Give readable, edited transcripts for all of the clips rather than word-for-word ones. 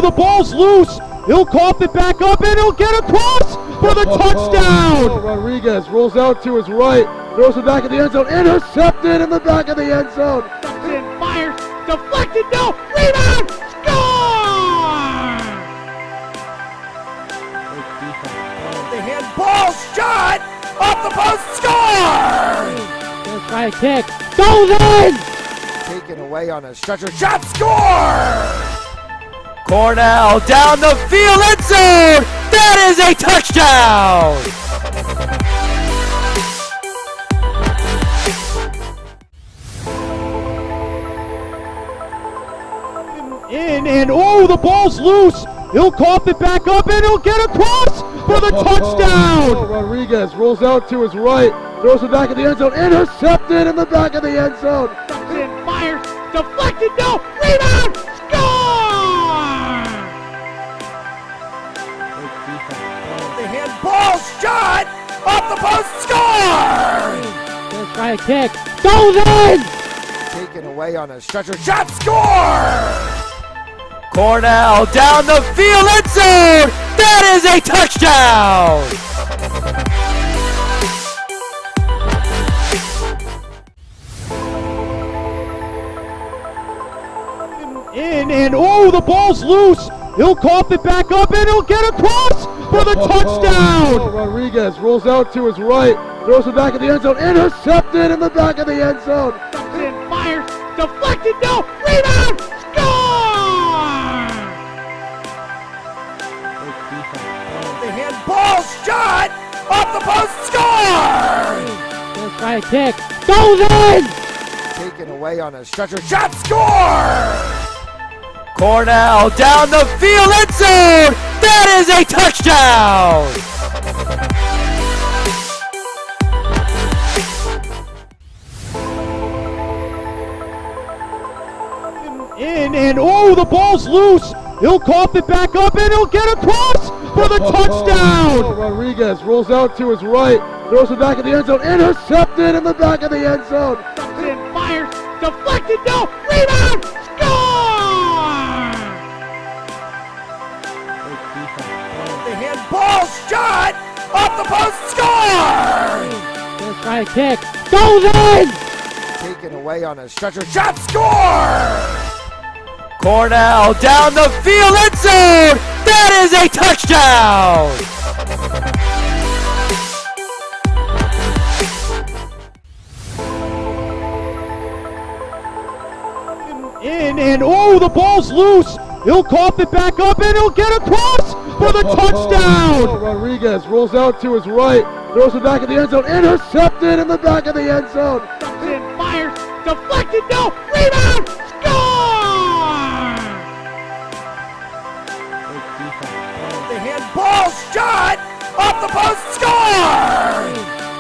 the ball's loose. He'll cough it back up and he'll get across for the touchdown. Rodriguez rolls out to his right, throws it back in the end zone, intercepted in the back of the end zone. Fires, deflected, no, rebound, score! The handball shot off the post, score! Gonna try a kick, goes in! Taken away on a stretcher, shot, score! Cornell down the field, end zone! That is a touchdown! In and oh, the ball's loose. He'll cough it back up and he'll get across for the touchdown. Rodriguez rolls out to his right, throws it back in the end zone, intercepted in the back of the end zone. Fires, deflected, no, rebound, score! The handball shot off the post, score! Gonna try a kick, goes in! Taken away on a stretcher, shot, score! Cornell down the field, end zone! That is a touchdown! In and oh, the ball's loose. He'll cough it back up and he'll get across for the touchdown. Rodriguez rolls out to his right, throws it back in the end zone, intercepted in the back of the end zone. Fires, deflected, no, rebound, score! The handball shot off the post, score! Gonna try a kick, goes in! Taken away on a stretcher, shot, score! Cornell down the field, end zone! That is a touchdown! In and oh, the ball's loose. He'll cough it back up and he'll get across for the touchdown. Rodriguez rolls out to his right, throws it back in the end zone, intercepted in the back of the end zone. Fires, deflected, no, rebound, score! The handball shot off the post, score! Gonna try a kick, goes in! Taken away on a stretcher, shot, score! Cornell down the field, end zone! That is a touchdown! In and oh, the ball's loose. He'll cough it back up and he'll get across for the touchdown. Rodriguez rolls out to his right, throws it back in the end zone, intercepted in the back of the end zone. Fires, deflected, no, rebound, score! The handball shot off the post, score!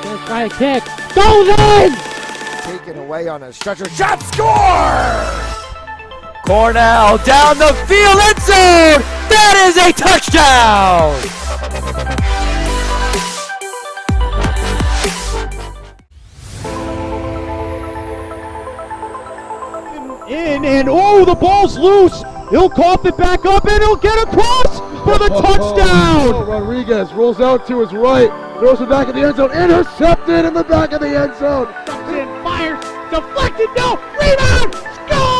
Gonna try a kick, goes in! Taken away on a stretcher, shot, score! Cornell down the field, end zone! That is a touchdown! In and oh, the ball's loose. He'll cough it back up and he'll get across for the touchdown. Rodriguez rolls out to his right, throws it back in the end zone, intercepted in the back of the end zone. Fires, deflected, no, rebound, score!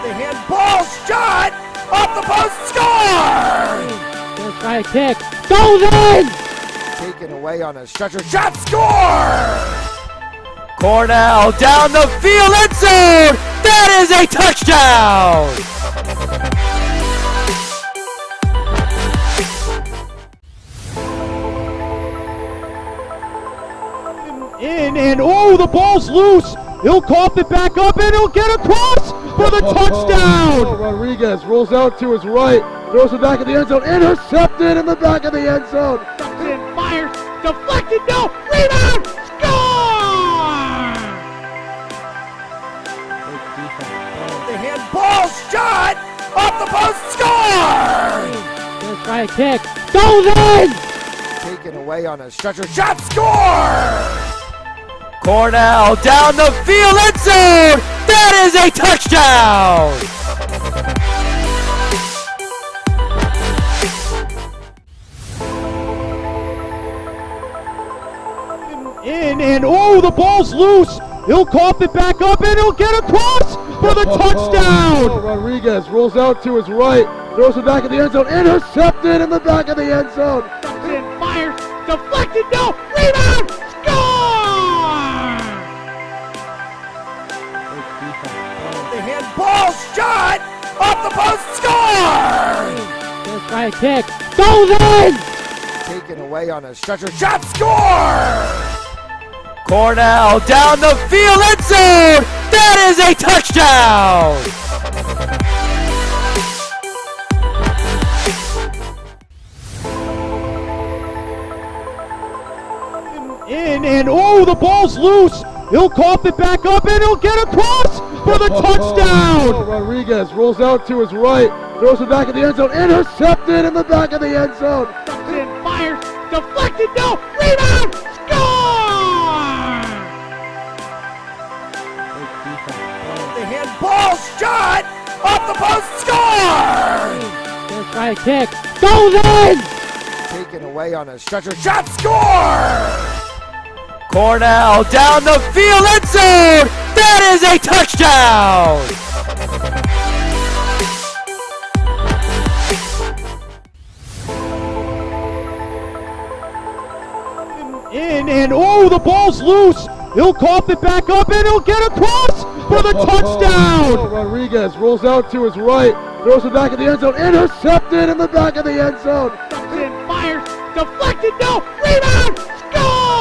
The handball shot off the post, score! Gonna try a kick, goes in! Taken away on a stretcher, shot, score! Cornell down the field, end zone! That is a touchdown! In and oh, the ball's loose. He'll cough it back up and he'll get across for the touchdown. Rodriguez rolls out to his right, throws it back in the end zone, intercepted in the back of the end zone. Fires, deflected, no, rebound, score! The handball shot off the post, score! Gonna try a kick, goes in! Taken away on a stretcher, shot, score! Cornell down the field, end zone! That is a touchdown! In and oh, the ball's loose. He'll cough it back up and he'll get across for the touchdown. Rodriguez rolls out to his right, throws it back in the end zone, intercepted in the back of the end zone. And fires, deflected, no, rebound, score! The handball shot off the post, score! Just by a kick, goes in! Taken away on a stretcher, shot, score! Cornell down the field, end zone! That is a touchdown! In and oh, the ball's loose. He'll cough it back up and he'll get across for the touchdown. Rodriguez rolls out to his right, throws it back in the end zone, intercepted in the back of the end zone. And fires, deflected, no, rebound, score! The handball shot off the post, score! Just by a kick, goes in! Taken away on a stretcher, shot, score! Cornell down the field, end zone! That is a touchdown! In and oh, the ball's loose. He'll cough it back up and he'll get across for the touchdown. Rodriguez rolls out to his right, throws it back in the end zone, intercepted in the back of the end zone. And fires, deflected, no, rebound, score!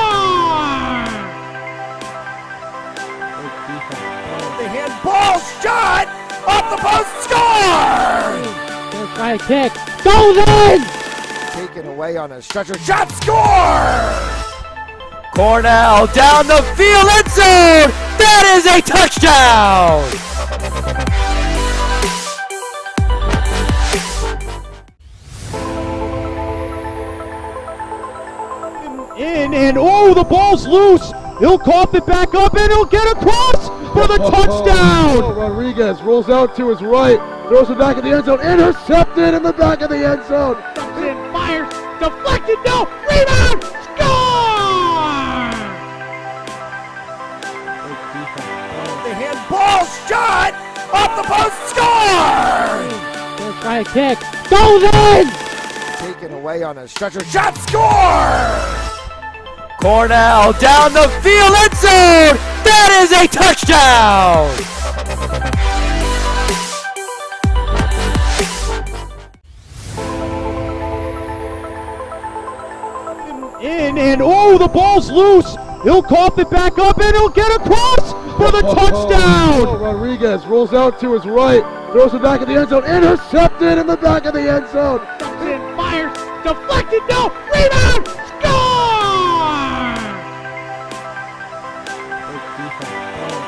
The handball shot off the post, score! Just by a kick, goes in! Taken away on a stretcher, shot, score! Cornell down the field, end zone! That is a touchdown! In and oh, the ball's loose. He'll cough it back up and he'll get across for the touchdown. Rodriguez rolls out to his right, throws it back in the end zone, intercepted in the back of the end zone. And fires, deflected, no, rebound, score! The handball shot off the post, score! Just by a kick, goes in! Taken away on a stretcher, shot, score! Cornell down the field, end zone! That is a touchdown! In and oh, the ball's loose. He'll cough it back up and he'll get across for the touchdown. Rodriguez rolls out to his right, throws it back in the end zone, intercepted in the back of the end zone. And fires, deflected, no, rebound, score!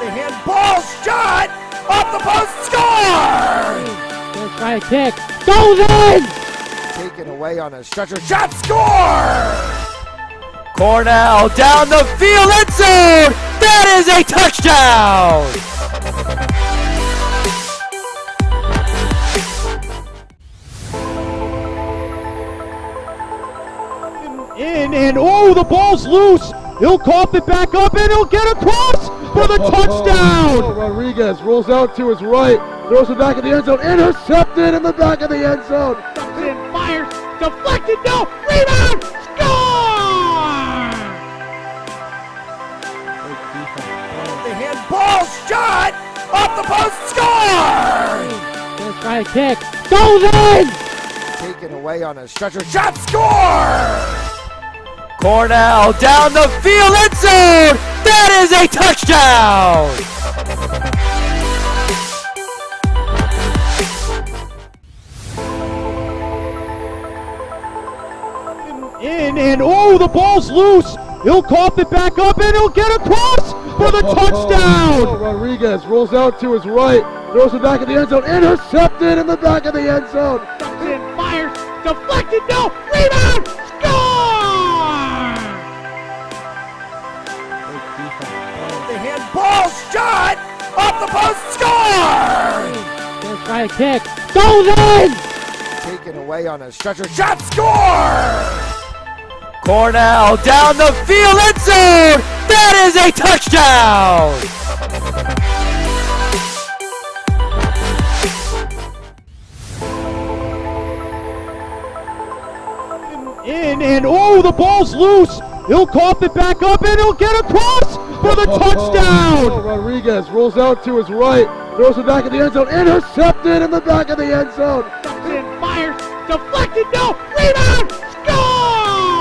The handball shot off the post, score! Just by a kick, goes in! Taken away on a stretcher, shot, score! Cornell down the field, end zone! That is a touchdown! In and oh, the ball's loose. He'll cough it back up and he'll get across for the touchdown. Rodriguez rolls out to his right, throws it back in the end zone, intercepted in the back of the end zone. And fires, deflected, no, rebound, score! The handball shot off the post, score! Just by a kick, goes in! Taken away on a stretcher, shot, score! Cornell down the field, end zone! That is a touchdown! In and oh, the ball's loose. He'll cough it back up and he'll get across for the touchdown. Rodriguez rolls out to his right, throws it back in the end zone, intercepted in the back of the end zone. And fires, deflected, no, rebound, score! The handball shot off the post, score! First try to kick, goes in! Taken away on a stretcher, shot, score! Cornell down the field, end zone! That is a touchdown! In and oh, the ball's loose. He'll cough it back up and he'll get across for the touchdown. Rodriguez rolls out to his right, throws it back in the end zone, intercepted in the back of the end zone. And fires, deflected, no, rebound, score!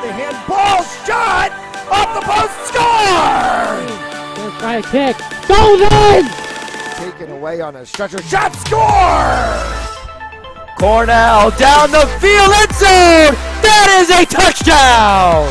The handball shot off the post, score! First try to kick, goes in! Taken away on a stretcher, shot, score! Cornell down the field, end zone! That is a touchdown!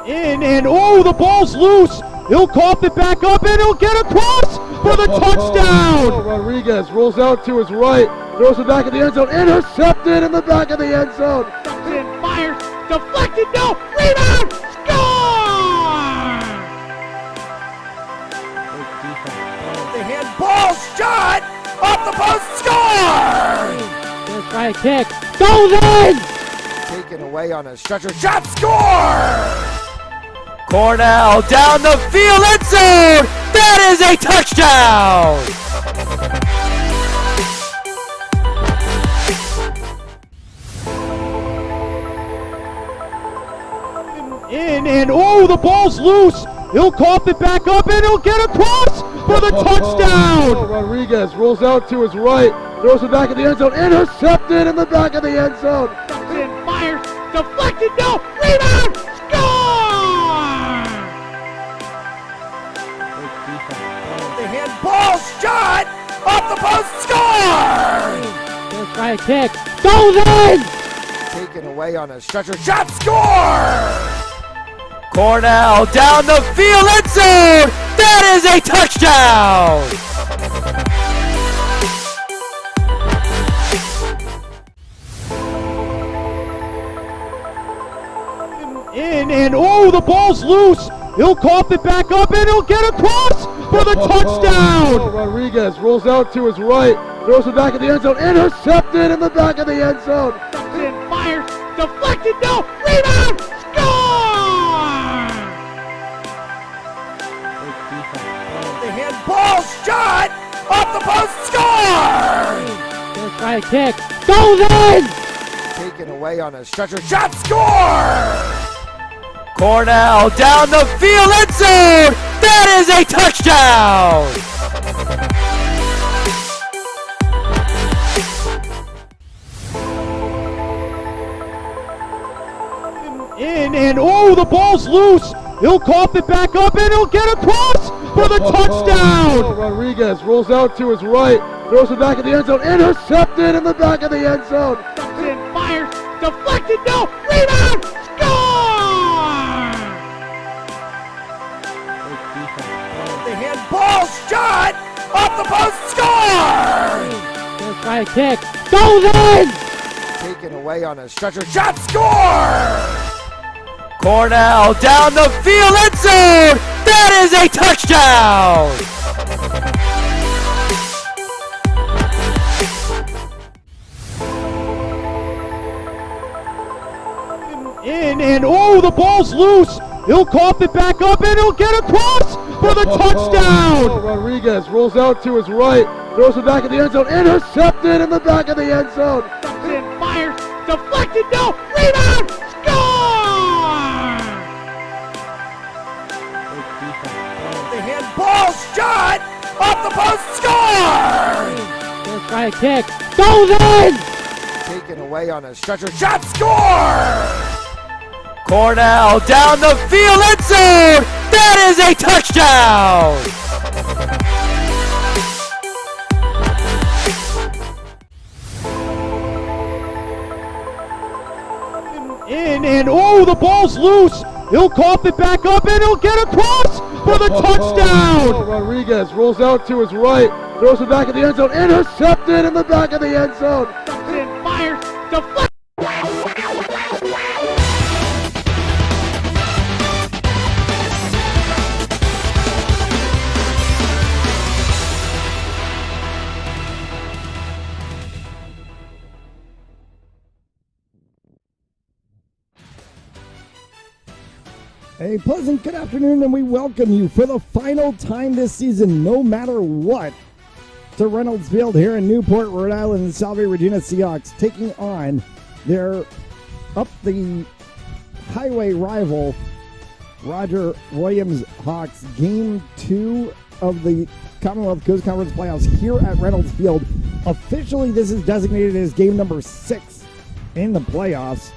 In and oh, the ball's loose. He'll cough it back up and he'll get across for the touchdown. Rodriguez rolls out to his right, throws it back in the end zone, intercepted in the back of the end zone. And fires, deflected, no, rebound, score! The handball shot off the post, score! First try to kick, goes in! Taken away on a stretcher, shot, score! Cornell down the field, end zone! That is a touchdown! In and oh, the ball's loose. He'll cough it back up and he'll get across for the touchdown. Rodriguez rolls out to his right, throws it back in the end zone, intercepted in the back of the end zone. And fires, deflected, no, rebound, score! The handball shot off the post, score! First try to kick, goes in! Taken away on a stretcher, shot, score! Cornell down the field, end zone! That is a touchdown! In and oh, the ball's loose. He'll cough it back up and he'll get across for the touchdown. Rodriguez rolls out to his right, throws it back in the end zone, intercepted in the back of the end zone. And fires, deflected, no, rebound, score! The handball shot off the post, score! First try to kick, goes in! Taken away on a stretcher, shot, score! Cornell down the field, end zone! That is a touchdown! In and oh, the ball's loose. He'll cough it back up and he'll get across for the touchdown. Rodriguez rolls out to his right, throws it back in the end zone, intercepted in the back of the end zone. And fires, deflected, no, rebound, score! The handball shot off the post, score! First try to kick, goes in! Taken away on a stretcher, shot, score! Cornell down the field, end zone! That is a touchdown! In and oh, the ball's loose. He'll cough it back up and he'll get across for the touchdown. Rodriguez rolls out to his right, throws it back in the end zone, intercepted in the back of the end zone. And fires, deflected, no, rebound, score! The handball shot off the post, score! First try to kick, goes in! Taken away on a stretcher, shot, score! Cornell down the field, end zone! That is a touchdown! In and oh, the ball's loose. He'll cough it back up and he'll get across for the touchdown. Rodriguez rolls out to his right, Throws it back in the end zone. Intercepted in the back of the end zone. Fires, deflect. A pleasant good afternoon, and we welcome you for the final time this season, no matter what, to Reynolds Field here in Newport, Rhode Island. The Salve Regina Seahawks taking on their up the highway rival Roger Williams Hawks. Game 2 of the Commonwealth Coast Conference playoffs here at Reynolds Field. Officially, this is designated as game number 6 in the playoffs.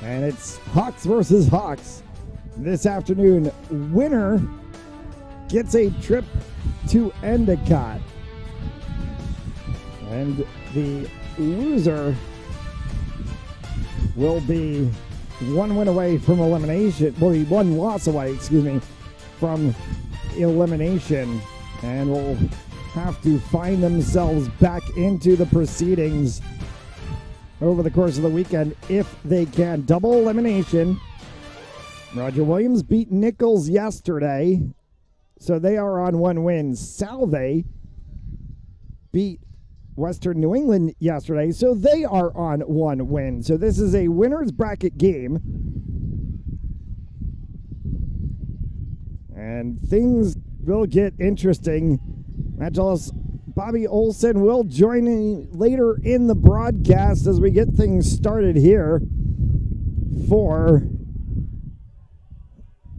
And it's Hawks versus Hawks this afternoon. Winner gets a trip to Endicott. And the loser will be one win away from elimination. Will be one loss away, from elimination. And will have to find themselves back into the proceedings over the course of the weekend if they can. Double elimination. Roger Williams beat Nichols yesterday, so they are on 1 win. Salve beat Western New England yesterday, so they are on 1 win. So this is a winner's bracket game. And things will get interesting. Angelos Bobby Olson will join in later in the broadcast as we get things started here for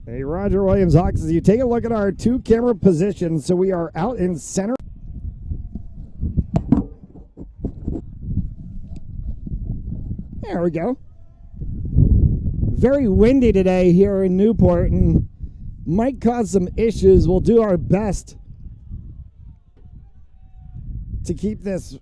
a Roger Williams Hawks. As you take a look at our 2 camera positions, so we are out in center. There we go. Very windy today here in Newport and might cause some issues. We'll do our best to keep this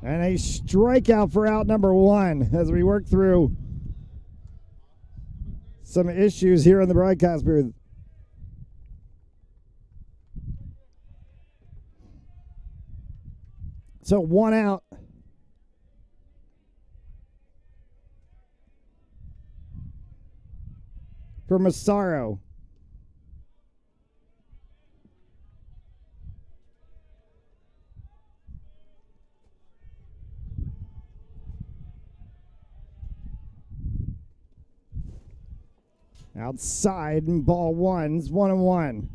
and a strikeout for out number 1 as we work through some issues here in the broadcast booth. So 1 out. For Massaro. Outside and ball 1's 1-1.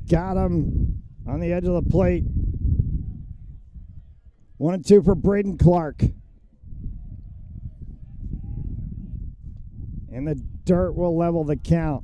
Got him on the edge of the plate. 1-2 for Braden Clark. And the dirt will level the count.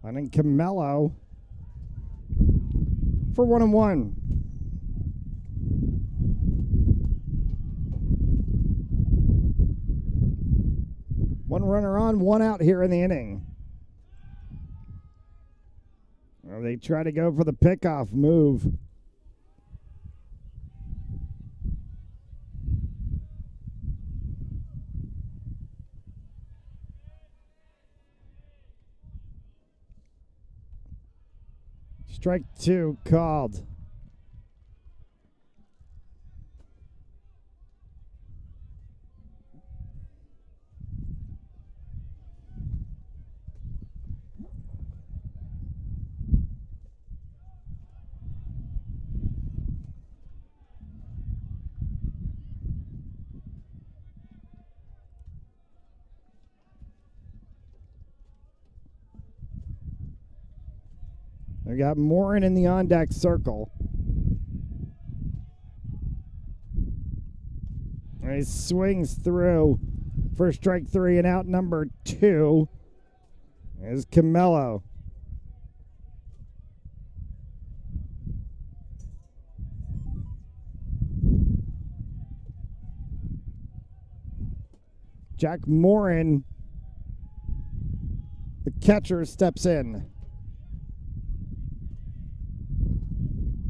And then Camelo for 1-1. One runner on, 1 out here in the inning. Well, they try to go for the pickoff move. Strike 2 called. We got Morin in the on-deck circle. And he swings through for strike 3, and out number 2 is Camelo. Jack Morin, the catcher, steps in.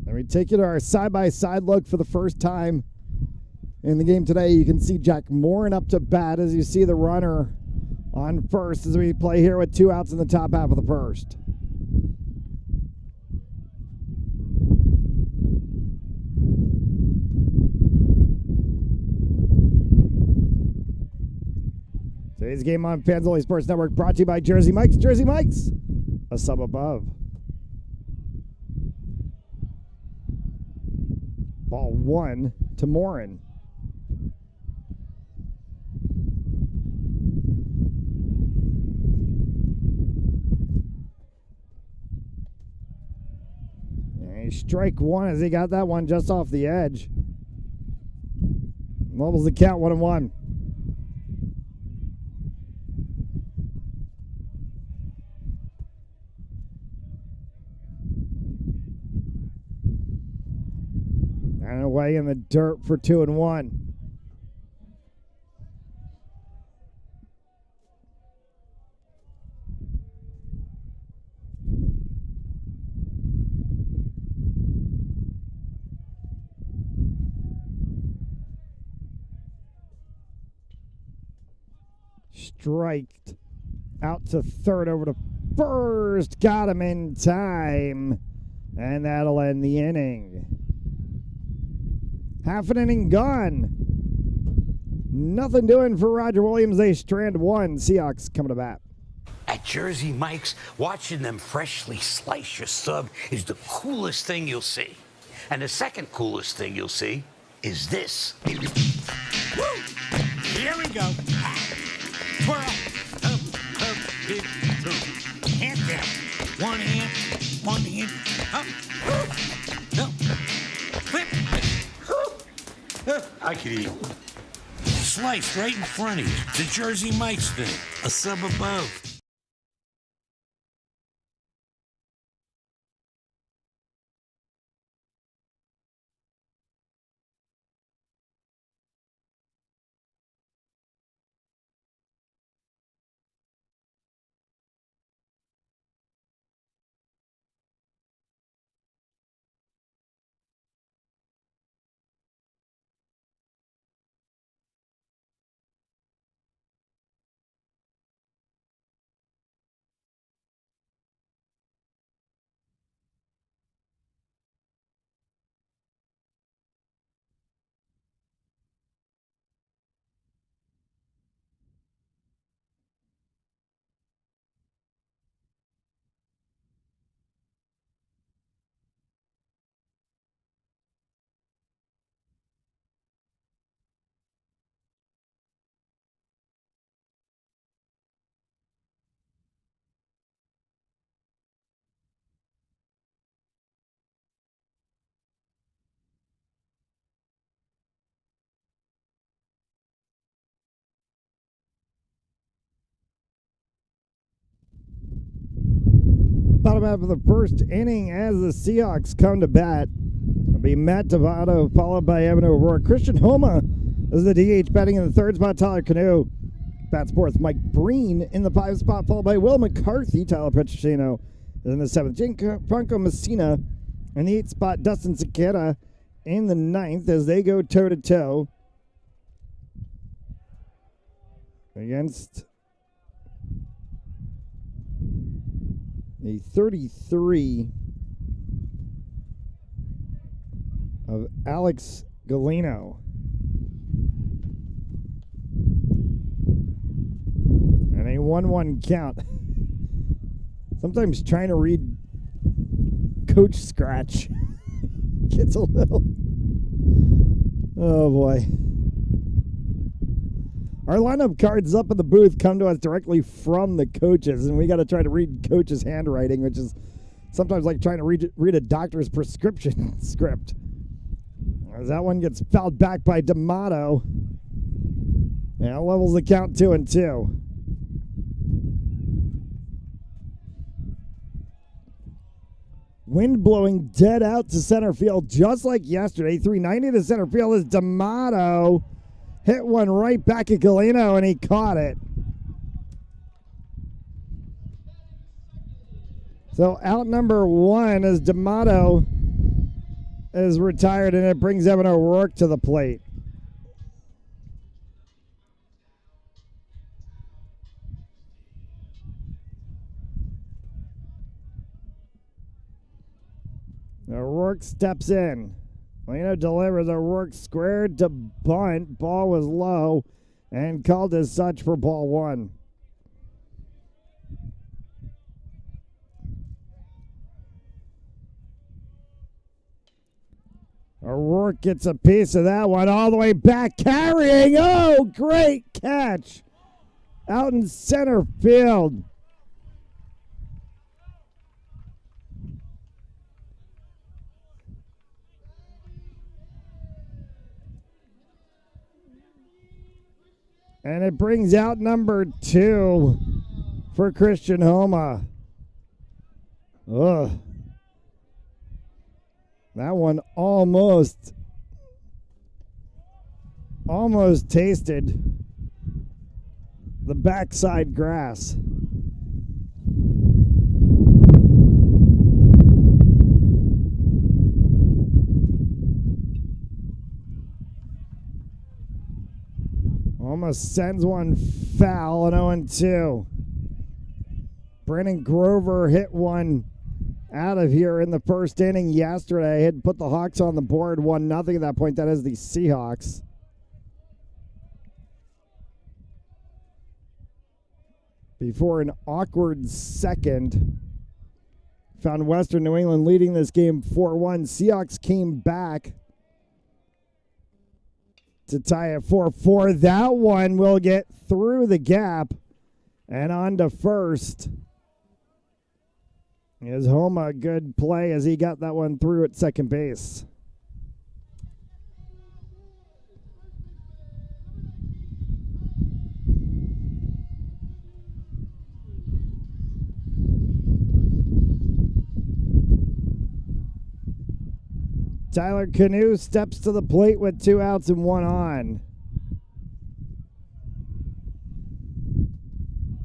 And we take you to our side-by-side look for the first time in the game today. You can see Jack Morin up to bat as you see the runner on first as we play here with 2 outs in the top half of the first. Today's game on Fanzoli Sports Network brought to you by Jersey Mike's. Jersey Mike's, a sub above. Ball 1 to Morin. And strike 1 as he got that one just off the edge. Levels the count 1-1. And away in the dirt for 2-1. Striked out to third, over to first. Got him in time. And that'll end the inning. Half an inning gone. Nothing doing for Roger Williams. They strand 1. Seahawks coming to bat. At Jersey Mike's, watching them freshly slice your sub is the coolest thing you'll see. And the second coolest thing you'll see is this. Woo! Here we go. Twirl. Up, big, hand down. One hand, up. No. Flip. I could eat. Sliced right in front of you. The Jersey Mike's thing. A sub above. Bottom half of the first inning as the Seahawks come to bat. It'll be Matt Devato followed by Evan O'Rourke. Christian Homa is the DH, batting in the 3rd spot. Tyler Canoe bats 4th. Mike Breen in the 5th spot, followed by Will McCarthy. Tyler Petrosino is in the 7th. Gianfranco Messina in the 8th spot. Dustin Sequeira in the 9th as they go toe-to-toe against the 33 of Alex Galeno. And a 1-1 count. Sometimes trying to read Coach Scratch gets a little... Oh, boy. Our lineup cards up in the booth come to us directly from the coaches, and we got to try to read Coach's handwriting, which is sometimes like trying to read a doctor's prescription script. As that one gets fouled back by D'Amato. Yeah, levels the count 2-2. Wind blowing dead out to center field just like yesterday. 390 to center field as D'Amato hit one right back at Galeno, and he caught it. So out number one as D'Amato is retired, and it brings Evan O'Rourke to the plate. O'Rourke steps in. Leno delivers. O'Rourke squared to bunt. Ball was low and called as such for ball one. O'Rourke gets a piece of that one all the way back, carrying. Oh, great catch out in center field. And it brings out number two for Christian Homa. Ugh. That one almost tasted the backside grass. Almost sends one foul, and 0-2. Brandon Grover hit one out of here in the first inning yesterday. Had put the Hawks on the board 1-0 at that point. That is the Seahawks. Before an awkward second, found Western New England leading this game 4-1. Seahawks came back to tie it 4-4. That one will get through the gap and on to first. Is Homa a good play as he got that one through at second base. Tyler Canoe steps to the plate with 2 outs and 1 on.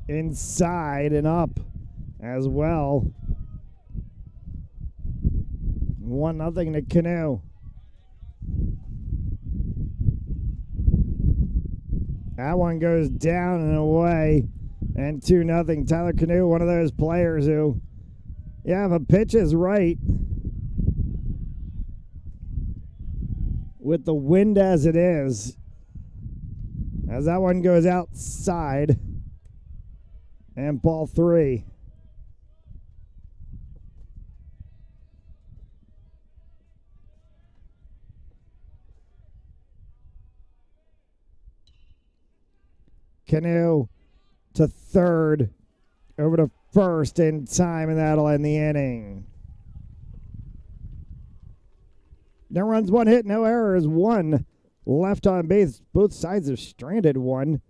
Inside and up as well. 1-0 to Canoe. That one goes down and away. And 2-0. Tyler Canoe, one of those players who, yeah, if a pitch is right, with the wind as it is, as that one goes outside, and ball 3. Canoe to third, over to first in time, and that'll end the inning. No runs, 1 hit, no errors, 1 left on base. Both sides have stranded 1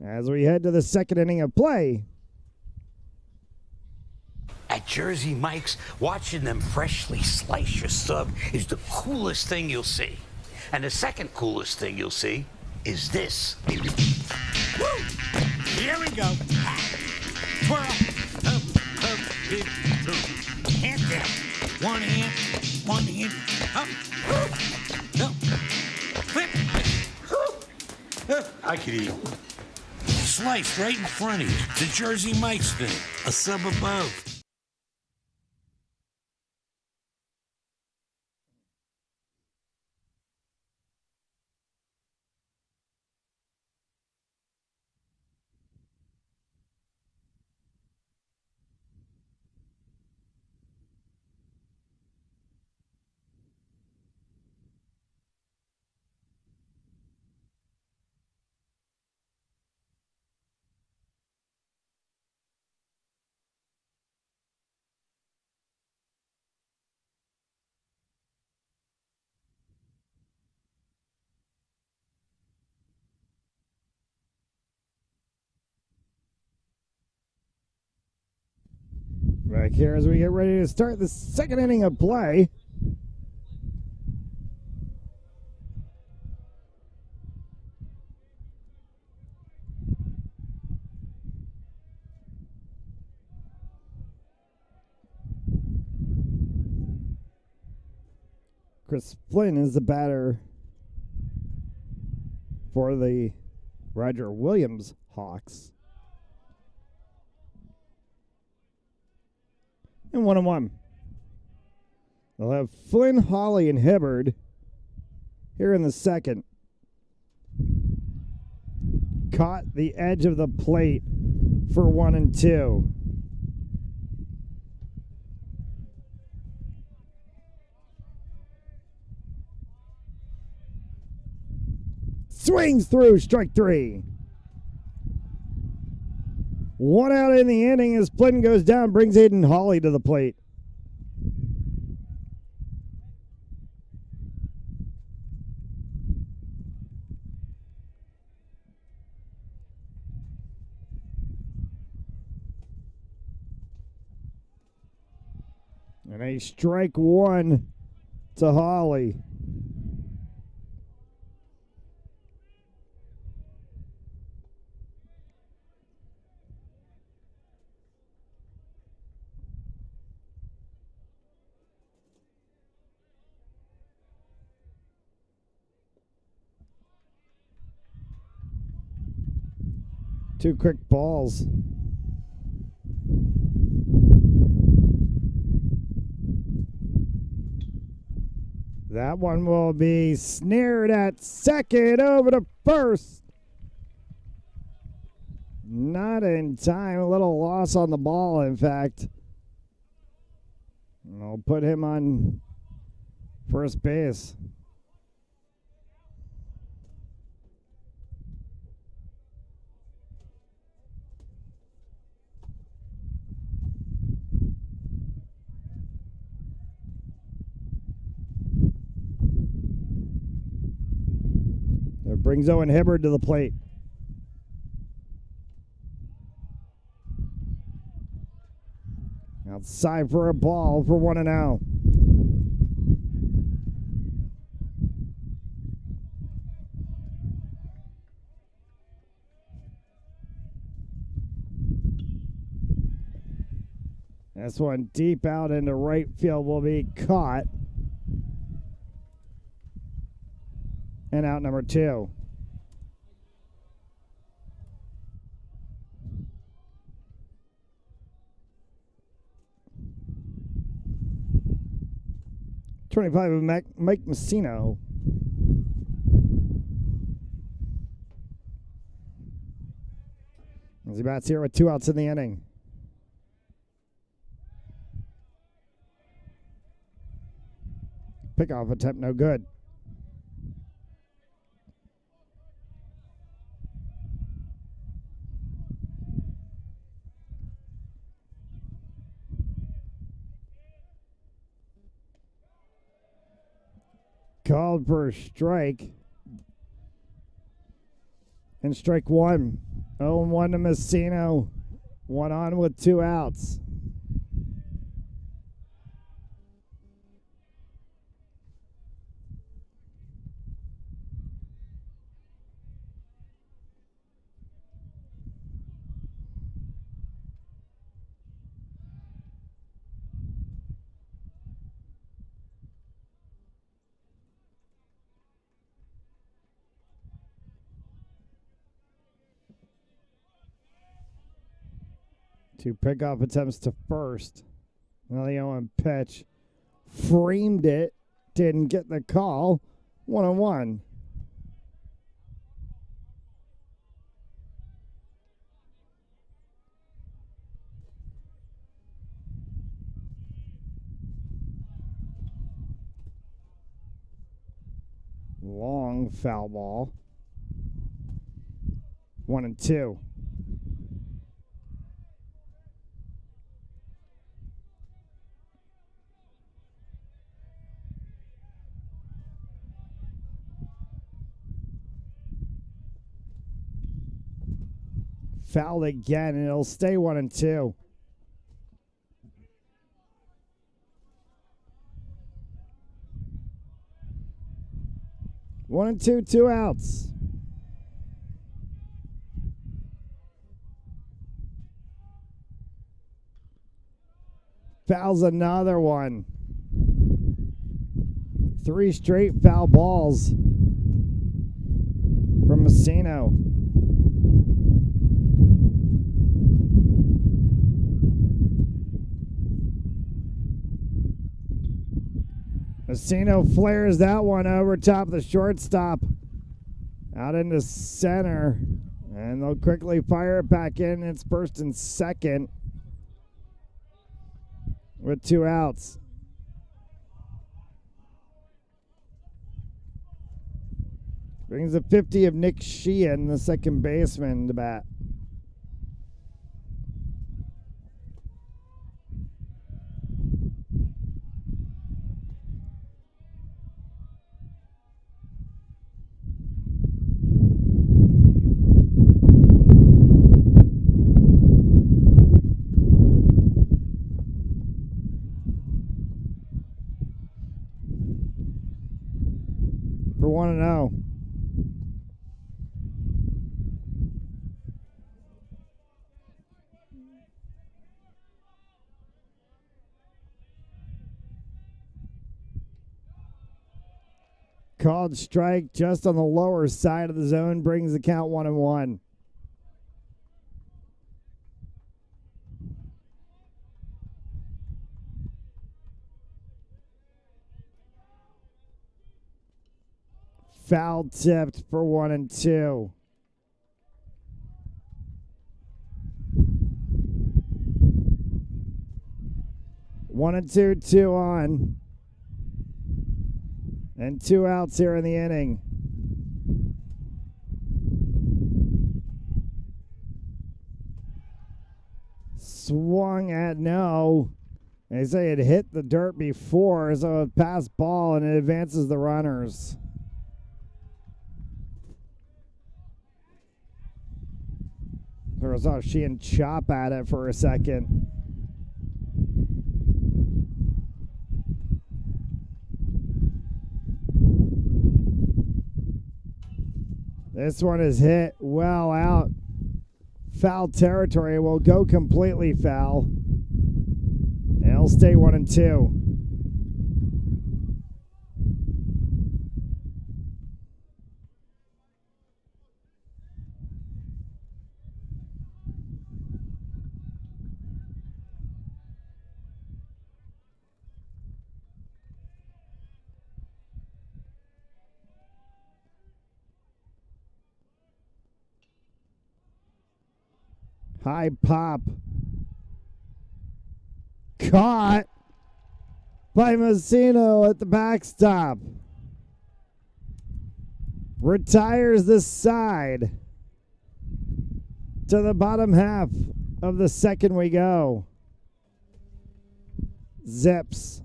as we head to the second inning of play. At Jersey Mike's, watching them freshly slice your sub is the coolest thing you'll see. And the second coolest thing you'll see is this. Woo! Here we go. Twirl. Up, big, hand down. One hand, up. Up. Flip. I could eat. Sliced right in front of you. The Jersey Mike's thing. A sub above. Back here as we get ready to start the second inning of play. Chris Flynn is the batter for the Roger Williams Hawks. And 1-1. They'll have Flynn, Hawley, and Hibbard here in the second. Caught the edge of the plate for 1 and 2. Swings through, strike 3. 1 out in the inning as Flynn goes down, brings Aiden Hawley to the plate. And a strike 1 to Hawley. Two quick balls. That one will be snared at second, over to first. Not in time. A little loss on the ball, in fact. I'll put him on first base. That brings Owen Hibbard to the plate. Outside for a ball for 1-0. This one deep out into right field will be caught. And out number 2. .25 of Mike Messino. As he bats here with 2 outs in the inning. Pickoff attempt no good. Called for a strike. And strike 1. 0-1 to Messino. 1 on with 2 outs. Two pickoff attempts to first. Now the 0-1 pitch. Framed it. Didn't get the call. 1-1. Long foul ball. 1-2. Fouled again, and it'll stay 1-2. 1-2, 2 outs. Fouls another one. 3 straight foul balls from Messino. Messino flares that one over top of the shortstop. Out into center. And they'll quickly fire it back in. It's first and second with 2 outs. Brings a 50 of Nick Sheehan, the second baseman, to bat. For 1-0. Called strike just on the lower side of the zone, brings the count 1-1. Foul tipped for 1-2. One and two on. And 2 outs here in the inning. Swung at no. They say it hit the dirt before, so it passed ball and it advances the runners. There was a Sheehan chop at it for a second. This one is hit well out. Foul territory, will go completely foul. And it'll stay 1-2. High pop. Caught by Messino at the backstop. Retires the side. To the bottom half of the second we go. Zips.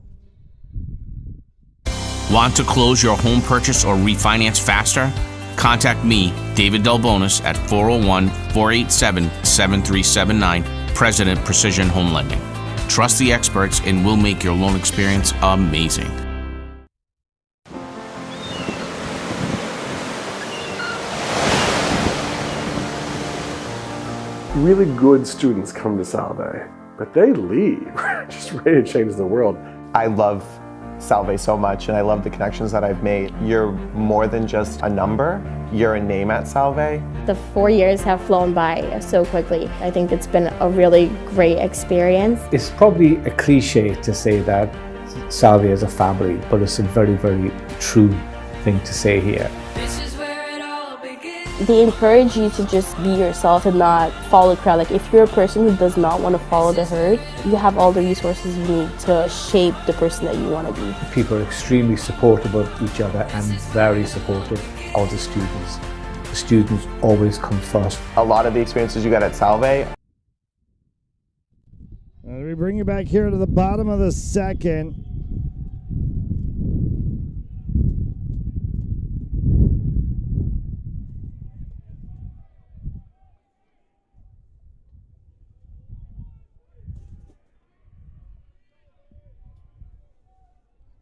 Want to close your home purchase or refinance faster? Contact me, David Delbonis, at 401-487-7379, President Precision Home Lending. Trust the experts and we'll make your loan experience amazing. Really good students come to Salve, but they leave, just ready to change the world. I love Salve so much, and I love the connections that I've made. You're more than just a number, you're a name at Salve. The 4 years have flown by so quickly. I think it's been a really great experience. It's probably a cliche to say that Salve is a family, but it's a very, very true thing to say here. They encourage you to just be yourself and not follow the crowd. Like, if you're a person who does not want to follow the herd, you have all the resources you need to shape the person that you want to be. People are extremely supportive of each other and very supportive of the students. The students always come first. A lot of the experiences you got at Salve. We bring you back here to the bottom of the second.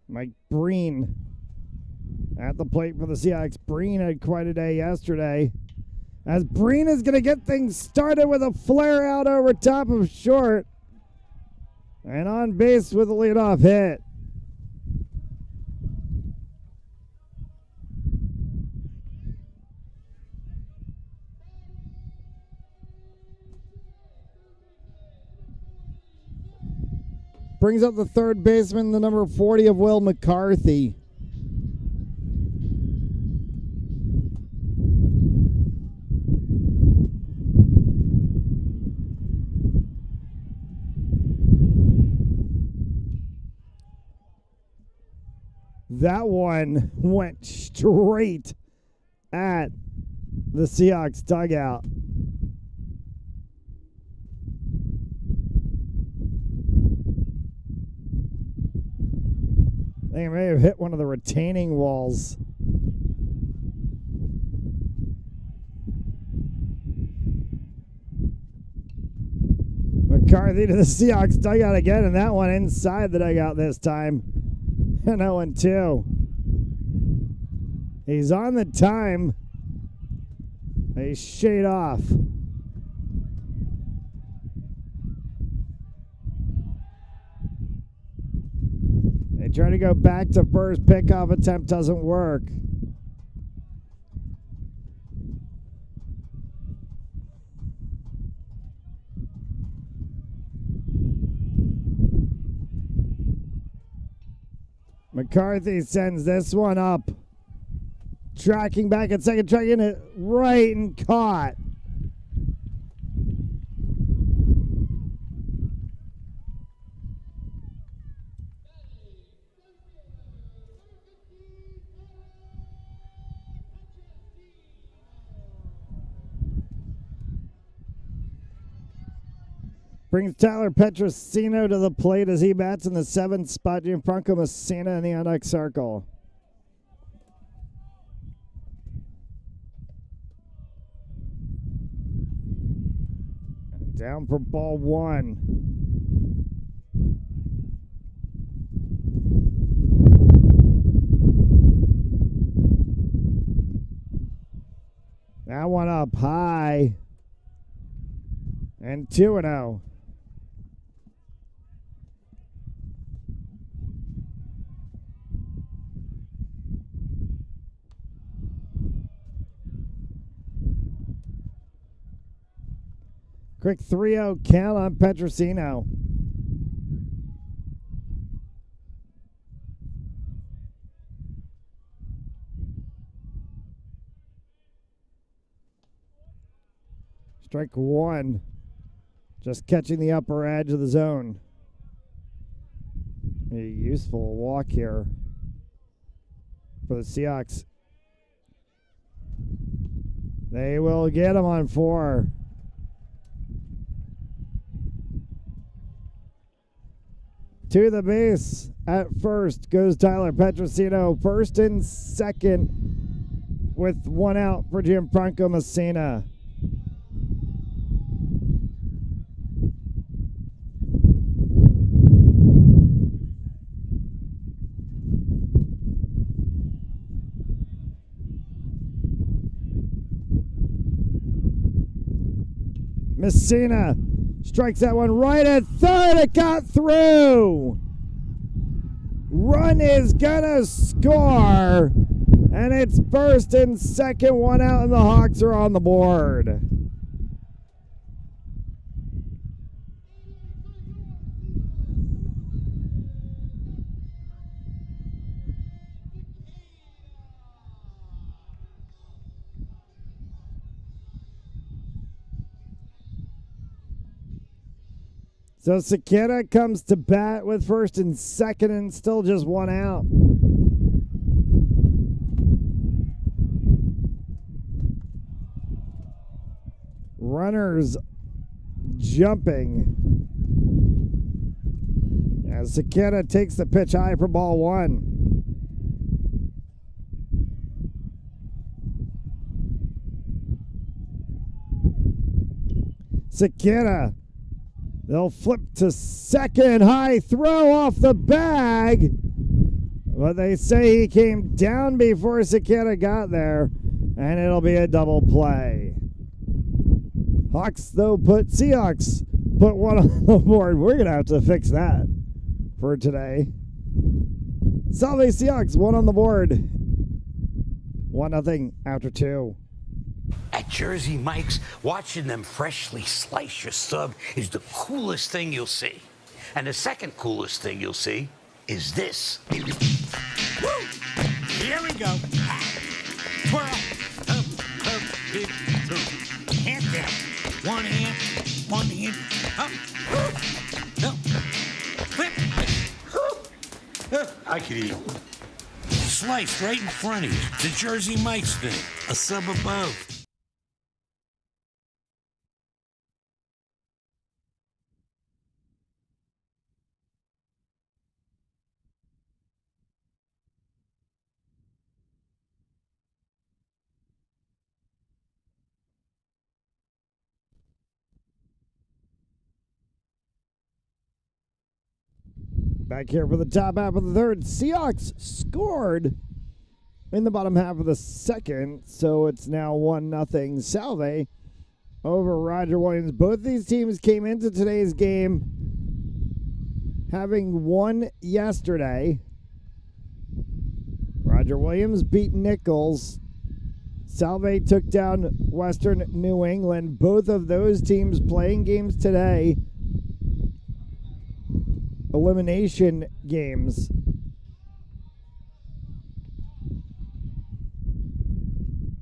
Mike Breen At the plate for the Seahawks, Breen had quite a day yesterday. As Breen is going to get things started with a flare out over top of short. And on base with a leadoff hit. Brings up the third baseman, the number 40 of Will McCarthy. That one went straight at the Seahawks dugout. They may have hit one of the retaining walls. McCarthy to the Seahawks dugout again, and that one inside the dugout this time. And that one too. He's on the time. He's shade off. They try to go back to first. Pickoff attempt doesn't work. McCarthy sends this one up. Tracking back at second, tracking it right and caught. Brings Tyler Petrosino to the plate as he bats in the 7th spot. Gianfranco Messina in the on-deck circle. Down for ball 1. That one up high. And 2-0. Quick 3-0 count on Petrosino. Strike 1. Just catching the upper edge of the zone. A useful walk here for the Seahawks. They will get him on 4. To the base at first goes Tyler Petrosino. First and second with 1 out for Gianfranco Messina. Messina strikes that one right at third. It got through. Run is gonna score. And it's first and second, 1 out, and the Hawks are on the board. So Sequeira comes to bat with first and second and still just 1 out. Runners jumping as Sequeira takes the pitch high for ball 1. Sequeira. They'll flip to second. High throw off the bag. But they say he came down before Cicada got there, and it'll be a double play. Seahawks put one on the board. We're going to have to fix that for today. Salve Seahawks, one on the board. 1-0 after 2. At Jersey Mike's, watching them freshly slice your sub is the coolest thing you'll see. And the second coolest thing you'll see is this. Woo! Here we go. Twirl. Up, big, hand down. One hand, up. Up. Flip. I could eat. Sliced right in front of you. The Jersey Mike's thing. A sub above. Back here for the top half of the third. Seahawks scored in the bottom half of the second, so it's now 1-0 Salve over Roger Williams. Both these teams came into today's game having won yesterday. Roger Williams beat Nichols. Salve took down Western New England. Both of those teams playing games today. Elimination games.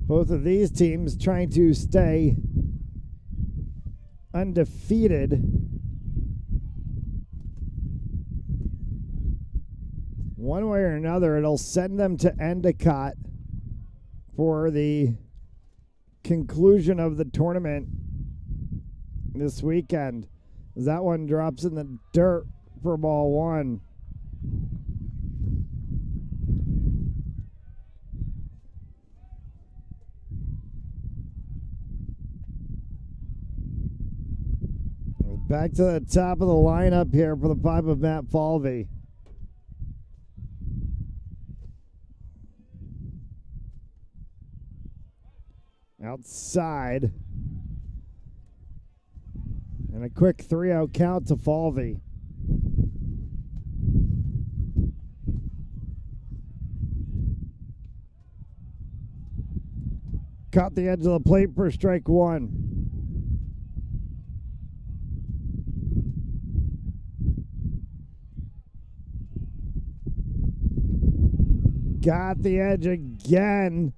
Both of these teams trying to stay undefeated. One way or another, it'll send them to Endicott for the conclusion of the tournament this weekend. As that one drops in the dirt for ball one. Back to the top of the lineup here for the pipe of Matt Falvey. Outside. And a quick 3-out count to Falvey. Caught the edge of the plate for strike one. Got the edge again.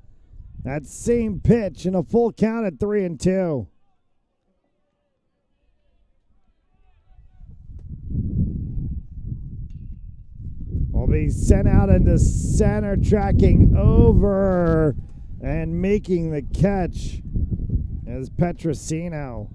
That same pitch and a full count at 3-2. Will be sent out into center, tracking over and making the catch is Petrosino.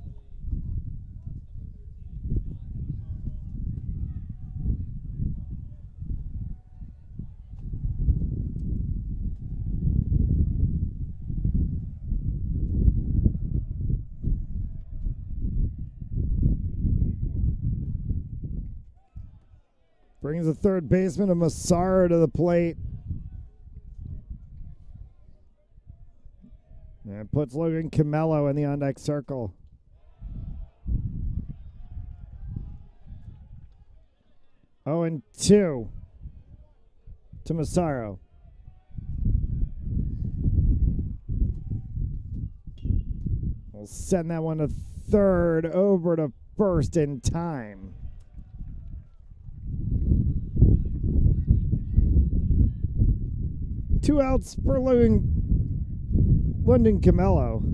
Brings the third baseman of Massaro to the plate. And puts Logan Camello in the on-deck circle. Oh, and 2 to Massaro. We'll send that one to third, over to first in time. Two outs for London Camello.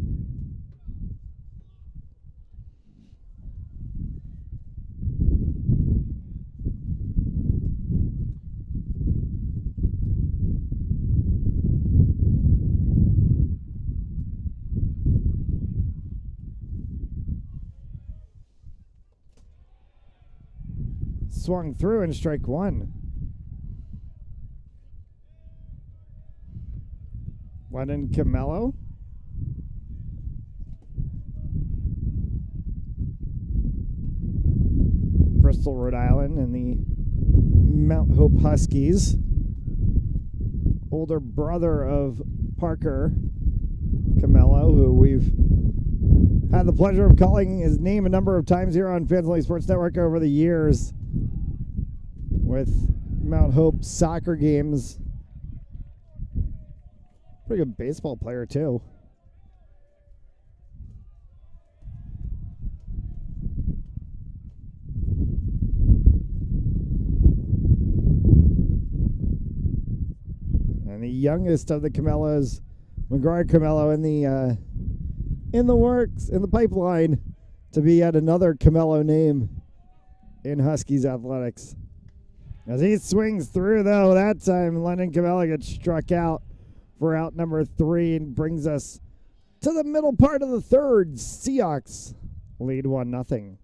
Swung through and strike one. London Camello. Bristol, Rhode Island, and the Mount Hope Huskies. older brother of Parker Camello, who we've had the pleasure of calling his name a number of times here on Fans Only Sports Network over the years with Mount Hope soccer games. Pretty good baseball player, too. And the youngest of the Camellos, McGuire Camello, in the works, in the pipeline, to be yet another Camello name in Huskies athletics. As he swings through, though, that time Lennon Camello gets struck out for out number 3 and brings us to the middle part of the third. Seahawks lead 1-0.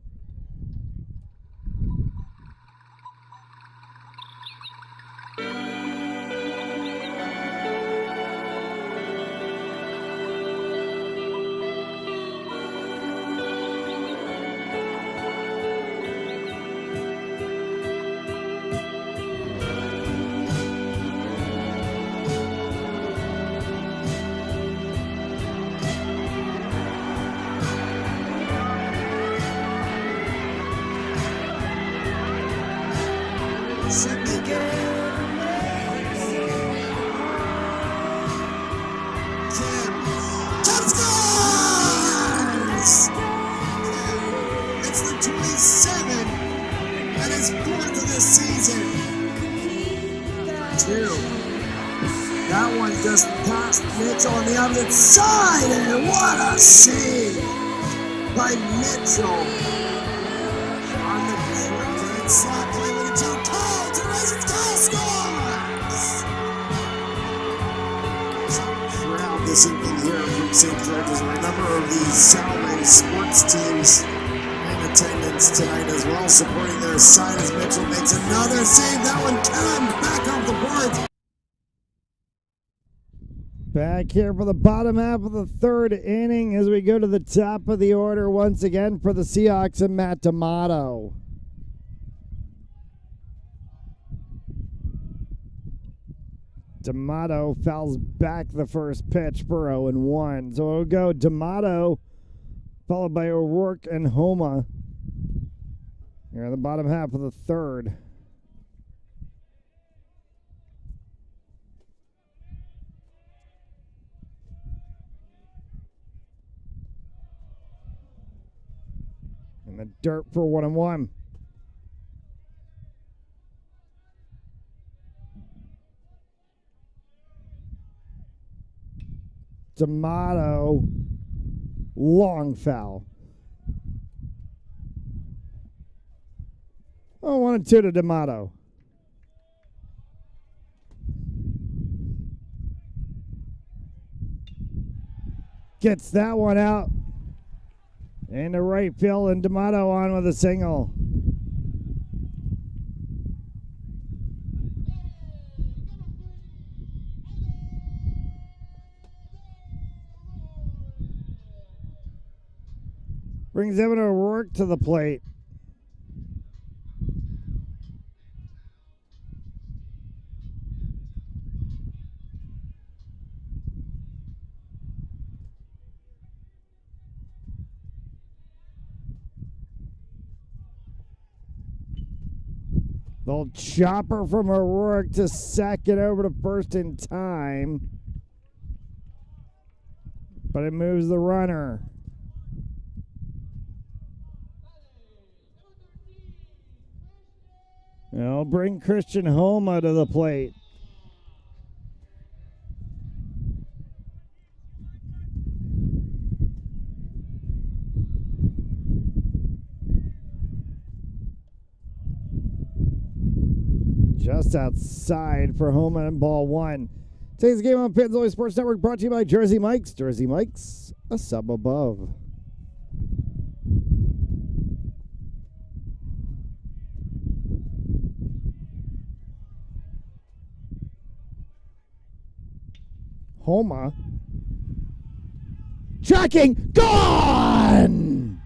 That one just passed Mitchell on the opposite side, and what a save by Mitchell. On the prelude slot play with a two call to raise its goal, scores! Crowd this evening here from St. George's, and a number of the Salve sports teams in attendance tonight as well, supporting their side as Mitchell makes another save. That one came back off the boards. Back here for the bottom half of the third inning as we go to the top of the order once again for the Seahawks and Matt D'Amato. D'Amato fouls back the first pitch for 0-1. So it'll go D'Amato followed by O'Rourke and Homa here in the bottom half of the third. In the dirt for 1-1. D'Amato, long foul. 1-2 to D'Amato. Gets that one out. Into right field, and D'Amato on with a single. Brings Evan O'Rourke to the plate. Little chopper from O'Rourke to second over to first in time. But it moves the runner. It'll bring Christian Homa to the plate. Just outside for Homa and ball 1. Today's game on Fans Only Sports Network brought to you by Jersey Mike's. Jersey Mike's, a sub above. Homa. Tracking. Gone!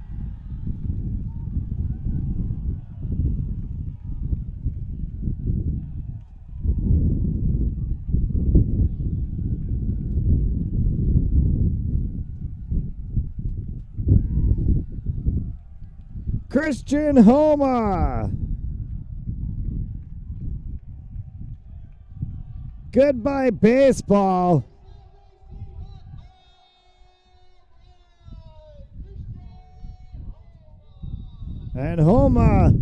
Christian Homa. Goodbye, baseball. And Homa,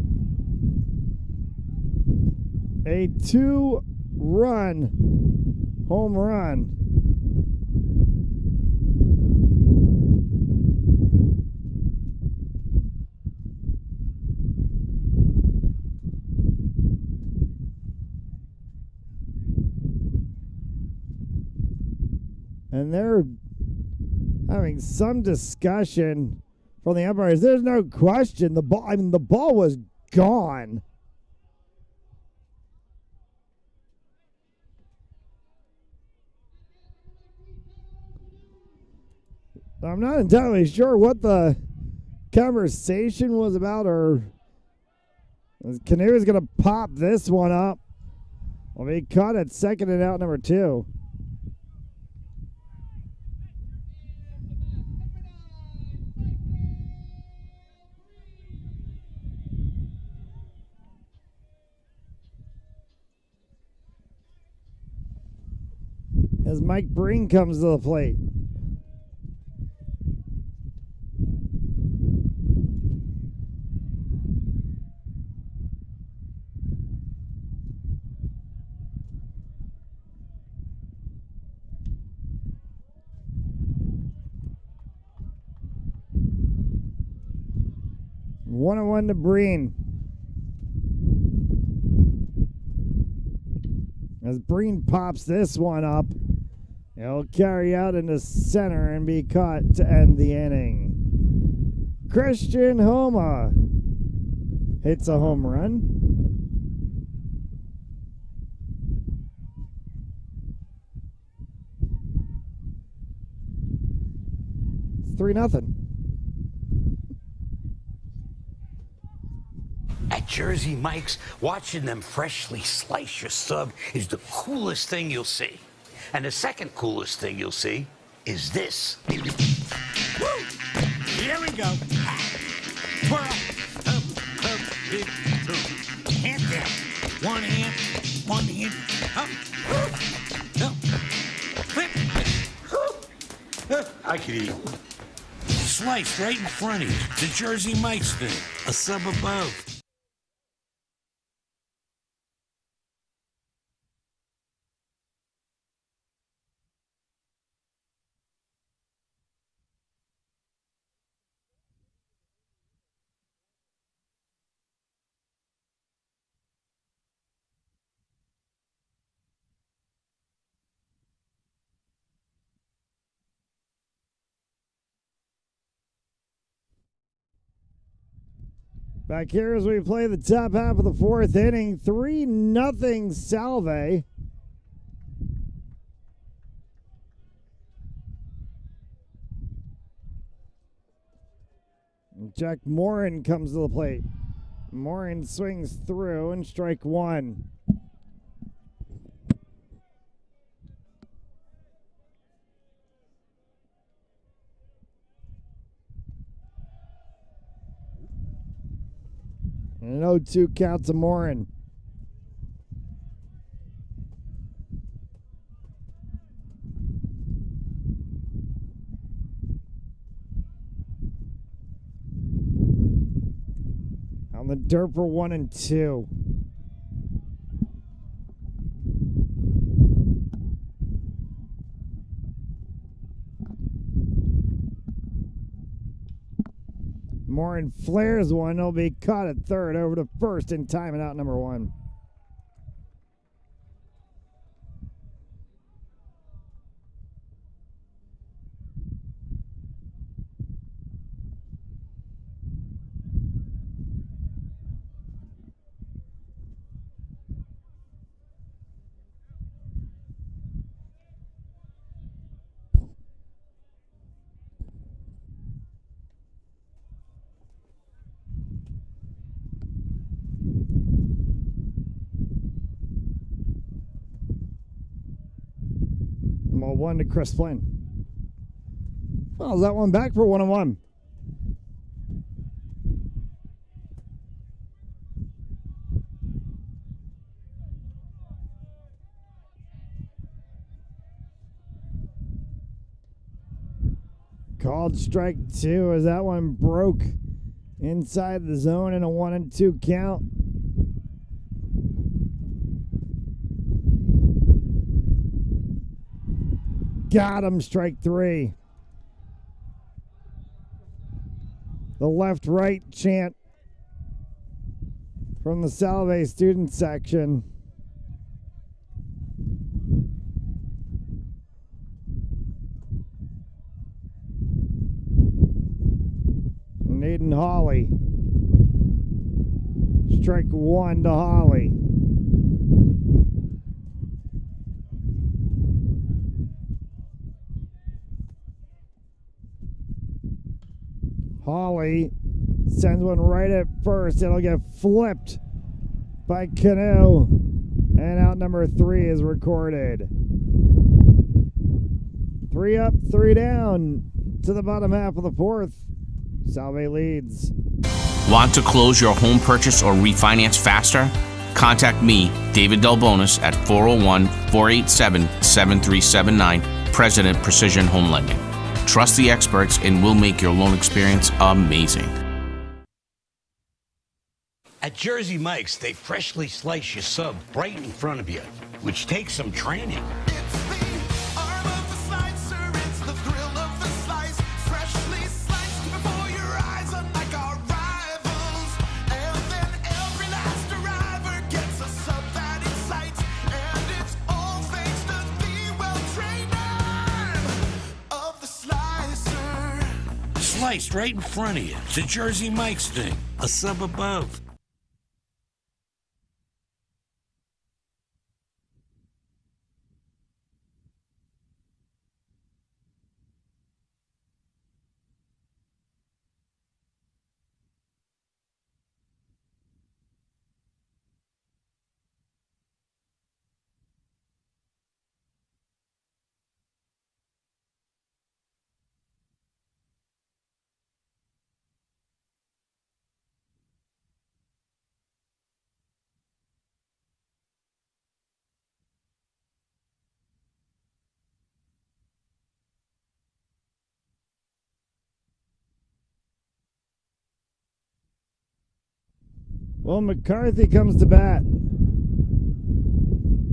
a 2-run home run. And they're having some discussion from the umpires. There's no question. The ball was gone. I'm not entirely sure what the conversation was about, or Canoe is going to pop this one up. Well, he caught it second and out number 2. As Mike Breen comes to the plate. One and one to Breen. As Breen pops this one up, he'll carry out into center and be caught to end the inning. Christian Homa hits a home run. It's 3-0. At Jersey Mike's, watching them freshly slice your sub is the coolest thing you'll see. And the second coolest thing you'll see is this. Woo! Here we go. Twirl. Up, big, hand down. One hand, up, flip. I could eat. Sliced right in front of you. It's a Jersey Mike's thing. A sub above. Back here as we play the top half of the 4th inning, 3-0 Salve. Jack Morin comes to the plate. Morin swings through and strike one. An 0-2 count to Morin. On the dirt for 1 and 2. Morin flares one. He'll be caught at third, over to first in time and out number 1. Ball 1 to Chris Flynn. Fouls that one back for 1-1. Called strike 2 as that one broke inside the zone in a 1-2 count. Got him, strike 3. The left-right chant from the Salve student section. Naden Hawley. Strike 1 to Hawley. Hawley sends one right at first. It'll get flipped by Cano. And out number 3 is recorded. 3 up, 3 down to the bottom half of the 4th. Salve leads. Want to close your home purchase or refinance faster? Contact me, David Delbonis, at 401-487-7379, President Precision Home Lending. Trust the experts and we'll make your loan experience amazing. At Jersey Mike's, they freshly slice your sub right in front of you, which takes some training. Sliced right in front of you. It's a Jersey Mike's thing. A sub above. Well, McCarthy comes to bat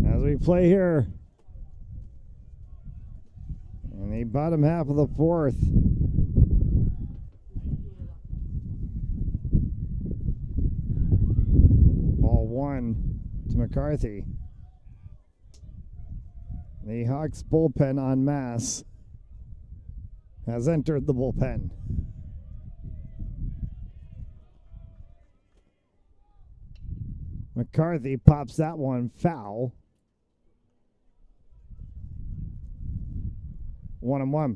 as we play here in the bottom half of the 4th. Ball 1 to McCarthy. The Hawks bullpen en masse has entered the bullpen. McCarthy pops that one foul. 1-1.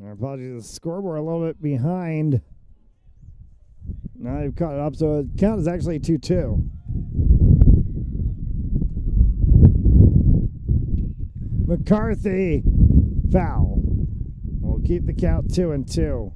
Our apologies, the scoreboard a little bit behind. Now they've caught it up, so the count is actually 2-2. McCarthy, foul. We'll keep the count 2-2.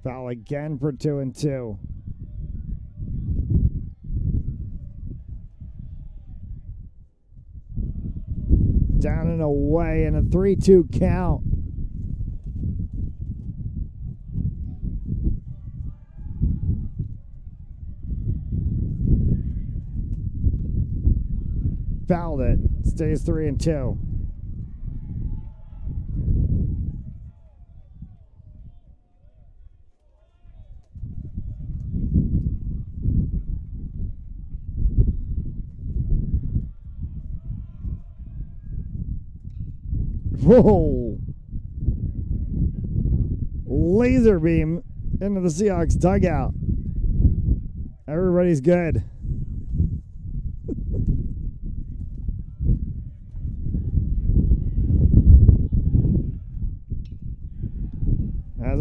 Foul again for 2-2. Down and away in a 3-2 count. Fouled it. Stays 3-2. Whoa! Laser beam into the Seahawks dugout. Everybody's good.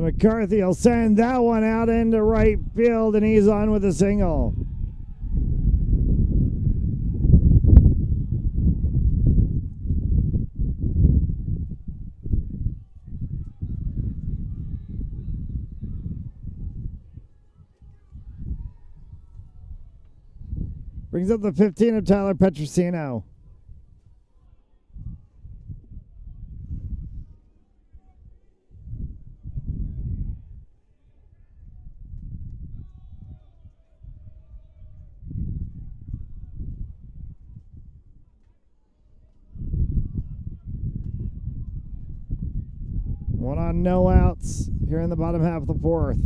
McCarthy will send that one out into right field, and he's on with a single. Brings up the 15 of Tyler Petrosino. One on, no outs here in the bottom half of the fourth.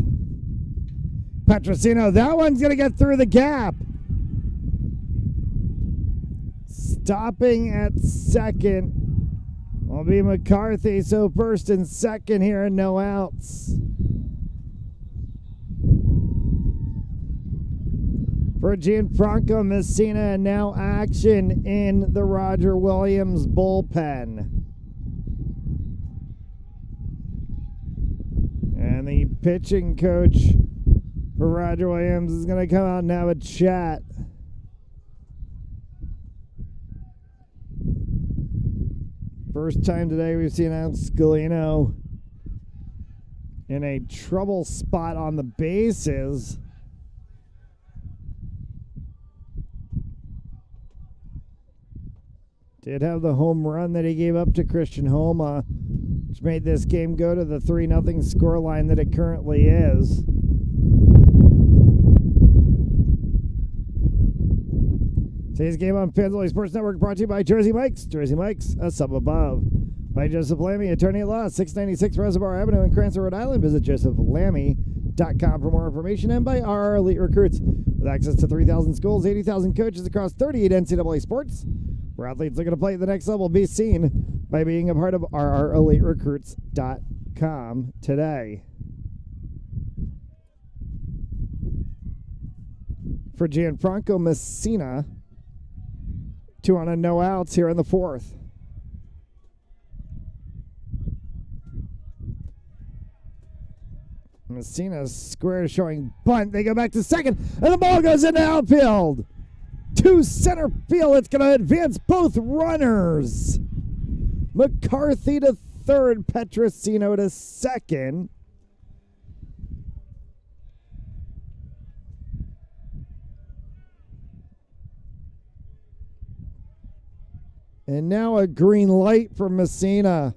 Petrosino, that one's going to get through the gap. Stopping at second will be McCarthy, so first and second here and no outs. For Gianfranco Messina, and now action in the Roger Williams bullpen. And the pitching coach for Roger Williams is going to come out and have a chat. First time today we've seen Alex Scalino in a trouble spot on the bases. Did have the home run that he gave up to Christian Homa, which made this game go to the 3-0 scoreline that it currently is. Today's game on Fanzoli Sports Network brought to you by Jersey Mike's. Jersey Mike's, a sub above. By Joseph Lammy, attorney at law, 696 Reservoir Avenue in Cranston, Rhode Island. Visit josephlammy.com for more information. And by RR Elite Recruits, with access to 3,000 schools, 80,000 coaches across 38 NCAA sports. For athletes looking to play at the next level, be seen by being a part of RREliteRecruits.com today. For Gianfranco Messina, 2 on and no outs here in the fourth. Messina's square showing bunt. They go back to second, and the ball goes into outfield. To center field. It's going to advance both runners. McCarthy to third, Petrosino to second. And now a green light for Messina.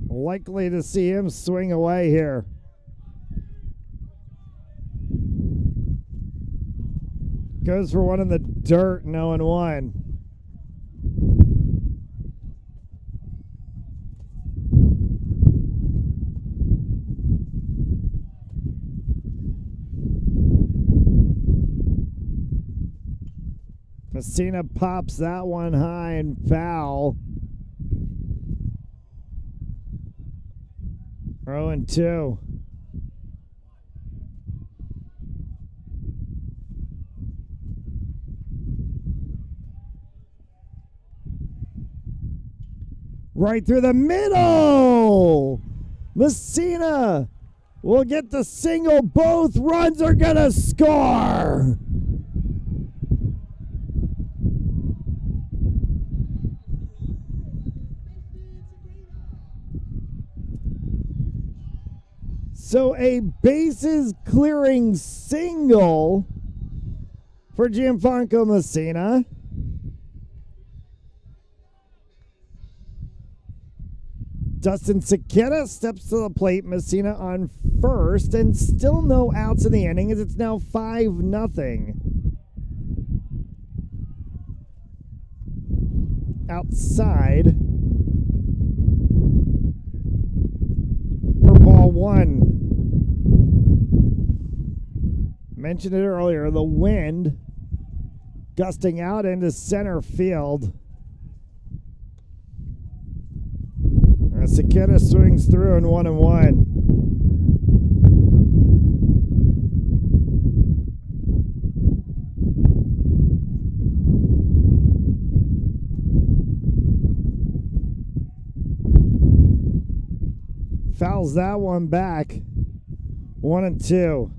Likely to see him swing away here. Goes for one in the dirt, 0-1. Messina pops that one high and foul. 0-2. Right through the middle. Messina will get the single. Both runs are going to score. So a bases clearing single for Gianfranco Messina. Dustin Seketa steps to the plate. Messina on first, and still no outs in the inning as it's now 5-0. Outside for ball one. Mentioned it earlier, the wind gusting out into center field. Seketa swings through in 1-1. Fouls that one back. 1-2.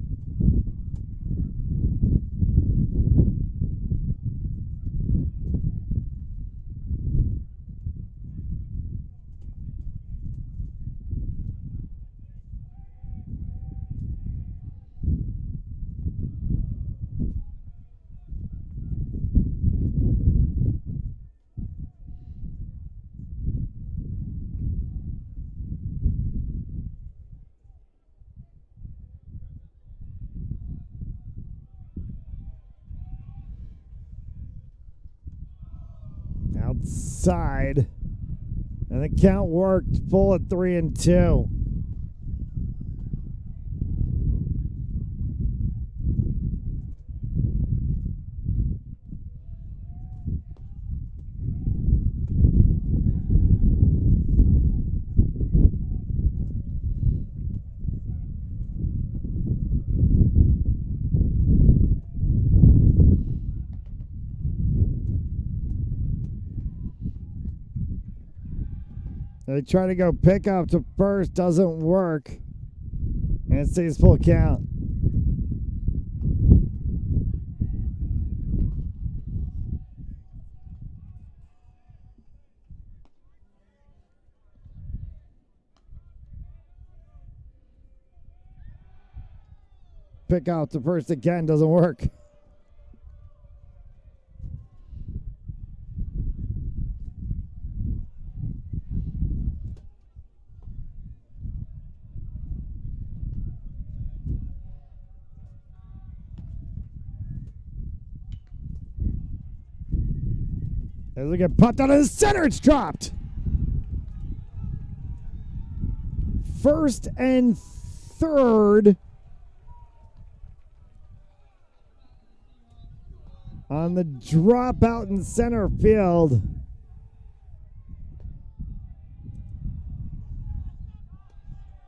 Outside. And the count worked full at 3-2. They try to go pick up to first, doesn't work. And it stays full count. Pick out to first again, doesn't work. As we get popped out of the center, it's dropped. First and third on the drop out in center field.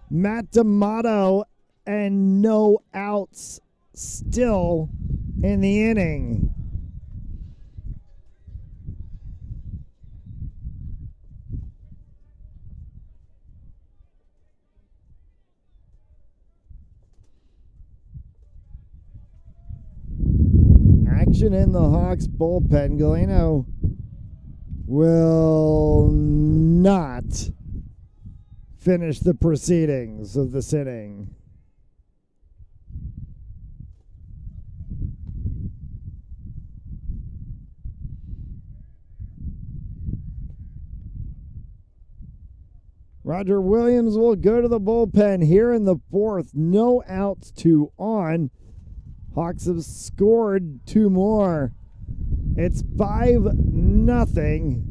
Matt D'Amato and no outs still in the inning. Action in the Hawks bullpen. Galeno will not finish the proceedings of this inning. Roger Williams will go to the bullpen here in the fourth. No outs, 2 on. Hawks have scored 2 more. It's 5-0.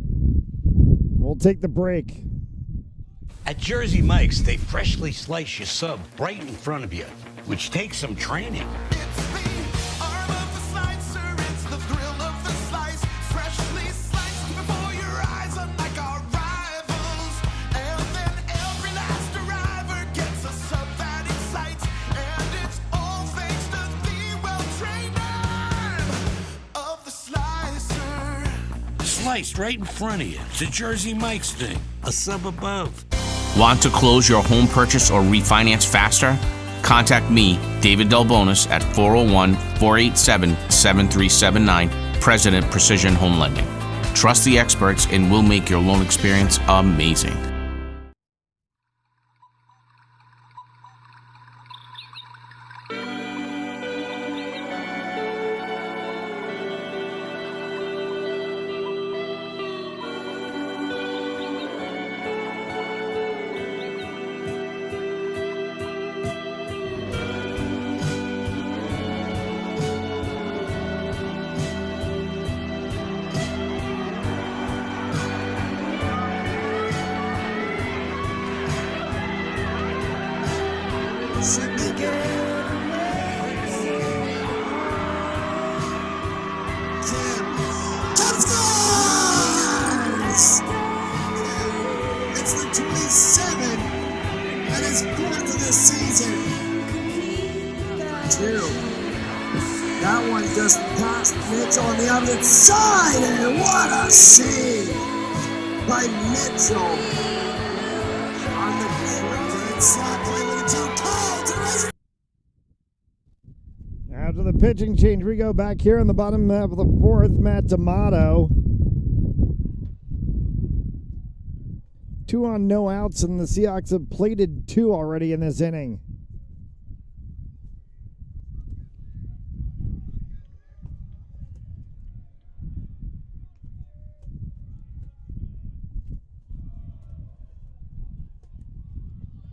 We'll take the break. At Jersey Mike's, they freshly slice your sub right in front of you, which takes some training. Sliced right in front of you. It's a Jersey Mike's thing. A sub above. Want to close your home purchase or refinance faster? Contact me, David Delbonis, at 401-487-7379, President Precision Home Lending. Trust the experts and we'll make your loan experience amazing. That one just passed Mitch on the other side, and what a save by Mitchell on the It's slot play with a two call to raise. After the pitching change, we go back here in the bottom half of the fourth. Matt D'Amato. 2 on, no outs, and the Seahawks have plated 2 already in this inning.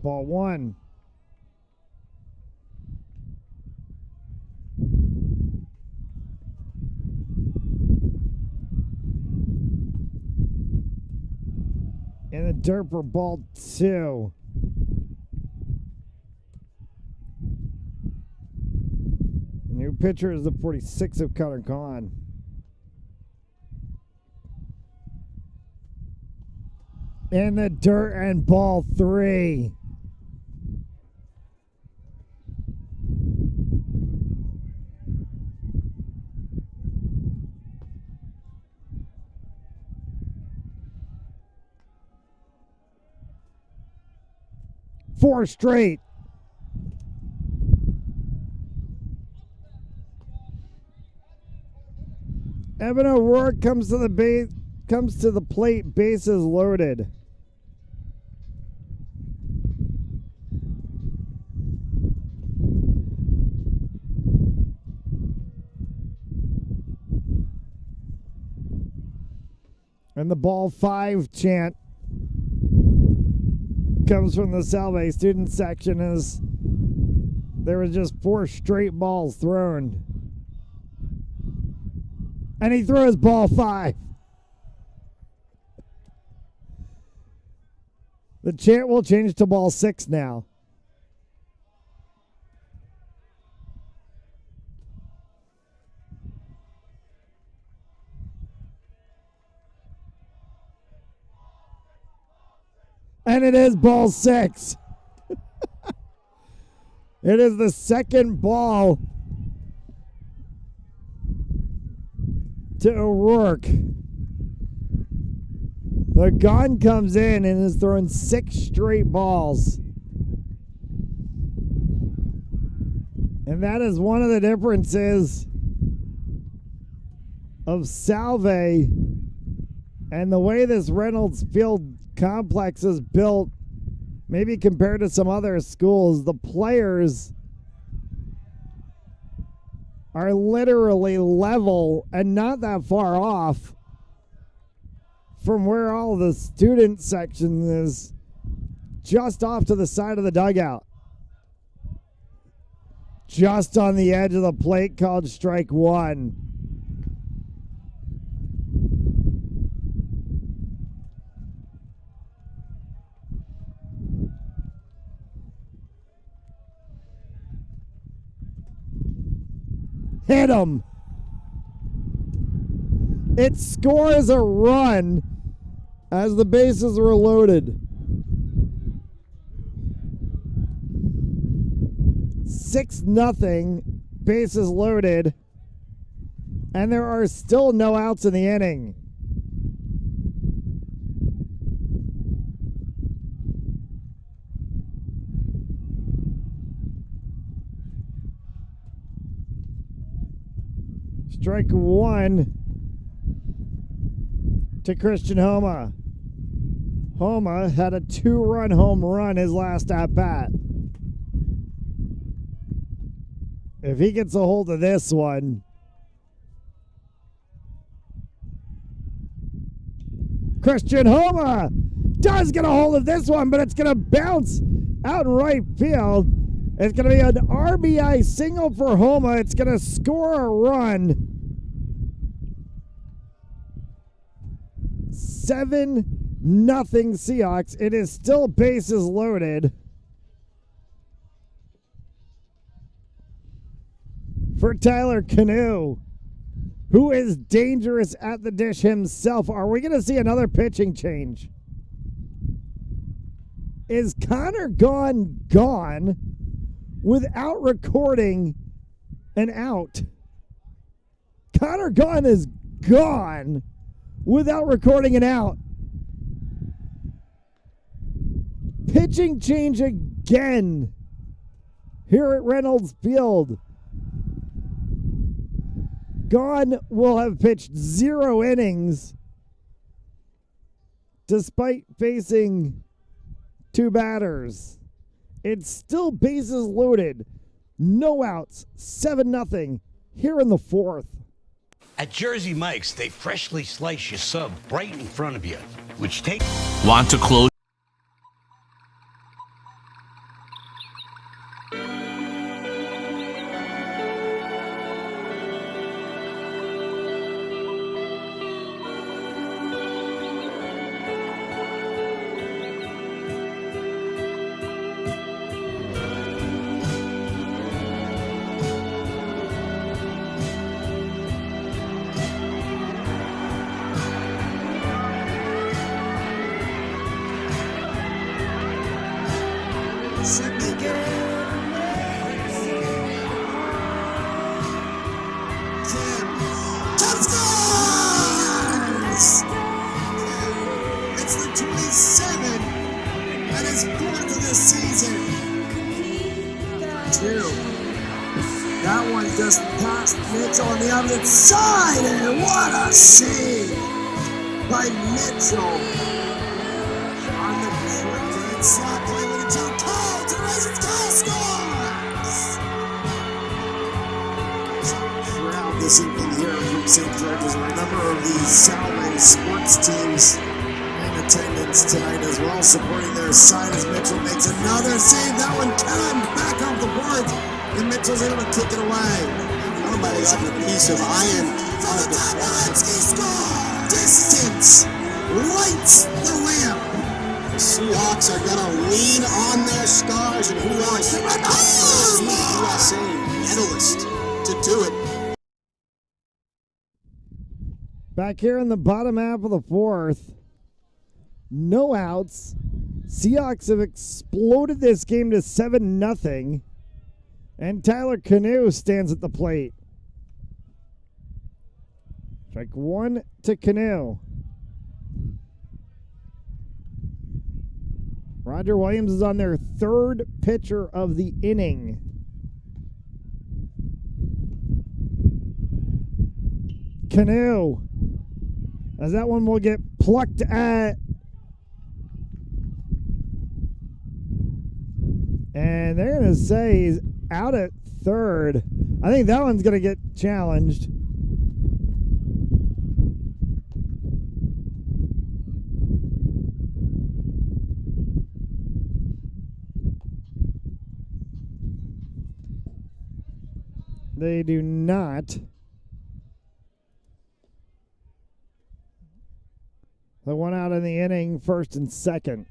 Ball 1. In the dirt for ball 2. The new pitcher is the 46 of Connor Gone. In the dirt and ball 3. Four straight. Evan O'Rourke comes to the plate, bases loaded. And the ball 5 chant comes from the Salve student section as there was just 4 straight balls thrown. And he throws ball 5. The chant will change to ball 6 now. And it is ball 6. It is the second ball to O'Rourke. The gun comes in and is throwing 6 straight balls. And that is one of the differences of Salve and the way this Reynolds Field complex is built, maybe compared to some other schools. The players are literally level and not that far off from where all the student section is, just off to the side of the dugout, just on the edge of the plate, called strike 1. Hit him. It scores a run as the bases were loaded. 6-0, bases loaded, and there are still no outs in the inning. Strike 1 to Christian Homa. Homa had a 2-run home run his last at-bat. If he gets a hold of this one, Christian Homa does get a hold of this one, but it's going to bounce out in right field. It's going to be an RBI single for Homa. It's going to score a run. 7-0 Seahawks. It is still bases loaded for Tyler Canoe, who is dangerous at the dish himself. Are we going to see another pitching change? Is Connor gone without recording an out? Connor Gone is gone without recording an out. Pitching change again again here at Reynolds Field. Gone will have pitched 0 innings despite facing 2 batters. It's still bases loaded. No outs. 7-0 here in the 4th. At Jersey Mike's, they freshly slice your sub right in front of you, which takes... Want to close? That one just passed Mitchell on the opposite side, and what a save by Mitchell on the prelude slot play with a jump call to raise its goal scores. Crowd this evening here from St. George's, and a number of the Salve sports teams in attendance tonight as well, supporting their side as Mitchell makes another save. That one cannot back off the boards. And Mitchell's able to kick it away. Nobody's got a piece of iron from the top. He scores! Distance lights the lamp. The Seahawks are going to lean on their stars, and who else? USA medalist to do it. Back here in the bottom half of the 4th. No outs. Seahawks have exploded this game to 7-0. And Tyler Canoe stands at the plate. Strike 1 to Canoe. Roger Williams is on their 3rd pitcher of the inning. Canoe, as that one will get plucked at. And they're going to say he's out at 3rd. I think that one's going to get challenged. They do not. The one out in the inning, 1st and 2nd.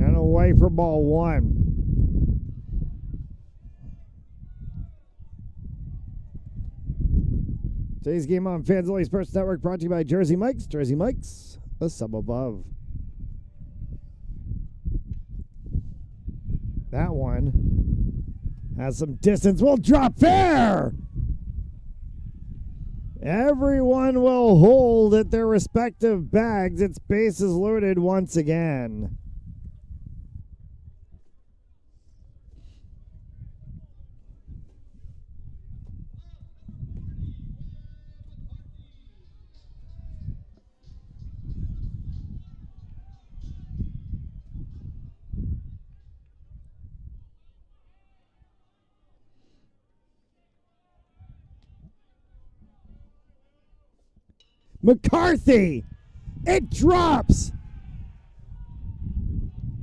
And away for ball 1. Today's game on Fans Only Sports Network brought to you by Jersey Mike's. Jersey Mike's, a sub above. That one has some distance. Will drop fair. Everyone will hold at their respective bags. Its bases loaded once again. McCarthy, it drops.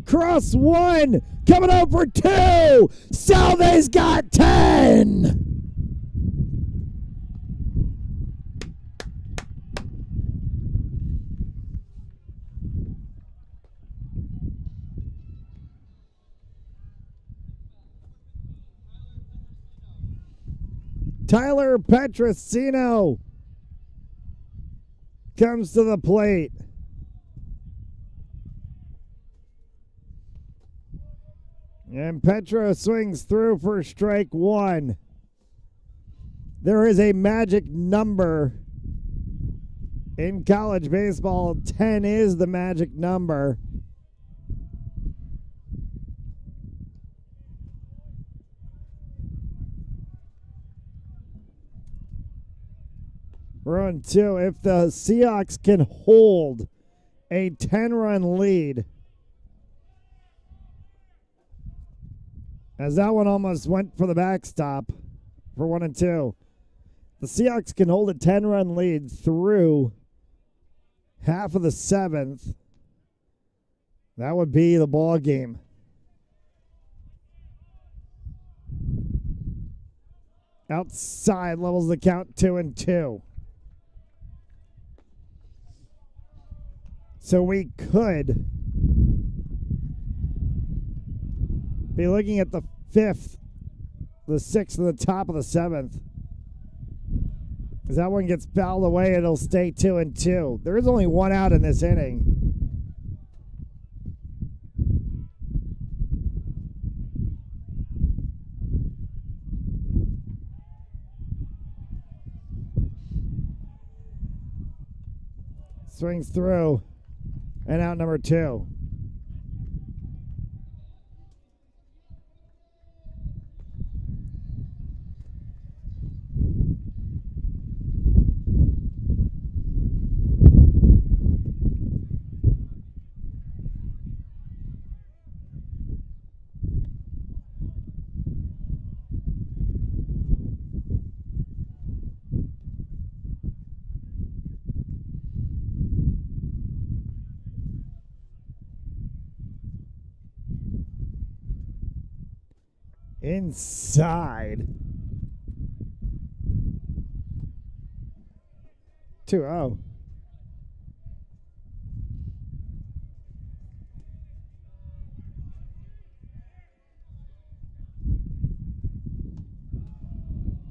Cross 1, coming out for 2. Salve's got 10. Tyler Petrosino comes to the plate. And Petro swings through for strike 1. There is a magic number In college baseball, 10 is the magic number. We're on 2. If the Seahawks can hold a 10-run lead, as that one almost went for the backstop for 1 and 2. The Seahawks can hold a 10-run lead through half of the 7th. That would be the ball game. Outside levels the count 2 and 2. So we could be looking at the 5th, the 6th, and the top of the 7th. As that one gets fouled away, it'll stay 2 and 2. There is only one out in this inning. Swings through, and out number 2. Inside. 2-0.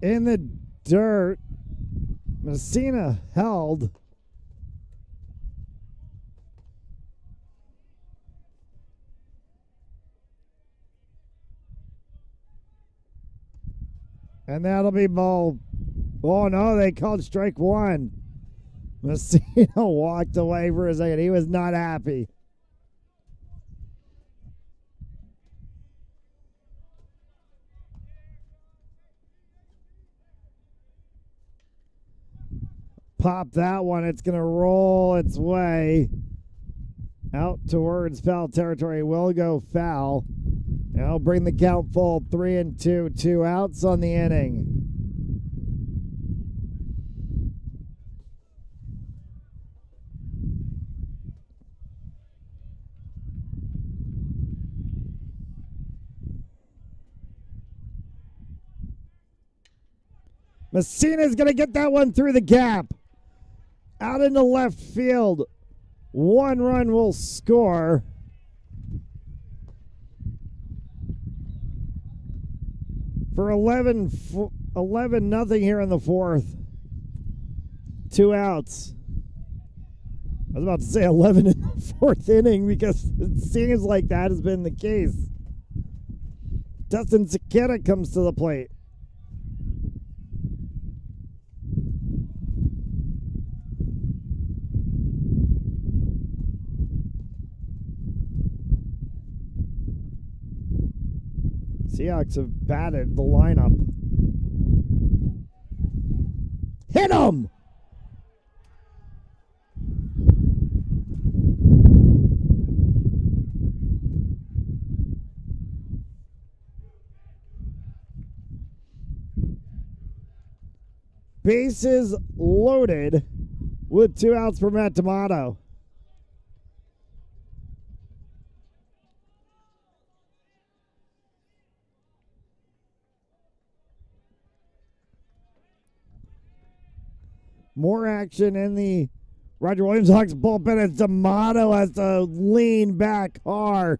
In the dirt, Messina held. And that'll be ball. Oh, no, they called strike 1. Messina walked away for a second. He was not happy. Pop that one. It's going to roll its way out towards foul territory. Will go foul. And I'll bring the count full 3 and 2. 2 outs on the inning. Messina's going to get that one through the gap. Out into left field. 1 run will score. For 11 nothing here in the 4th. 2 outs. I was about to say 11 in the 4th inning because it seems like that has been the case. Dustin Saketa comes to the plate. Seahawks have batted the lineup. Hit him! Bases loaded with 2 outs for Matt D'Amato. More action in the Roger Williams Hawks bullpen as D'Amato has to lean back hard.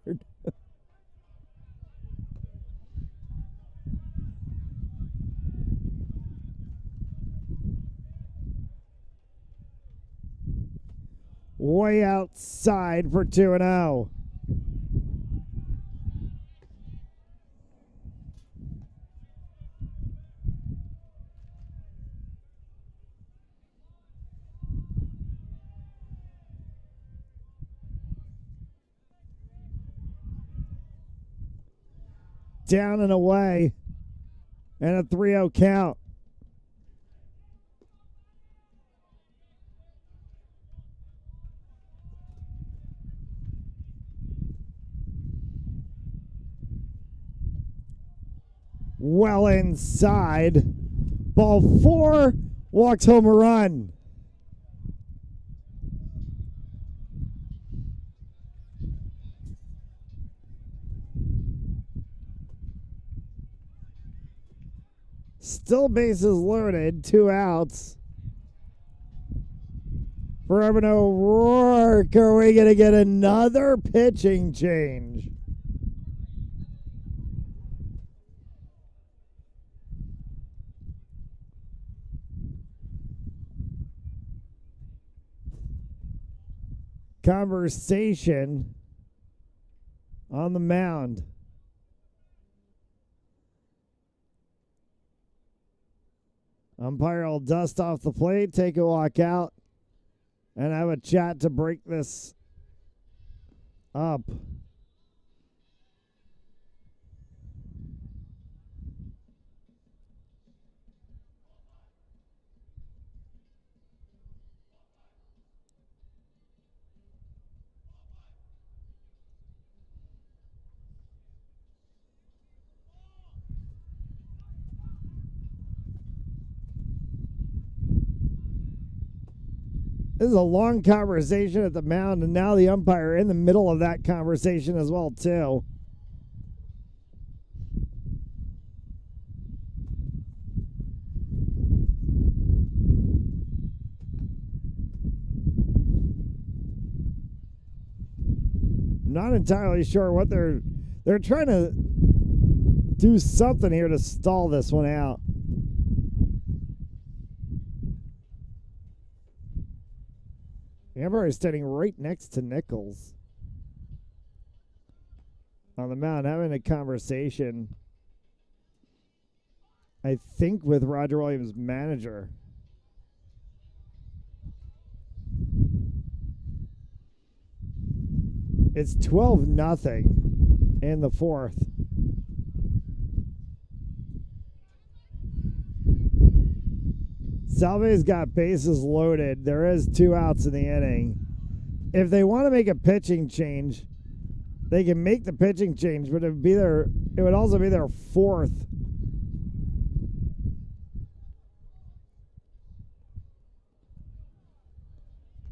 Way outside for 2-0. down and away, and a 3-0 count. Well inside. Ball 4, walks home a run. Still bases loaded, 2 outs. For Evan O'Rourke, are we going to get another pitching change? Conversation on the mound. Umpire will dust off the plate, take a walk out, and have a chat to break this up. This is a long conversation at the mound, and now the umpire in the middle of that conversation as well, too. Not entirely sure what they're trying to do something here to stall this one out. The umpire is standing right next to Nichols on the mound, having a conversation, I think, with Roger Williams' manager. It's 12-0 in the 4th. Salve's got bases loaded. There is 2 outs in the inning. If they want to make a pitching change, they can make the pitching change, but it would also be their 4th.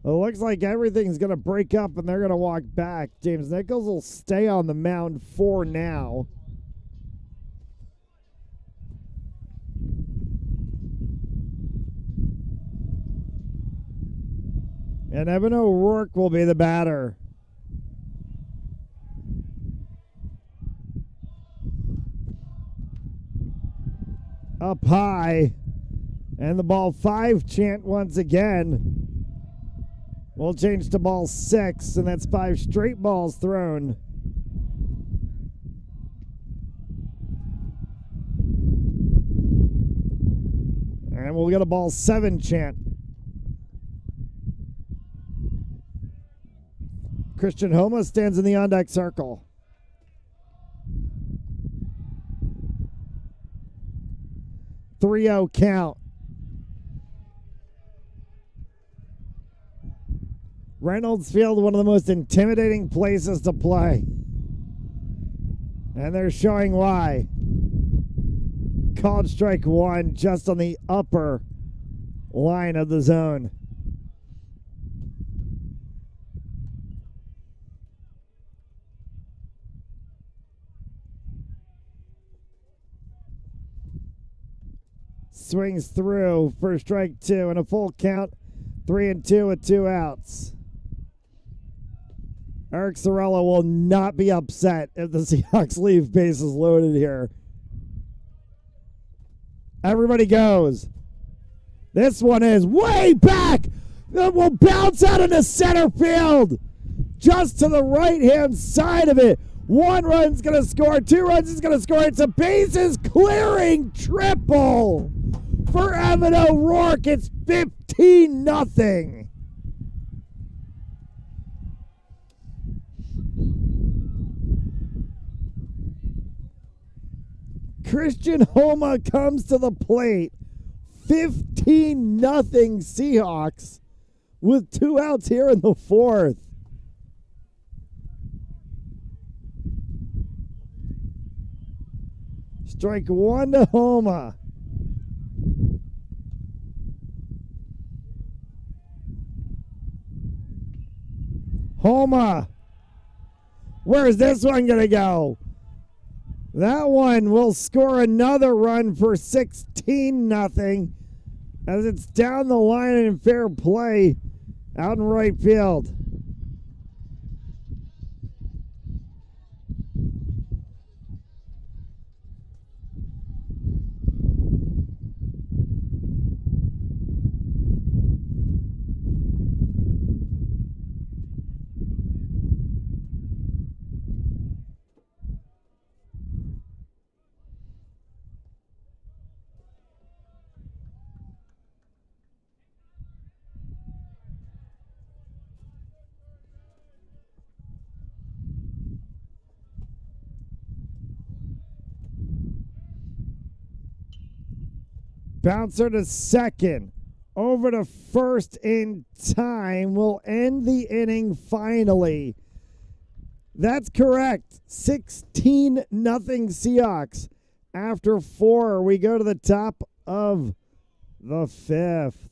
It looks like everything's going to break up and they're going to walk back. James Nichols will stay on the mound for now. And Evan O'Rourke will be the batter. Up high. And the ball 5 chant once again. We'll change to ball 6, and that's 5 straight balls thrown. And we'll get a ball 7 chant. Christian Homa stands in the on-deck circle. Three-0 count. Reynolds Field, one of the most intimidating places to play. And they're showing why. Called strike 1 just on the upper line of the zone. Swings through for strike 2 and a full count, 3-2 with 2 outs. Eric Sorella will not be upset if the Seahawks leave bases loaded here. Everybody goes. This one is way back. It will bounce out into center field. Just to the right-hand side of it. 1 run's going to score. 2 runs is going to score. It's a bases clearing triple for Evan O'Rourke. It's 15-0. Christian Homa comes to the plate. 15-0 Seahawks with 2 outs here in the 4th. Strike 1 to Homa. Homa. Where's this one going to go? That one will score another run for 16-0 as it's down the line in fair play out in right field. Bouncer to second. Over to first in time. Will end the inning finally. That's correct. 16-0 Seahawks. After 4, we go to the top of the 5th.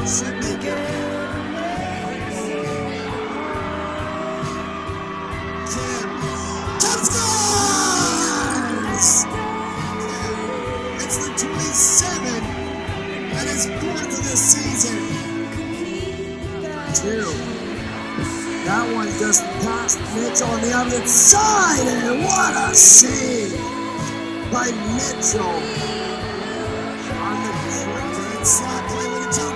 Should be good. Kim scores! It's the 27th and his 4th of the season. 2. That one just passed Mitchell on the opposite side, and what a save by Mitchell on the great slap play with a 2.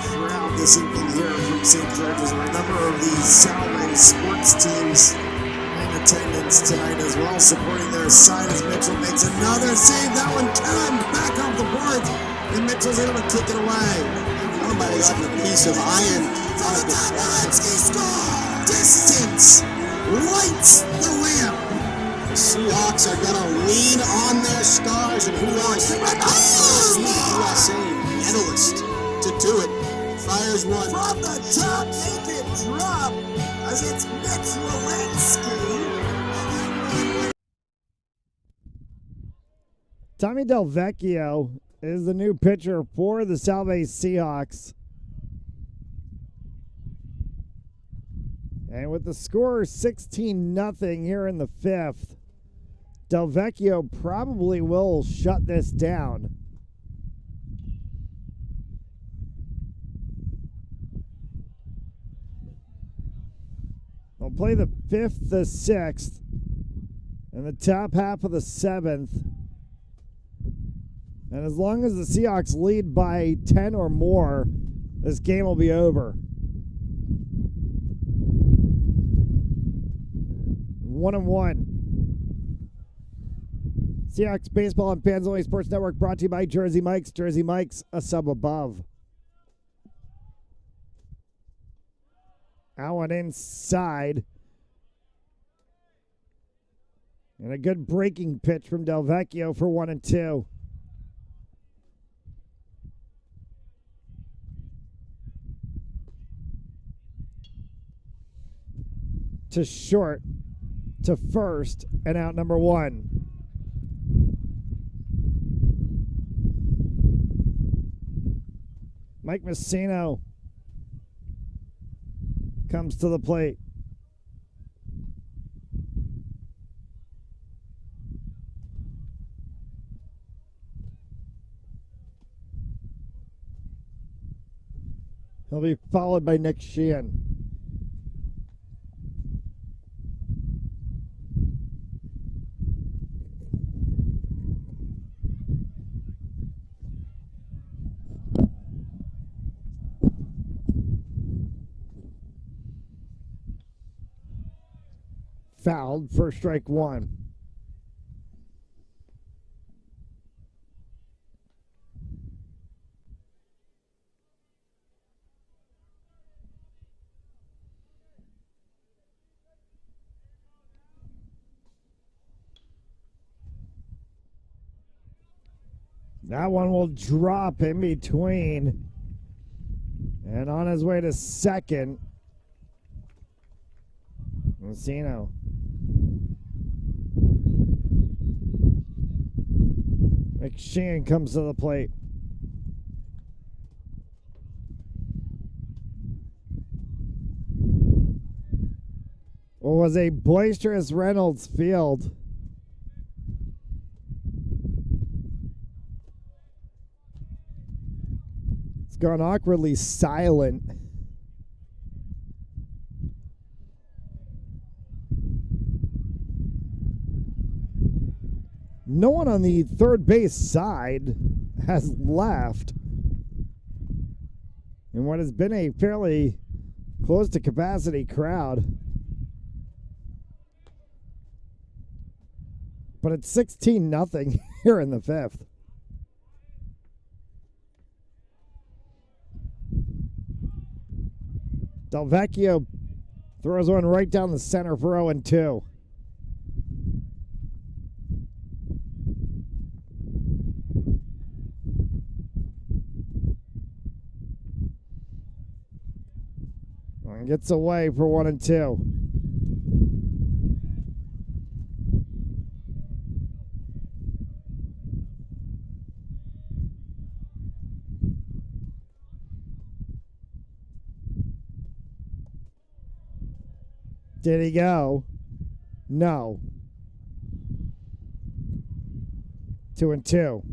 Crowd this evening here from St. George's, and a number of the Salve sports teams in attendance tonight as well, supporting their side as Mitchell makes another save. That one turned back off the boards, and Mitchell's able to kick it away. Somebody's having a piece of iron on a score. Distance lights the lamp. The Seahawks are going to lean on their stars, and who else? USA medalist to do it. Fires one. From the top, make it drop as it's Mitch Walensky. Tommy Delvecchio is the new pitcher for the Salve Seahawks. And with the score 16-0 here in the 5th, Delvecchio probably will shut this down. They'll play the 5th, the 6th, and the top half of the 7th. And as long as the Seahawks lead by 10 or more, this game will be over. 1-1. Seahawks Baseball on Fans Only Sports Network brought to you by Jersey Mike's. Jersey Mike's, a sub above. That one inside. And a good breaking pitch from Delvecchio for 1-2. To short, to first, and out number 1. Mike Messino comes to the plate. He'll be followed by Nick Sheehan. Fouled for strike one. That one will drop in between. And on his way to second, Messino. McSheehan comes to the plate. What was a boisterous Reynolds field. It's gone awkwardly silent. No one on the third base side has left in what has been a fairly close to capacity crowd. But it's 16-0 here in the fifth. Delvecchio throws one right down the center for 0-2. And gets away for 1-2. Did he go? No. 2-2.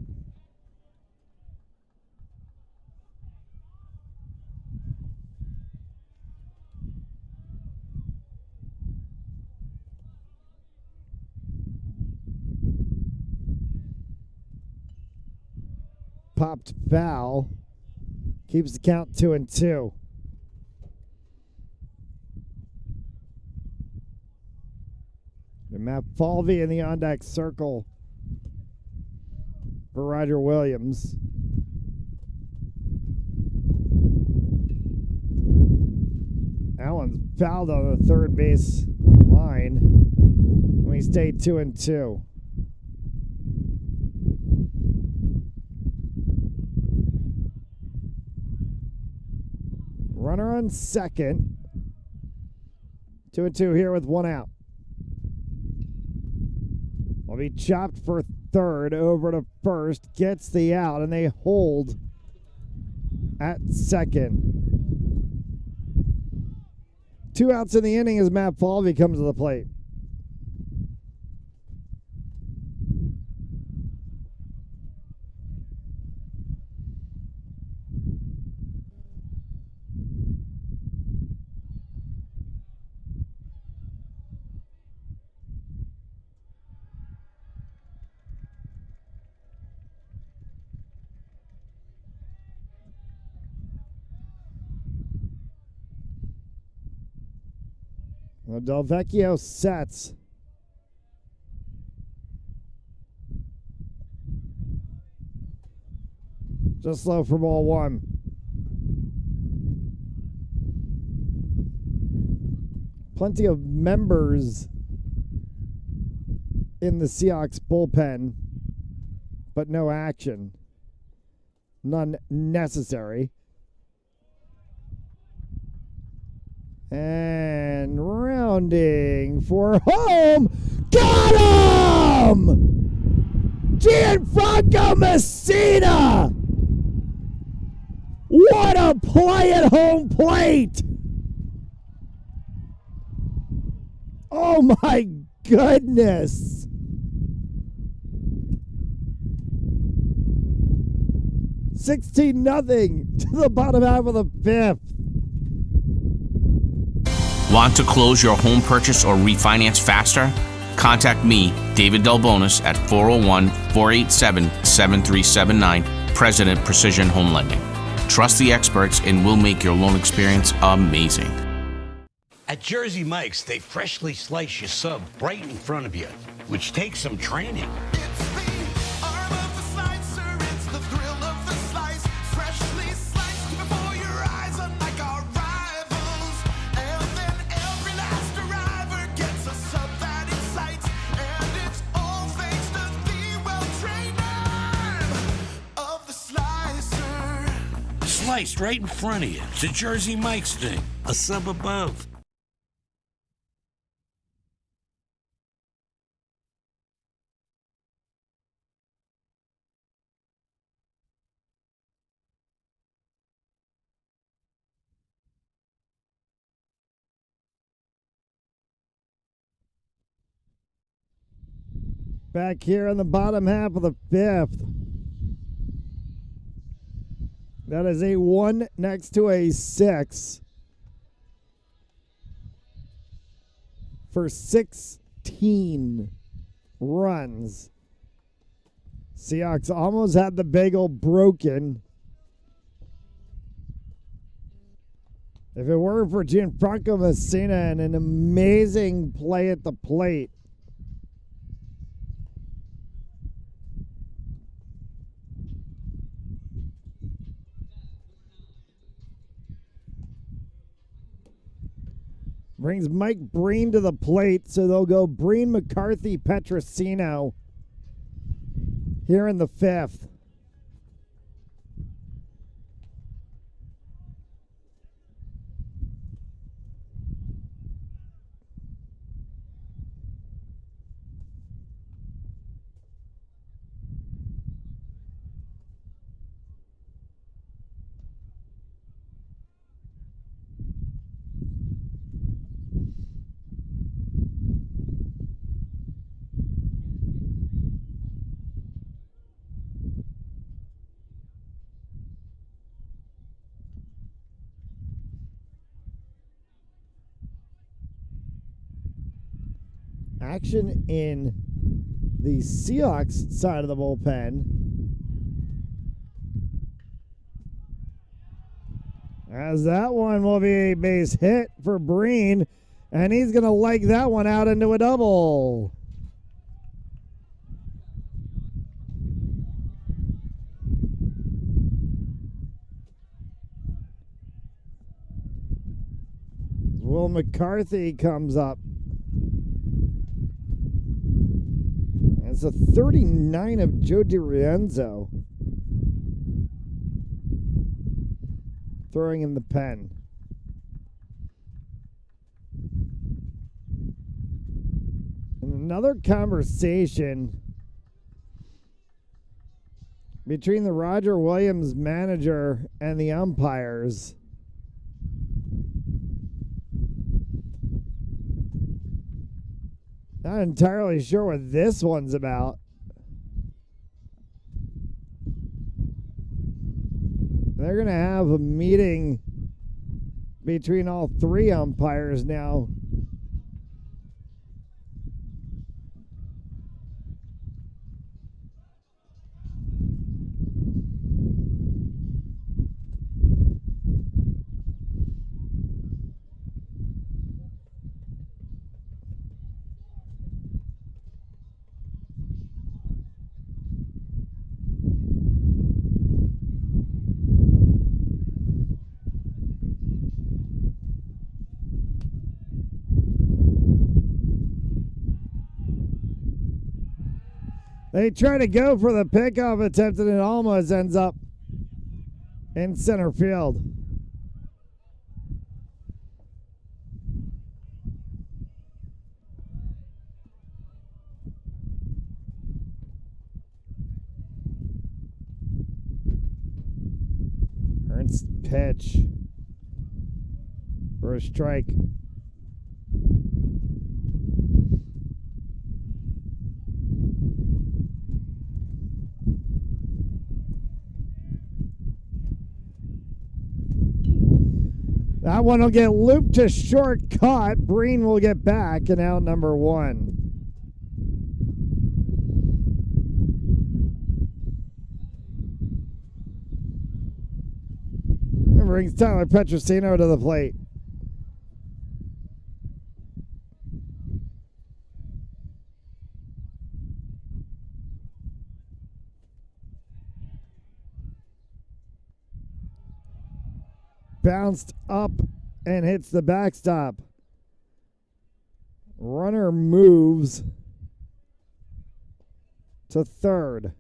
Popped foul. Keeps the count 2-2. And Matt Falvey in the on-deck circle for Roger Williams. Allen's fouled on the third base line. We stayed 2-2. Runner on second. 2-2 here with one out. Will be chopped for third, over to first, gets the out, and they hold at second. 2 outs in the inning as Matt Falvey comes to the plate. Delvecchio sets. Just low for ball one. Plenty of members in the Seahawks bullpen, but no action. None necessary. And rounding for home. Got him! Gianfranco Messina! What a play at home plate! Oh my goodness! 16-0 to the bottom half of the fifth. Want to close your home purchase or refinance faster? Contact me, David Delbonis, at 401-487-7379, President Precision Home Lending. Trust the experts and we'll make your loan experience amazing. At Jersey Mike's, they freshly slice your sub right in front of you, which takes some training. Sliced right in front of you. It's a Jersey Mike's thing. A sub above. Back here in the bottom half of the fifth. That is a 1 next to a 6 for 16 runs. Seahawks almost had the bagel broken. If it weren't for Gianfranco Messina and an amazing play at the plate, brings Mike Breen to the plate, so they'll go Breen, McCarthy, Petrosino here in the fifth. Action in the Seahawks side of the bullpen. As that one will be a base hit for Breen, and he's going to leg that one out into a double. Will McCarthy comes up. It's a 39 of Joe DiRienzo. Throwing in the pen. And another conversation between the Roger Williams manager and the umpires. Not entirely sure what this one's about. They're going to have a meeting between all three umpires now. They try to go for the pickoff attempt and it almost ends up in center field. Ernst pitch for a strike. That one will get looped to short, caught. Breen will get back and out number 1. And brings Tyler Petrosino to the plate. Bounced up and hits the backstop. Runner moves to third.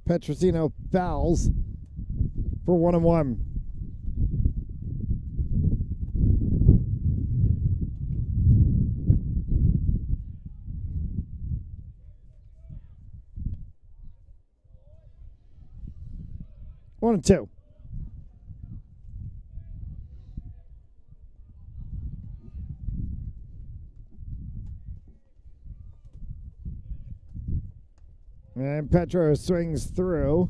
Petrosino fouls for 1-1. One and two. And Petro swings through.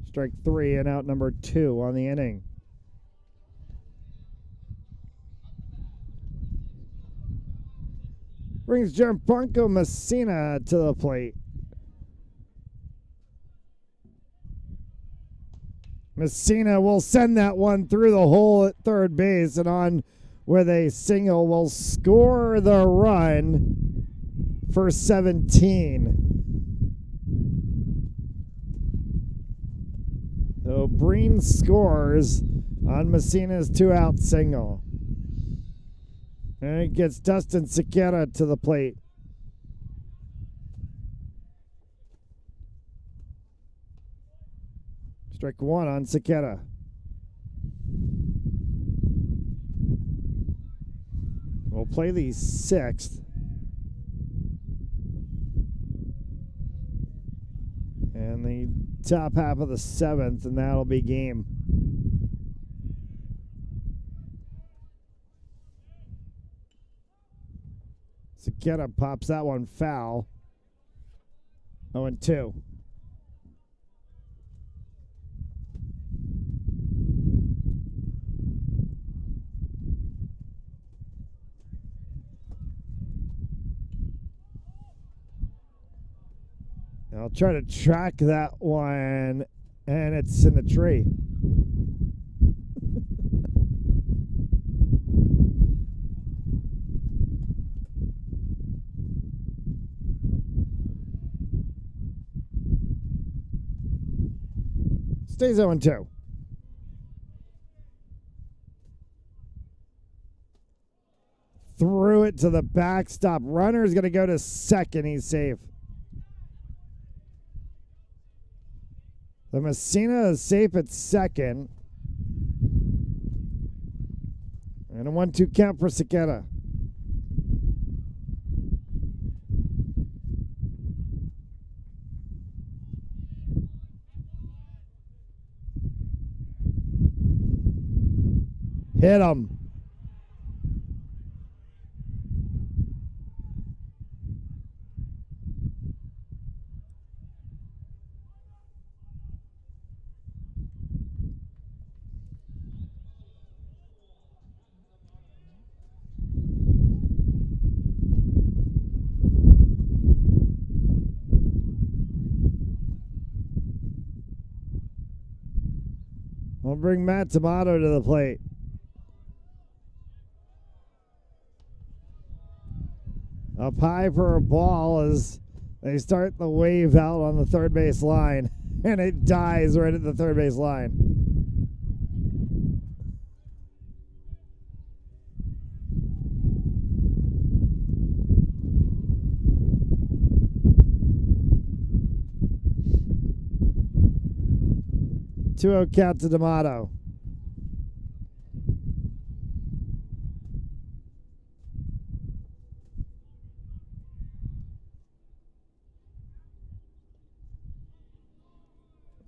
Strike 3 and out number 2 on the inning. Brings Gianfranco Messina to the plate. Messina will send that one through the hole at third base and on with a single will score the run for 17. So Breen scores on Messina's 2-out single. And it gets Dustin Sequeira to the plate. Strike 1 on Sequeira. We'll play the 6th. And the top half of the 7th, and that'll be game. Sequeira pops that one foul. 0-2. I'll try to track that one, and it's in the tree. Stays 0-2. Threw it to the backstop. Runner's going to go to second. He's safe. The Messina is safe at second. And a 1-2 count for Sequeira. Hit him. We'll bring Matt Tomato to the plate. Up high for a ball as they start the wave out on the third base line, and it dies right at the third base line. Two-0 count to D'Amato.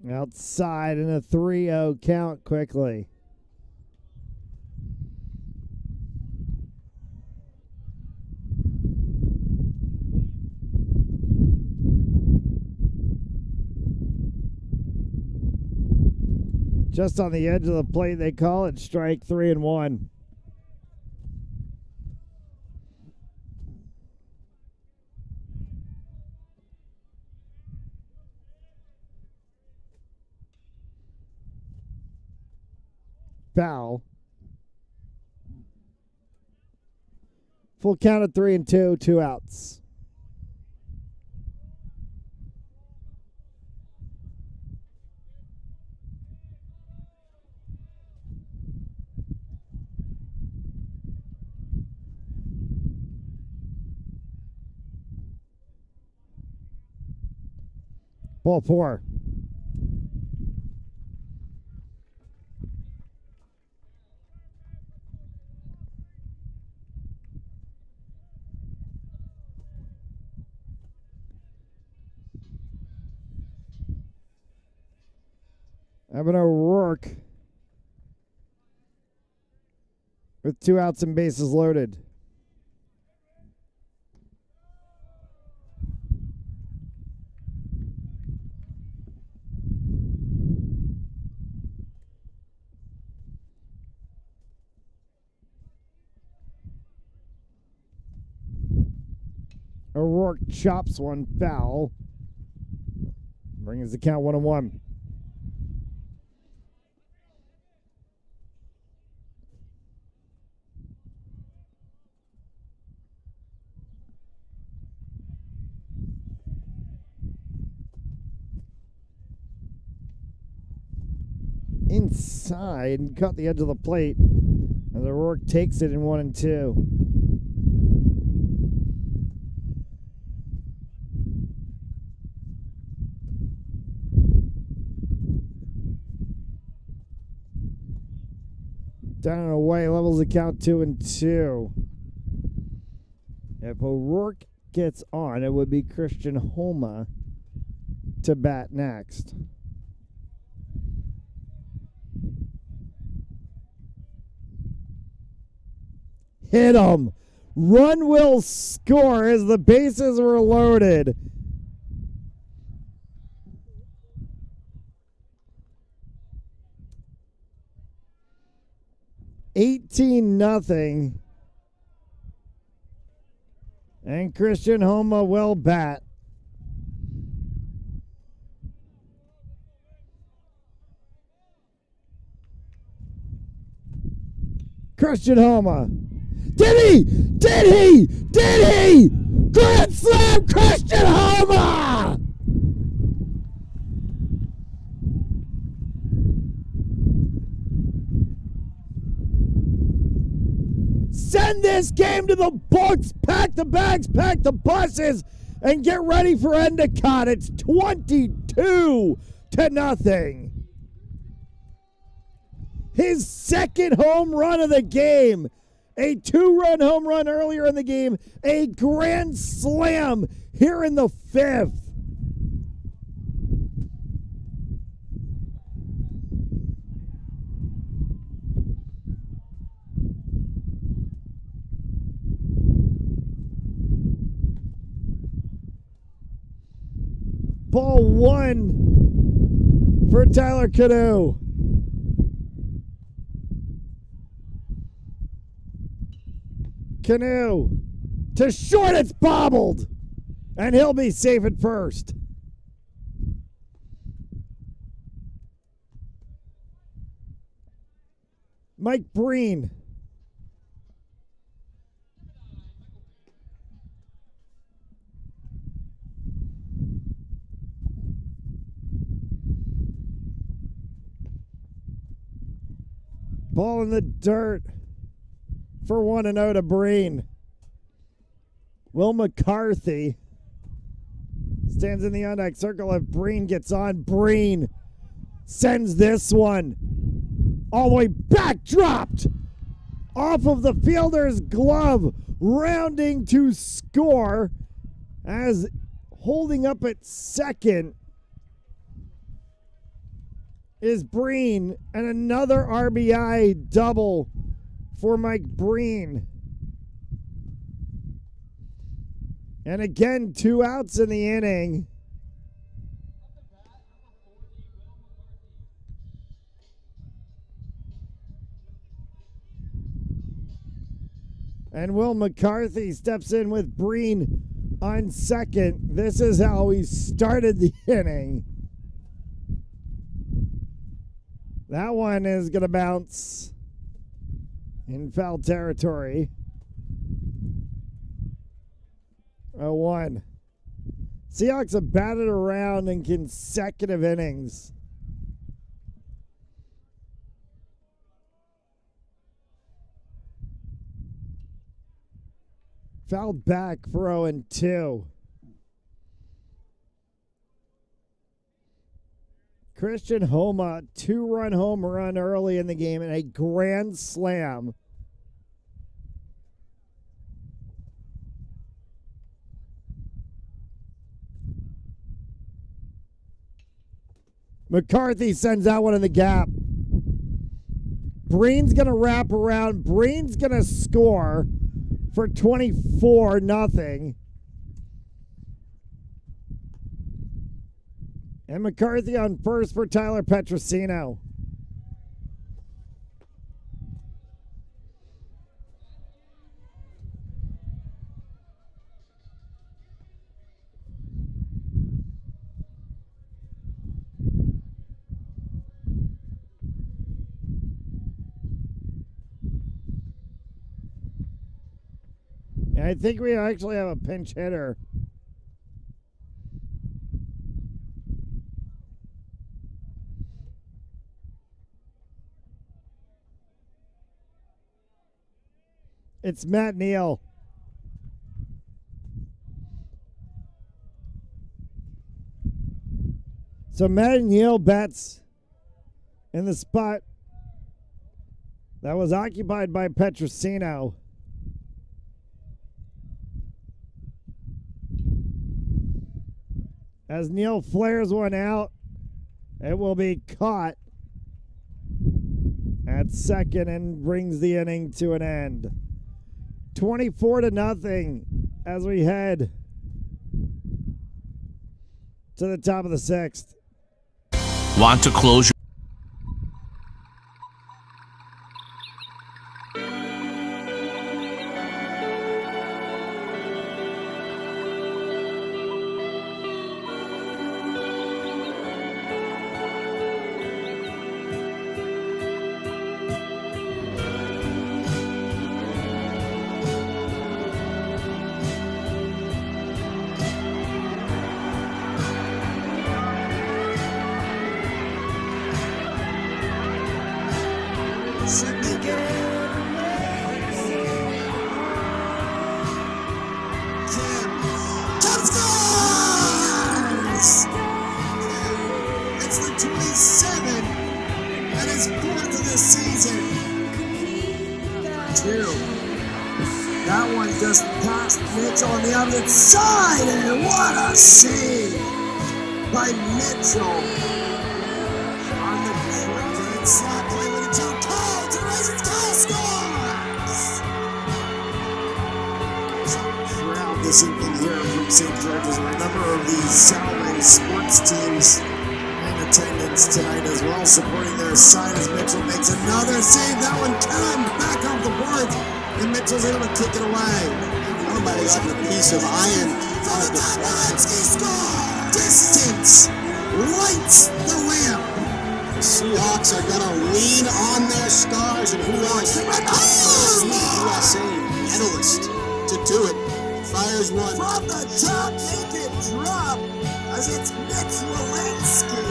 Outside and a 3-0 count quickly. Just on the edge of the plate, they call it strike 3-1. Foul. Full count of 3-2, 2 outs. Ball 4. Evan O'Rourke with 2 outs and bases loaded. O'Rourke chops one foul. Brings the count 1-1. Inside and cut the edge of the plate. And O'Rourke takes it in 1-2. Down and away, levels the count 2-2. If O'Rourke gets on, it would be Christian Homa to bat next. Hit him. Run will score as the bases were loaded. $18-0. And Christian Homa will bat. Christian Homa. Did he? Did he? Did he? Grand slam, Christian Homa! Send this game to the books. Pack the bags, pack the buses, and get ready for Endicott. It's 22-0. His second home run of the game. A 2-run home run earlier in the game. A grand slam here in the 5th. Ball 1 for Tyler Cano. Cano to short, it's bobbled, and he'll be safe at first. Mike Breen. Ball in the dirt for 1-0 to Breen. Will McCarthy stands in the on-deck circle. If Breen gets on, Breen sends this one all the way back, dropped off of the fielder's glove, rounding to score as holding up at second is Breen, and another RBI double for Mike Breen. And again, 2 outs in the inning. And Will McCarthy steps in with Breen on second. This is how we started the inning. That one is going to bounce in foul territory. 0-1. Seahawks have batted around in consecutive innings. Fouled back for 0-2. Christian Homa, 2-run home run early in the game and a grand slam. McCarthy sends that one in the gap. Breen's going to wrap around. Breen's going to score for 24-0. And McCarthy on first for Tyler Petrosino. And I think we actually have a pinch hitter. It's Matt Neal. So Matt Neal bats in the spot that was occupied by Petrosino. As Neal flares one out, it will be caught at second and brings the inning to an end. 24-0 as we head to the top of the sixth. Want to close your That one just passed Mitchell on the opposite side, and what a save by Mitchell on the great slap play with a jump call to raise its goal scores. Crowd this evening here from St. George's, and a number of the Salve sports teams in attendance tonight as well, supporting their side as Mitchell makes another save. That one came back off the boards. And Mitchell's able to kick it away. Nobody's having a piece of iron out of the Walensky score! Distance lights the lamp. The Seahawks are going to lean on their stars, and who else? USA medalist to do it. Fires one. From the top, make it drop as it's Mitch Walensky.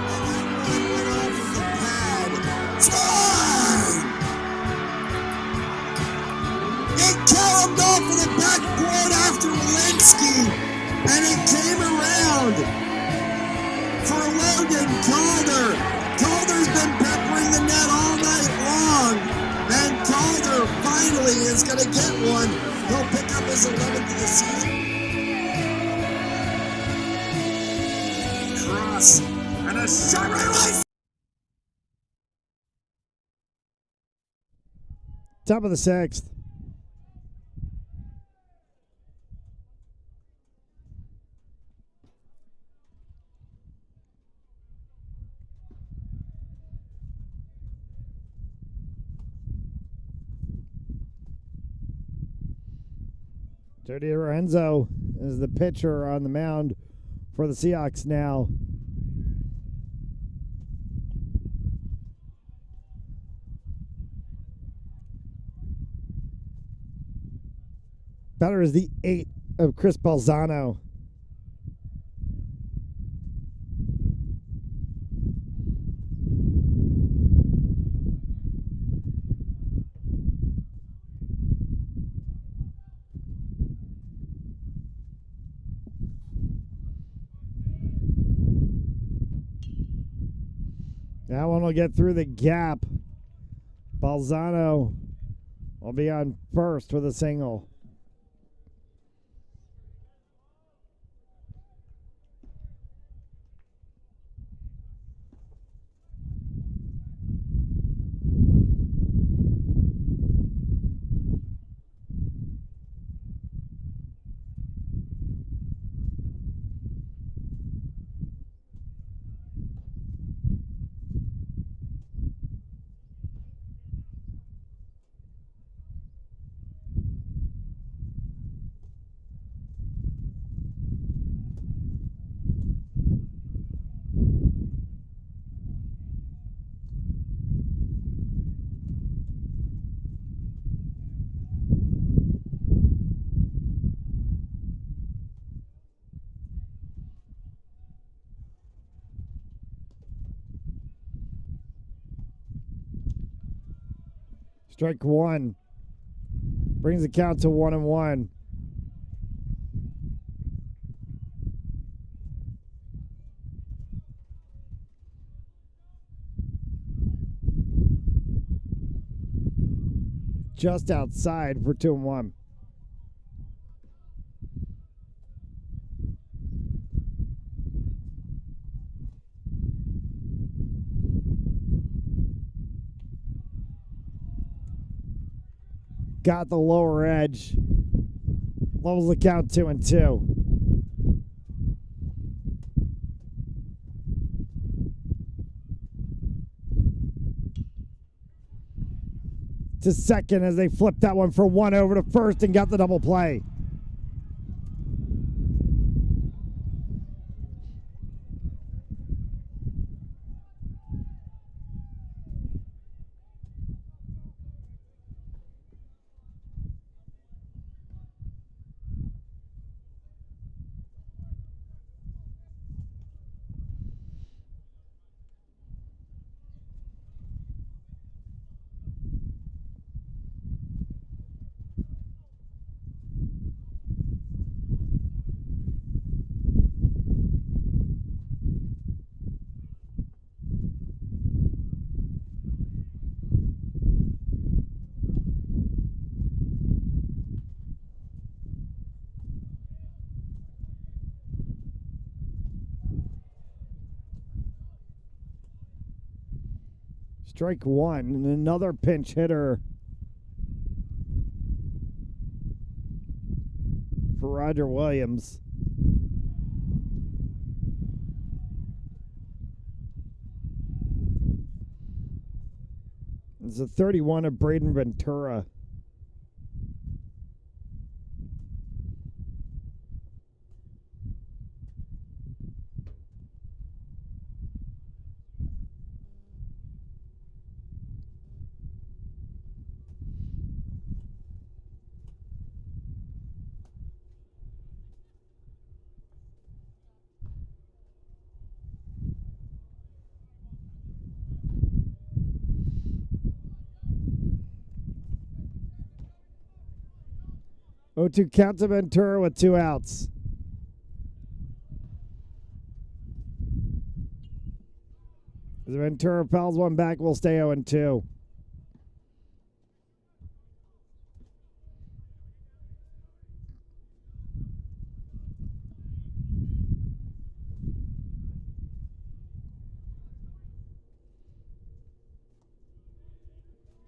And then right off of the pad. Time! It caromed off of the backboard after Walensky, and it came around for Logan Calder. Calder's been peppering the net all night long, and Calder finally is going to get one. He'll pick up his 11th of the season. Cross, and a shot right away. Top of the sixth. Jody Lorenzo is the pitcher on the mound for the Seahawks now. Batter is the 8 of Chris Balzano. That one will get through the gap. Balzano will be on first with a single. Strike one. Brings the count to 1-1. Just outside for 2-1. Got the lower edge. Levels the count 2-2. To second as they flipped that one for one over to first and got the double play. Strike one, and another pinch hitter for Roger Williams. It's a 31 of Braden Ventura. To count to Ventura with 2 outs. As Ventura fouls one back, we'll stay 0-2.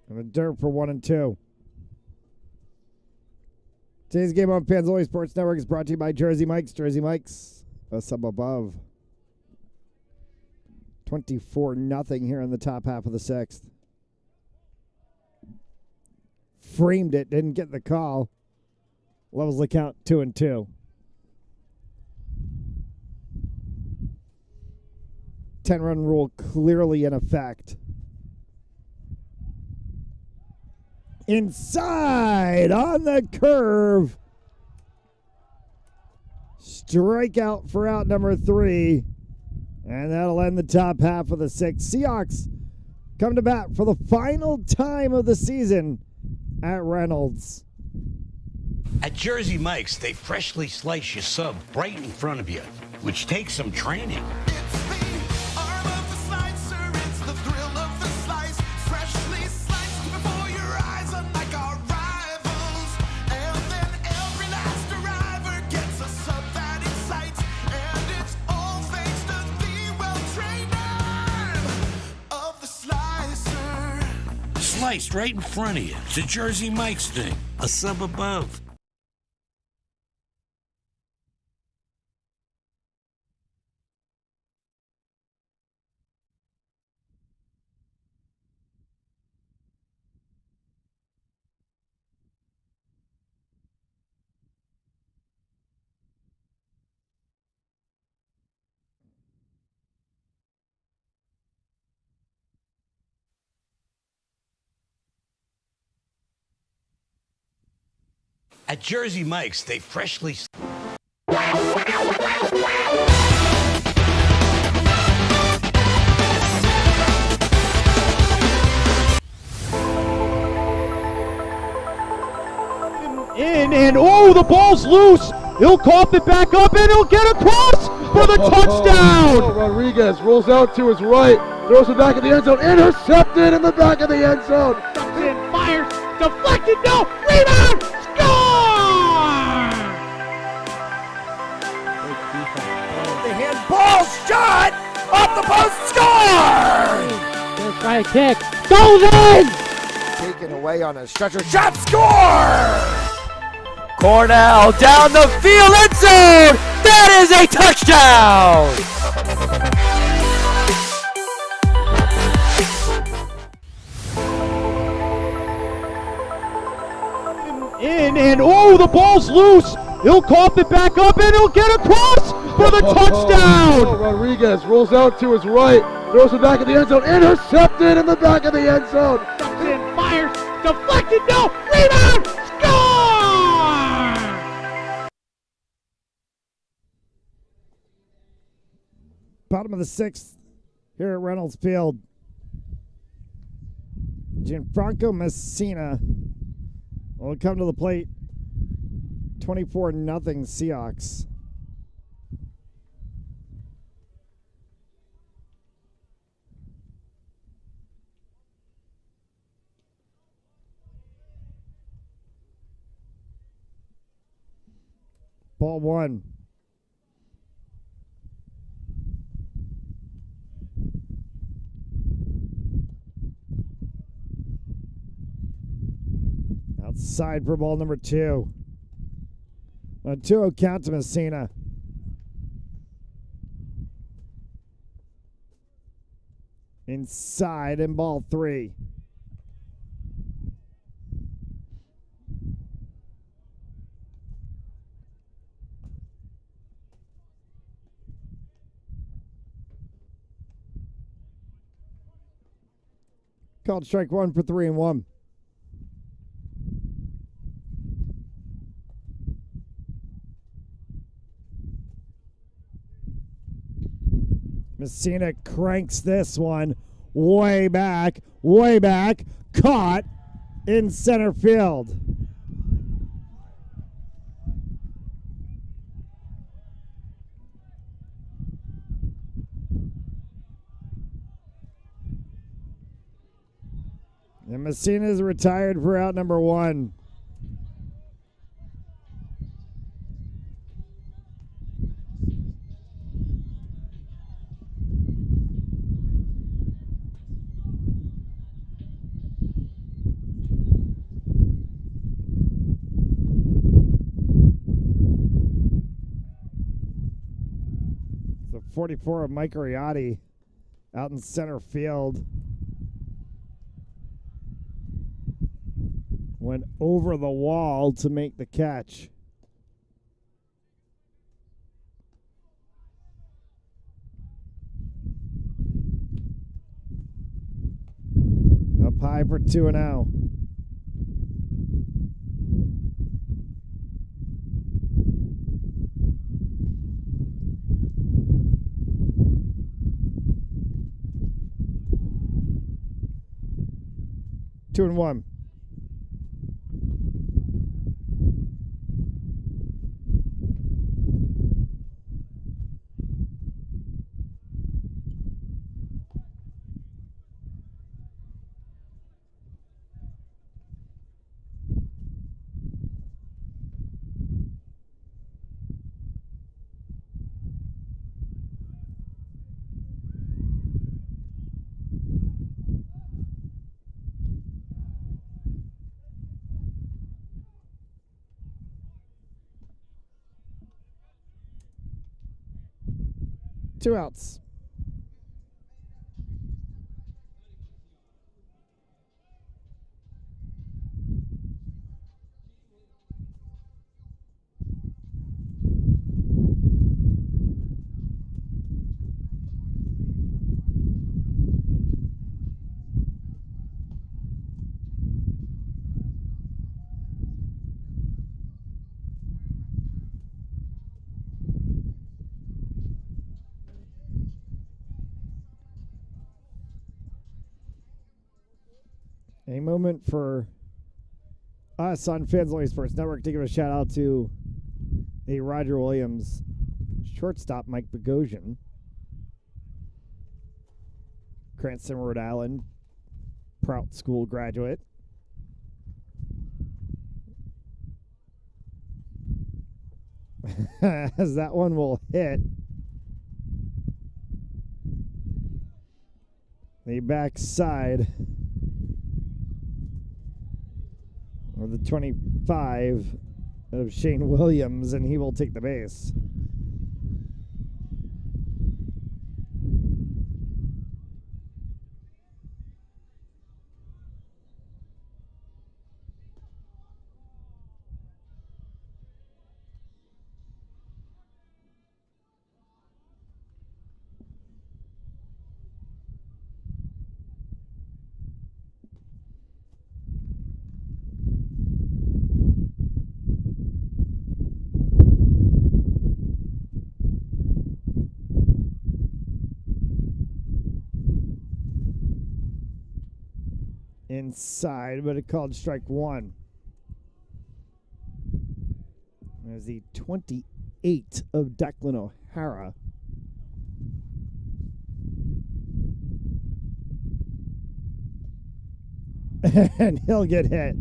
And Ventura for 1-2. Today's game on Panzoli Sports Network is brought to you by Jersey Mike's. Jersey Mike's, a sub above. 24-0 here in the top half of the 6th. Framed it, didn't get the call. Levels the count 2-2. 10-run rule clearly in effect. Inside on the curve. Strikeout for out number 3. And that'll end the top half of the 6th. Seahawks come to bat for the final time of the season at Reynolds. At Jersey Mike's, they freshly slice your sub right in front of you, which takes some training. Sliced right in front of you. It's a Jersey Mike's thing. A sub above. At Jersey Mike's, they freshly... And oh, the ball's loose. He'll cough it back up, and he'll get across for the touchdown. Rodriguez rolls out to his right, throws it back in the end zone, intercepted in the back of the end zone. Comes in, fires, deflected, no, rebound, score! The handball shot off the post, score! Gonna try a kick, goes in! Taken away on a stretcher, shot, score! Cornell down the field, end zone! That is a touchdown! And oh, the ball's loose. He'll cough it back up, and he'll get across for the touchdown. Rodriguez rolls out to his right, throws it back in the end zone, intercepted in the back of the end zone. Comes in, fires, deflected, no, rebound, score! Bottom of the 6th here at Reynolds Field. Gianfranco Messina will come to the plate. 24-0 Seahawks. Ball 1. Outside for ball number 2. A 2-0 count to Messina. Inside in ball 3. Called strike 1 for 3-1. Messina cranks this one way back, caught in center field. And Messina is retired for out number 1. The 44 of Mike Ariotti out in center field. Went over the wall to make the catch. high for 2-0. Two and one. Two outs. A moment for us on Fans Only Sports Network to give a shout out to a Roger Williams shortstop, Mike Bogosian, Cranston, Rhode Island, Prout School graduate. As that one will hit the backside of the 25 of Shane Williams, and he will take the base. Inside, but it called strike one. There's the 28 of Declan O'Hara. And he'll get hit.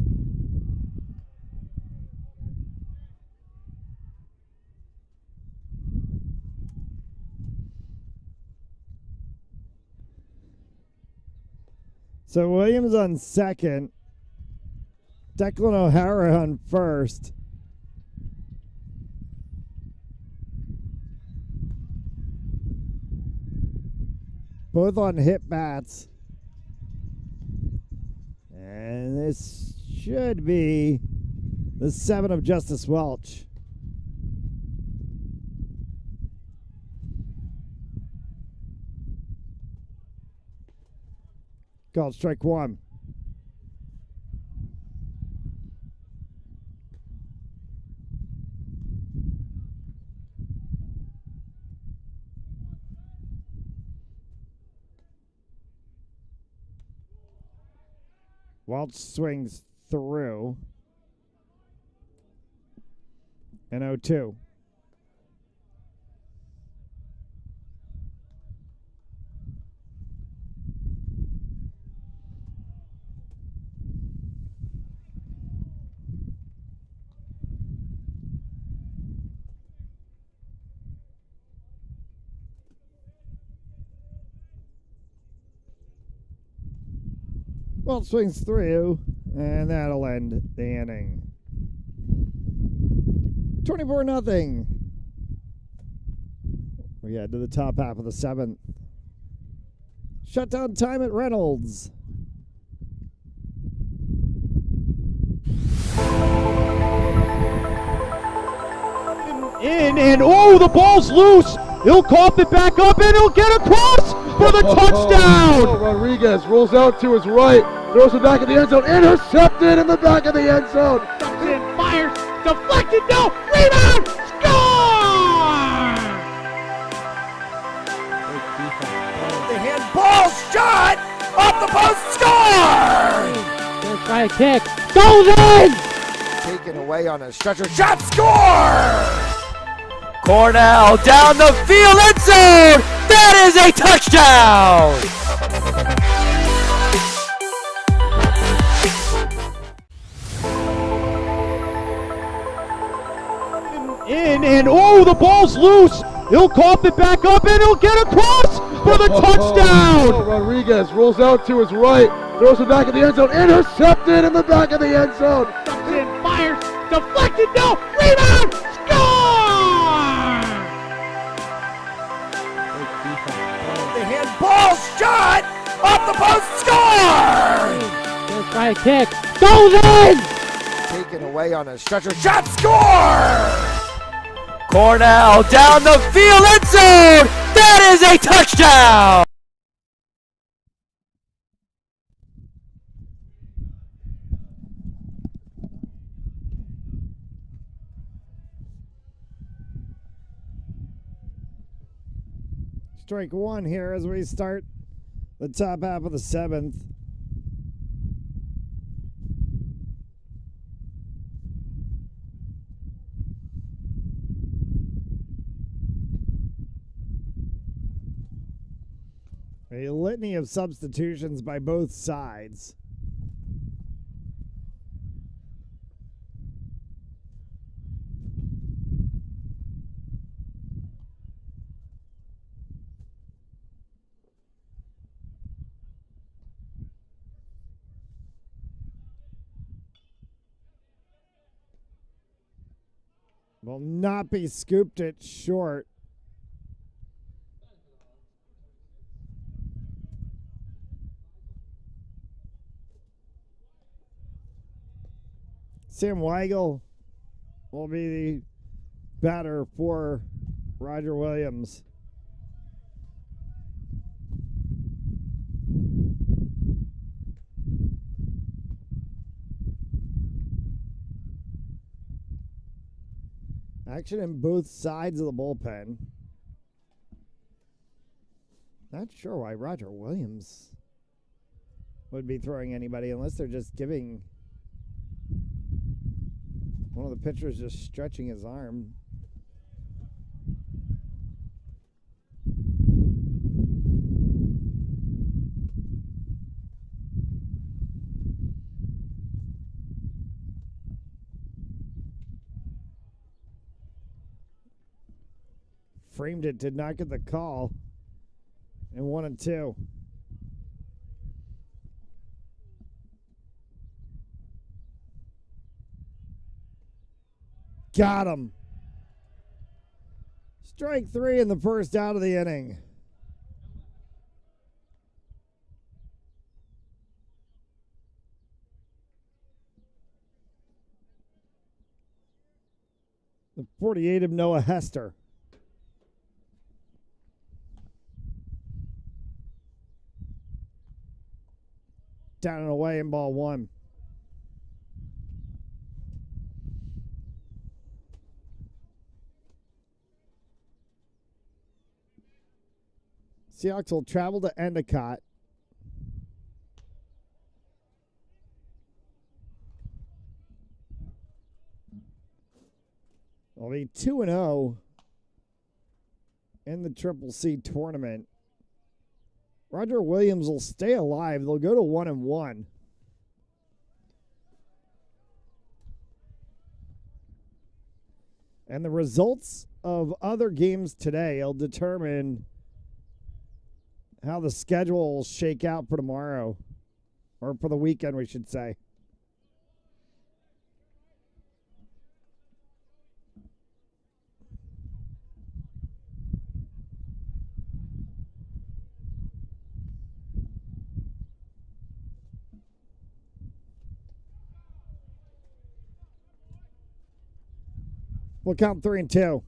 So Williams on second, Declan O'Hara on first. Both on hit bats. And this should be the 7 of Justice Welch. Called strike one. Welch swings through. And 0-2. Well, swings through, and that'll end the inning. 24-0. We head to the top half of the 7th. Shutdown time at Reynolds. In, and oh, the ball's loose. He'll cough it back up, and he'll get across for the touchdown. Rodriguez rolls out to his right. Throws it back in the end zone. Intercepted in the back of the end zone. Fires. Deflected. No. Rebound. Score! The handball shot off the post. Score! Let's try a kick. Goes in! Taken away on a stretcher. Shot. Score! Cornell down the field. End zone. That is a touchdown! In and oh, the ball's loose. He'll cough it back up and he'll get across for the touchdown. Rodriguez rolls out to his right, throws it back in the end zone. Intercepted in the back of the end zone. Fires. Deflected. No. Rebound. Score! The handball shot off the post. Score! Let's try a kick. Goes in! Taken away on a stretcher. Shot. Score! Cornell down the field. End zone. That is a touchdown! Strike one here as we start the top half of the seventh. A litany of substitutions by both sides. Will not be scooped it short. Sam Weigel will be the batter for Roger Williams. Action in both sides of the bullpen. Not sure why Roger Williams would be throwing anybody unless they're just giving one of the pitchers just stretching his arm. Framed it, did not get the call. And 1-2. Got him. Strike three in the first out of the inning. The 48 of Noah Hester. Down and away in ball one. Seahawks will travel to Endicott. They'll be 2-0 in the Triple C tournament. Roger Williams will stay alive. They'll go to 1-1. And the results of other games today will determine how the schedule will shake out for tomorrow. Or for the weekend, we should say. We'll count 3-2.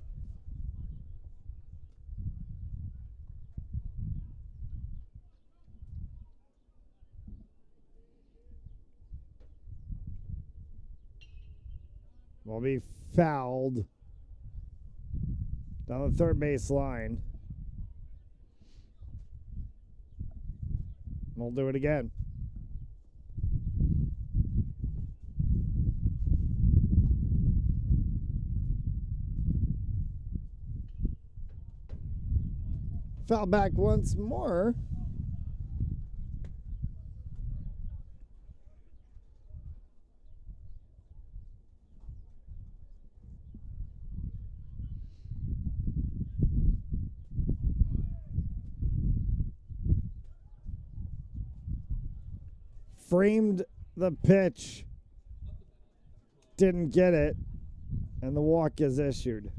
be fouled down the third base line. We'll do it again. Foul back once more. Framed the pitch. Didn't get it. And the walk is issued.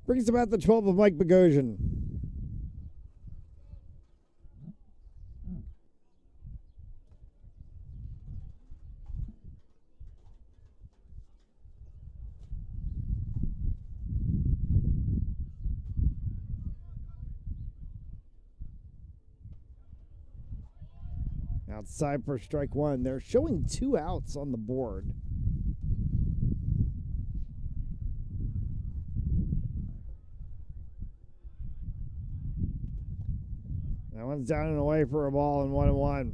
Brings about the 12 of Mike Bogosian. Outside for strike one. They're showing 2 outs on the board. That one's down and away for a ball and 1-1.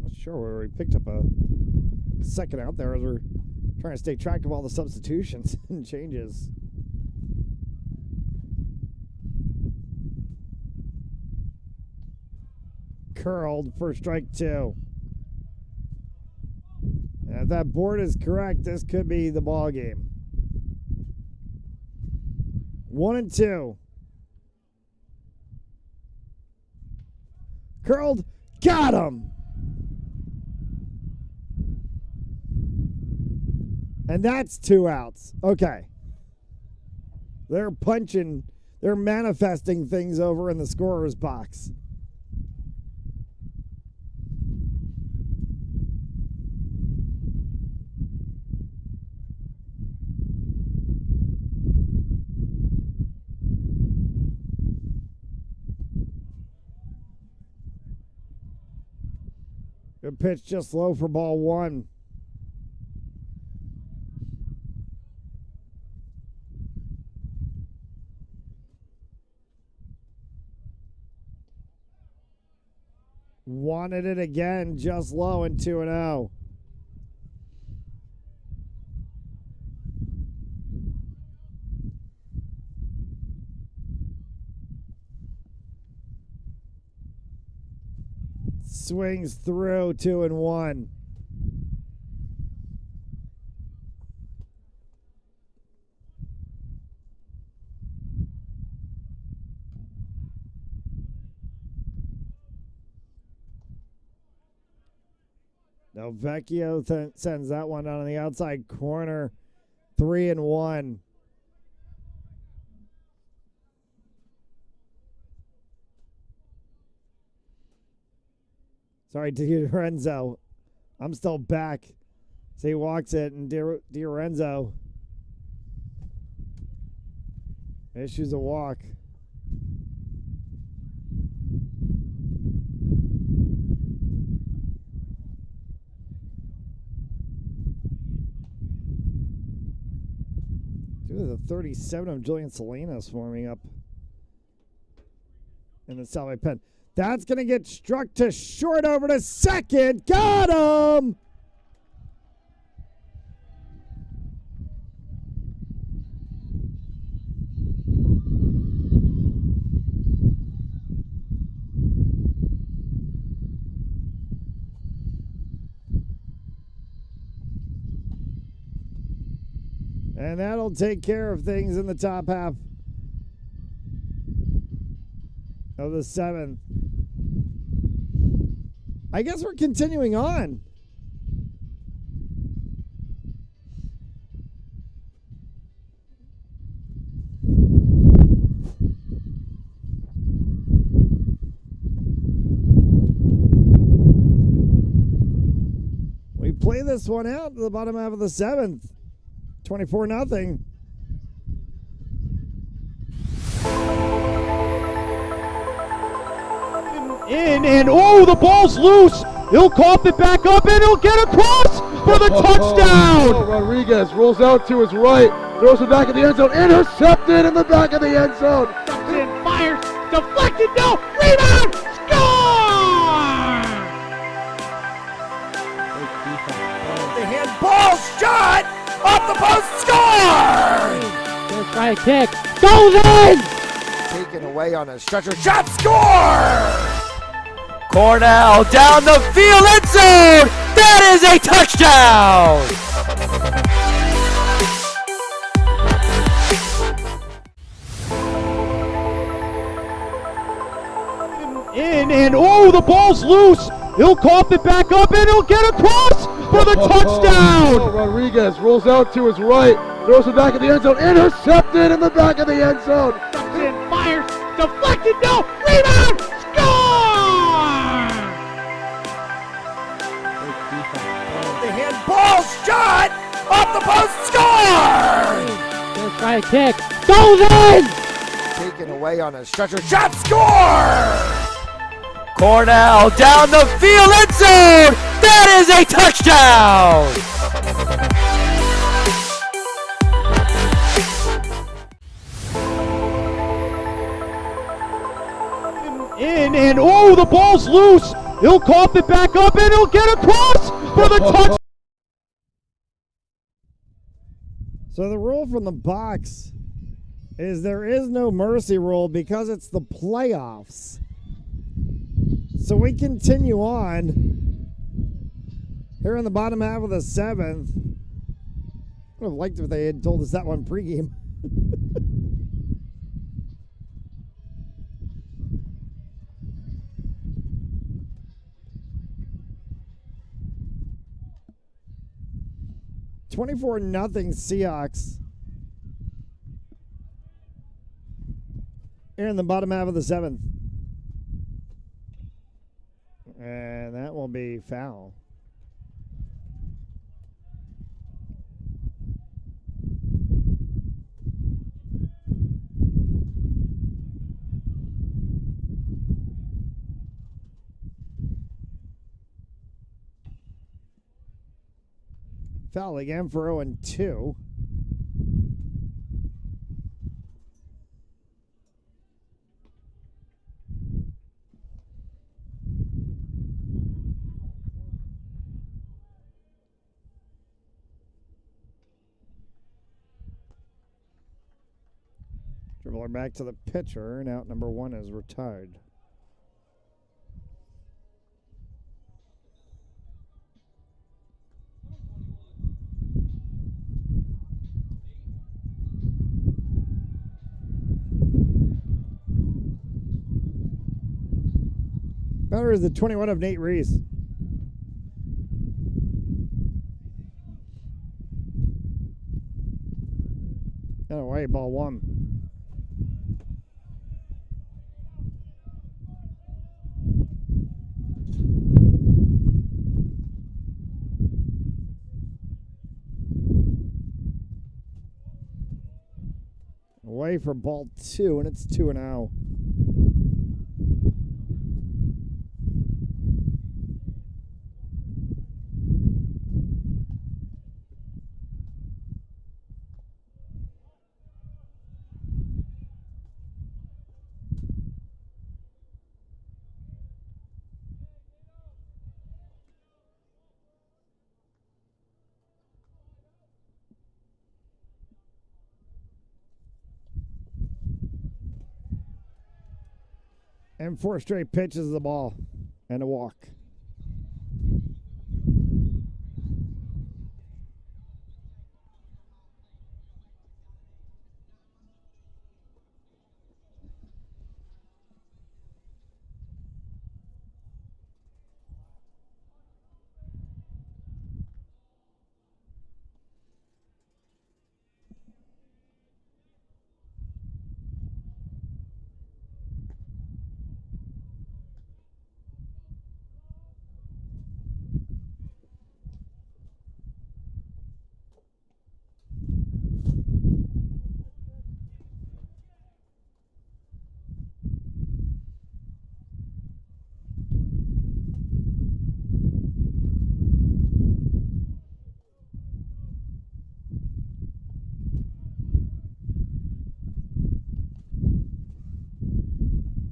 Not sure where we picked up a second out there as we're trying to stay track of all the substitutions and changes. Curled for strike 2. And if that board is correct, this could be the ball game. 1-2. Curled. Got him. And that's 2 outs. Okay. They're punching. They're manifesting things over in the scorer's box. Good pitch, just low for ball 1. Wanted it again, just low and 2-0. Swings through 2-1. Now Vecchio sends that one down on the outside corner. 3-1. Sorry, DiRenzo. I'm still back. So he walks it, and DiRenzo issues a walk. Dude, the 37 of Julian Salinas warming up in the Salve pen. That's going to get struck to short over to second. Got him! And that'll take care of things in the top half of the 7th. I guess we're continuing on. We play this one out to the bottom half of the 7th. 24-0. in, and oh, the ball's loose. He'll cough it back up, and he'll get across for the touchdown. Oh, Rodriguez rolls out to his right, throws it back in the end zone, intercepted in the back of the end zone. In, fires, deflected, no, rebound, score! The handball shot off the post, score! Gonna try a kick, goes in! Taken away on a stretcher, shot, score! Cornell down the field, end zone! That is a touchdown! In, and oh, the ball's loose. He'll cough it back up, and he'll get across for the touchdown. Oh, Rodriguez rolls out to his right, throws it back in the end zone, intercepted in the back of the end zone. In, fires, deflected, no, rebound, score! The handball shot off the post, score! Gonna try a kick, goes in! Taken away on a stretcher, shot, score! Cornell down the field, end zone! That is a touchdown! In, and oh, the ball's loose. He'll cough it back up, and he'll get across for the touchdown. So the rule from the box is there is no mercy rule because it's the playoffs. So we continue on here in the bottom half of the seventh. I would have liked if they had told us that one pregame. 24-0 Seahawks. Here in the bottom half of the seventh. And that will be foul. Foul again for 0-2. Dribbler back to the pitcher, and out number one is retired. Batter is the 21 of Nate Reese. Got away, ball one. Away for ball two, and it's 2-0. And 4 straight pitches of the ball and a walk.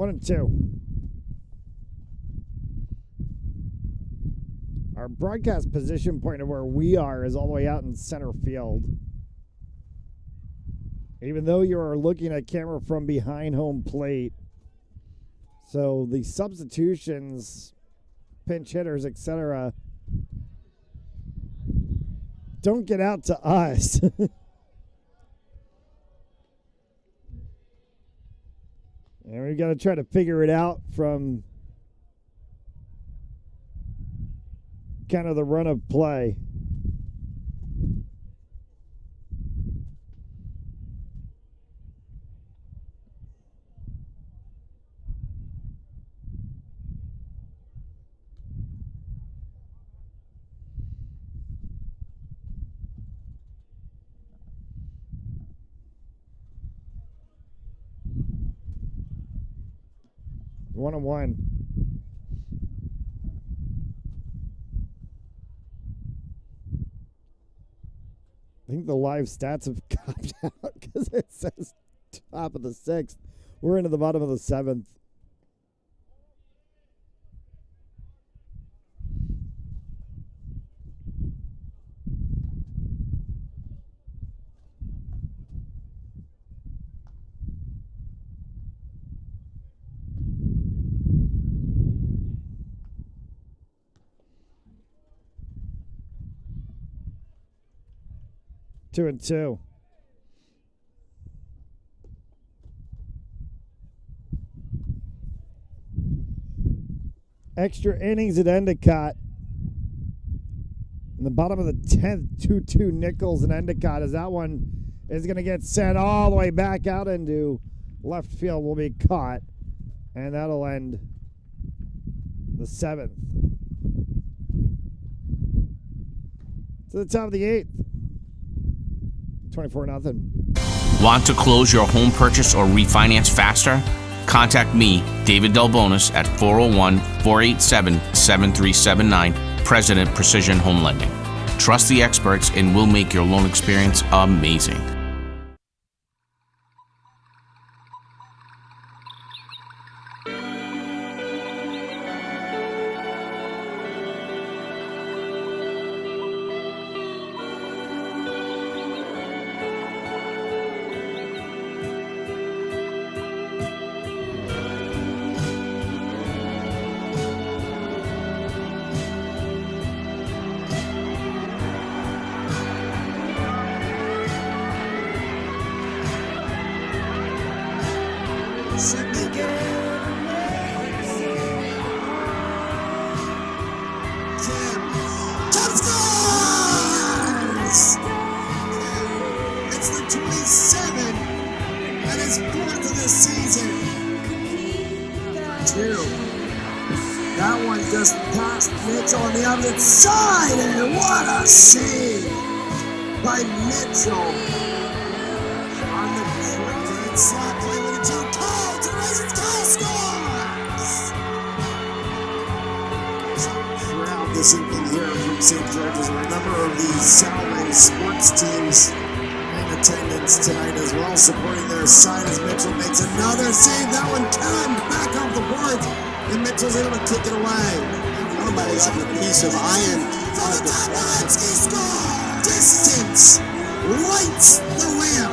1-2. Our broadcast position point of where we are is all the way out in center field. Even though you are looking at camera from behind home plate. So the substitutions, pinch hitters, etc., don't get out to us. And we've got to try to figure it out from kind of the run of play. One on one. I think the live stats have copped out because it says top of the 6th. We're into the bottom of the 7th. Two and two. Extra innings at Endicott. In the bottom of the 10th, 2-2 Nichols and Endicott, as that one is going to get sent all the way back out into left field, will be caught. And that'll end the 7th. To the top of the 8th. 24-0. Want to close your home purchase or refinance faster? Contact me, David Delbonis, at 401-487-7379, President Precision Home Lending. Trust the experts and we'll make your loan experience amazing. Supporting their side as Mitchell makes another save. That one canned back off the boards, and Mitchell's able to kick it away. Nobody's up a piece of iron. From the top, Walensky scores! Distance lights the lamp.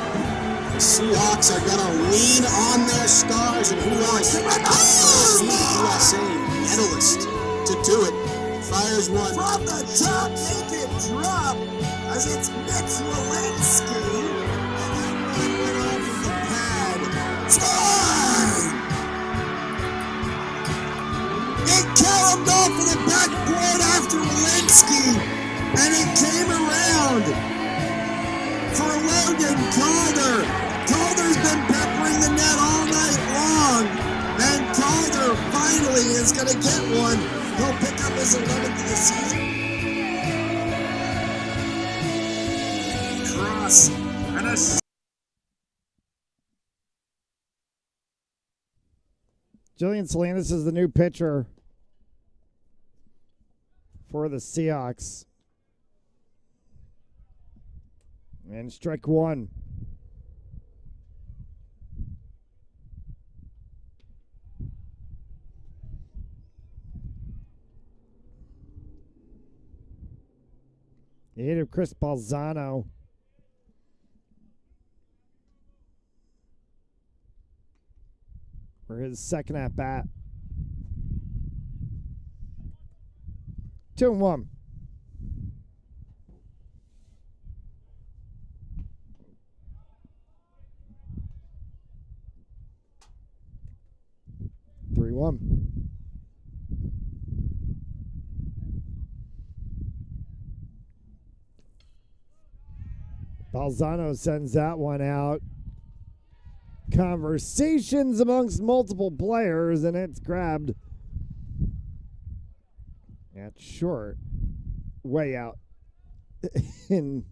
The Seahawks are going to lean on their stars, and who else? USA medalist to do it. Fires one. From the top, make it drop as it's Mitch Walensky. It caromed off of the backboard after Walensky, and it came around for Logan Calder. Calder's been peppering the net all night long, and Calder finally is going to get one. He'll pick up his 11th of the season. Cross and a Jillian Salinas is the new pitcher for the Seahawks. And strike one. The hit of Chris Balzano. For his second at bat. 2-1. Balzano sends that one out. Conversations amongst multiple players, and it's grabbed at short, way out in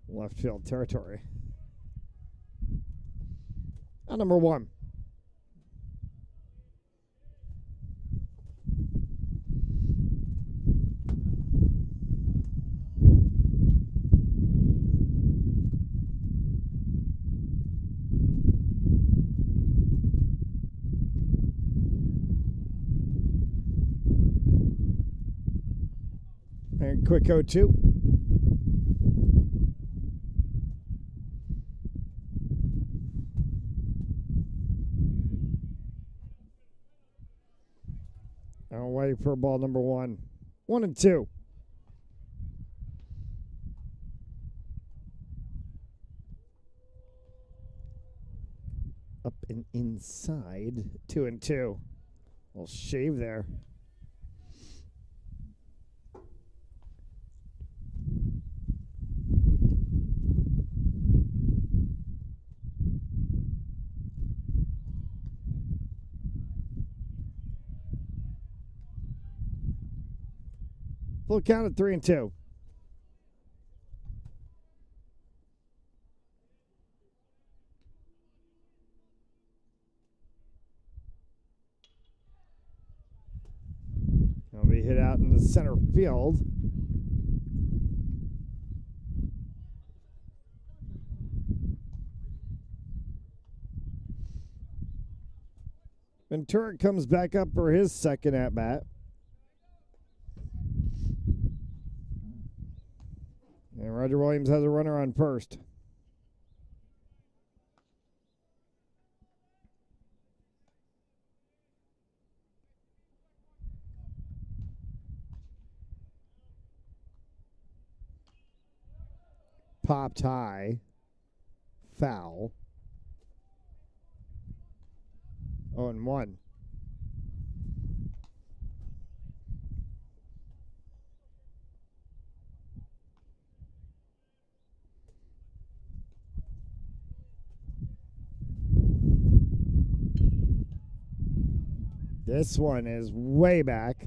left field territory. Number 1. And quick 0-2. Away for ball number 1. 1-2. Up and inside. 2-2. Little shave there. Full count at 3-2. It'll be hit out in the center field. Ventura comes back up for his second at bat. And Roger Williams has a runner on first. Popped high. Foul. 0-1. This one is way back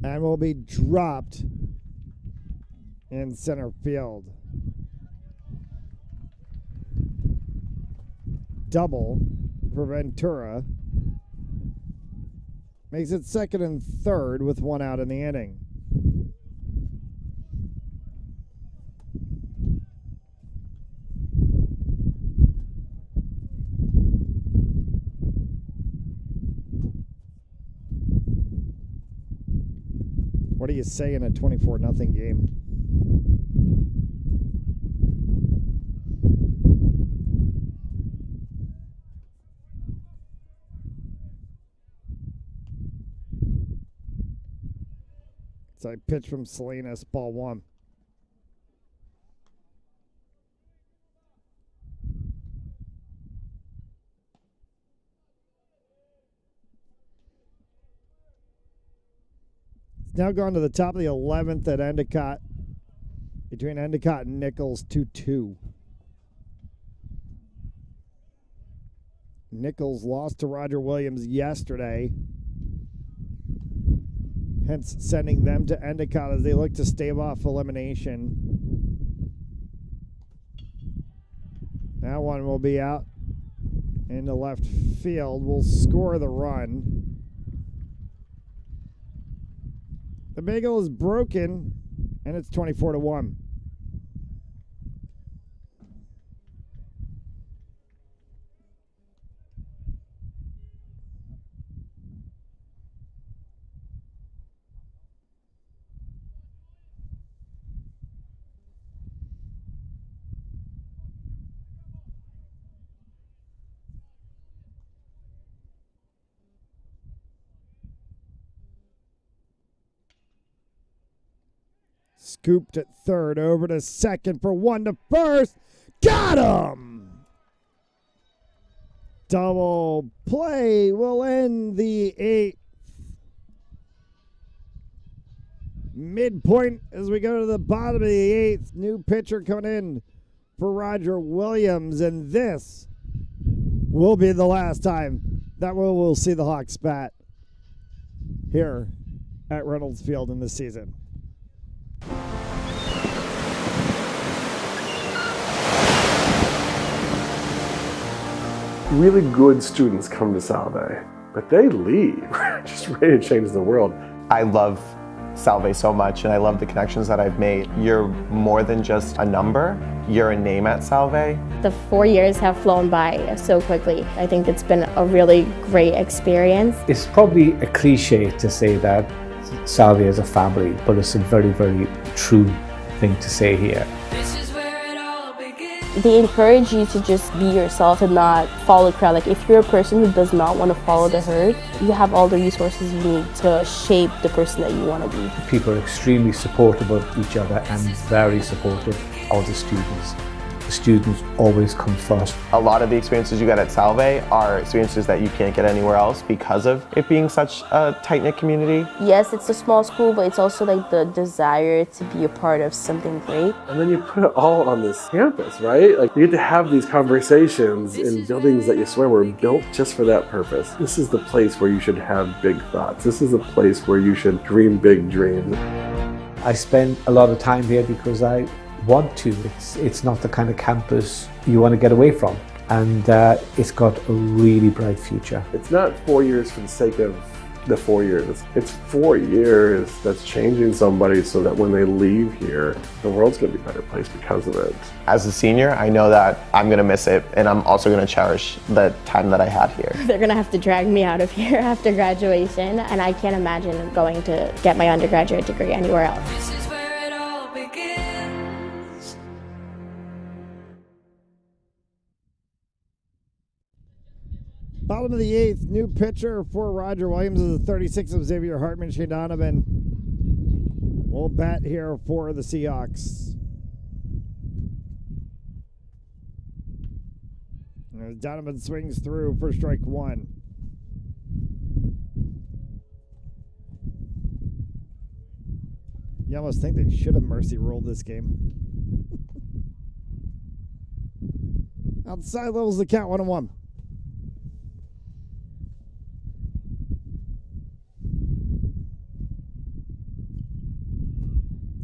and will be dropped in center field. Double for Ventura. Makes it second and third with one out in the inning. What do you say in a 24-0 game? So I pitch from Salinas, ball 1. Now gone to the top of the 11th at Endicott. Between Endicott and Nichols, 2-2. Nichols lost to Roger Williams yesterday. Hence sending them to Endicott as they look to stave off elimination. That one will be out in the left field. Will score the run. The bagel is broken, and it's 24-1. scooped at third, over to second for one to first. Got him! Double play will end the eighth. Midpoint as we go to the bottom of the eighth. New pitcher coming in for Roger Williams, and this will be the last time that we'll see the Hawks bat here at Reynolds Field in this season. Really good students come to Salve, but they leave, just ready to change the world. I love Salve so much, and I love the connections that I've made. You're more than just a number, you're a name at Salve. The 4 years have flown by so quickly. I think it's been a really great experience. It's probably a cliche to say that Salve is a family, but it's a very, very true thing to say here. They encourage you to just be yourself and not follow the crowd. Like, if you're a person who does not want to follow the herd, you have all the resources you need to shape the person that you want to be. People are extremely supportive of each other and very supportive of the students. The students always come first. A lot of the experiences you get at Salve are experiences that you can't get anywhere else because of it being such a tight-knit community. Yes, it's a small school, but it's also like the desire to be a part of something great. And then you put it all on this campus, right? Like, you get to have these conversations in buildings that you swear were built just for that purpose. This is the place where you should have big thoughts. This is the place where you should dream big dreams. I spend a lot of time here because I want to. It's not the kind of campus you want to get away from, and it's got a really bright future. It's not 4 years for the sake of the 4 years. It's 4 years that's changing somebody so that when they leave here, the world's going to be a better place because of it. As a senior, I know that I'm going to miss it, and I'm also going to cherish the time that I had here. They're going to have to drag me out of here after graduation, and I can't imagine going to get my undergraduate degree anywhere else. Bottom of the eighth, new pitcher for Roger Williams is the 36 of Xavier Hartman. Shane Donovan will bat here for the Seahawks. As Donovan swings through for strike one. You almost think they should have mercy ruled this game. Outside levels the count, 1-1.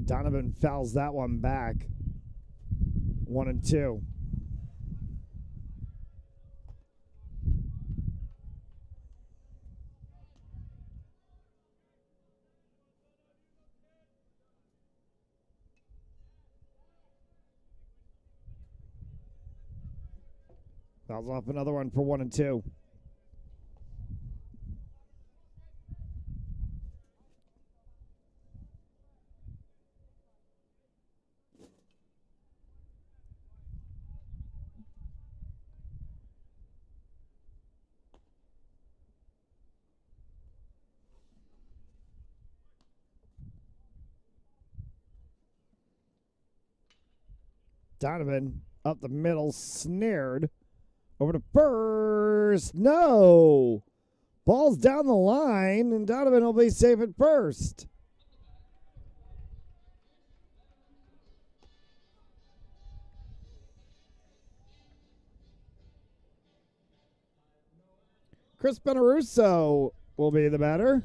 Donovan fouls that one back. 1-2. Fouls off another one for 1-2. Donovan up the middle, snared. Over to first. No. Ball's down the line, and Donovan will be safe at first. Chris Benarusso will be the batter.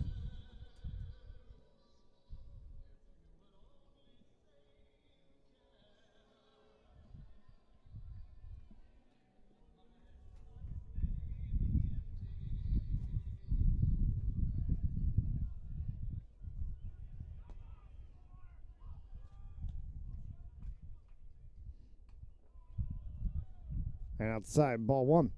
And outside, ball one.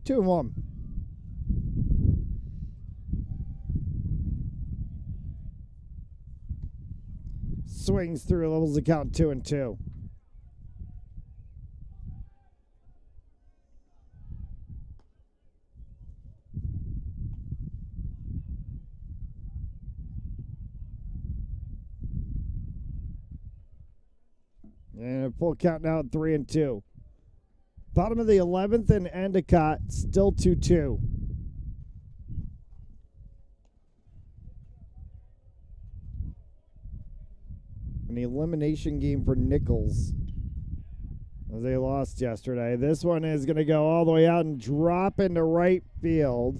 2-1. Swings through, levels the count 2-2. And a full count now at 3-2. Bottom of the 11th and Endicott, still 2-2. An elimination game for Nichols, as they lost yesterday. This one is going to go all the way out and drop into right field.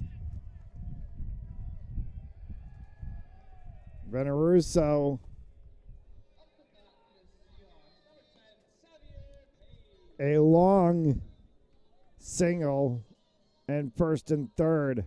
Veneruso. A long single and first and third.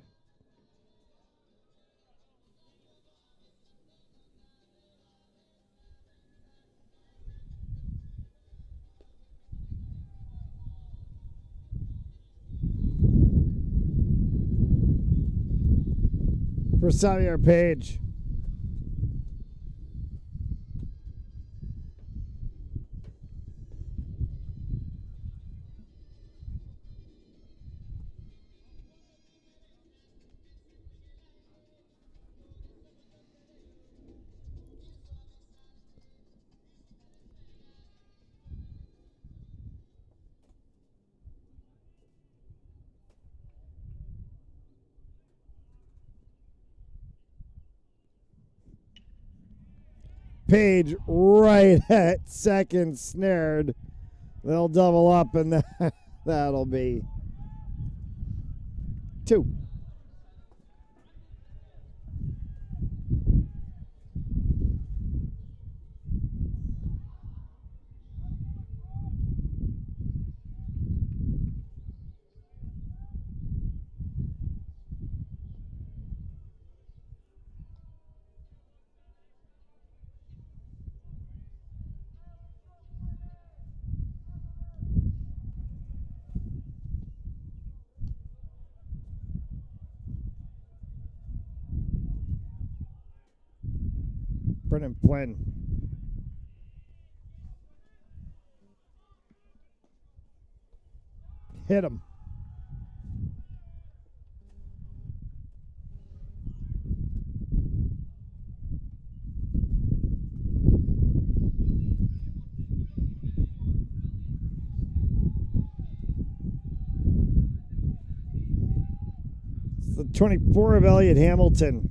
For Xavier Page. Page right at second, snared. They'll double up, and that'll be 2. Brennan Flynn. Hit him. It's the 24 of Elliott Hamilton.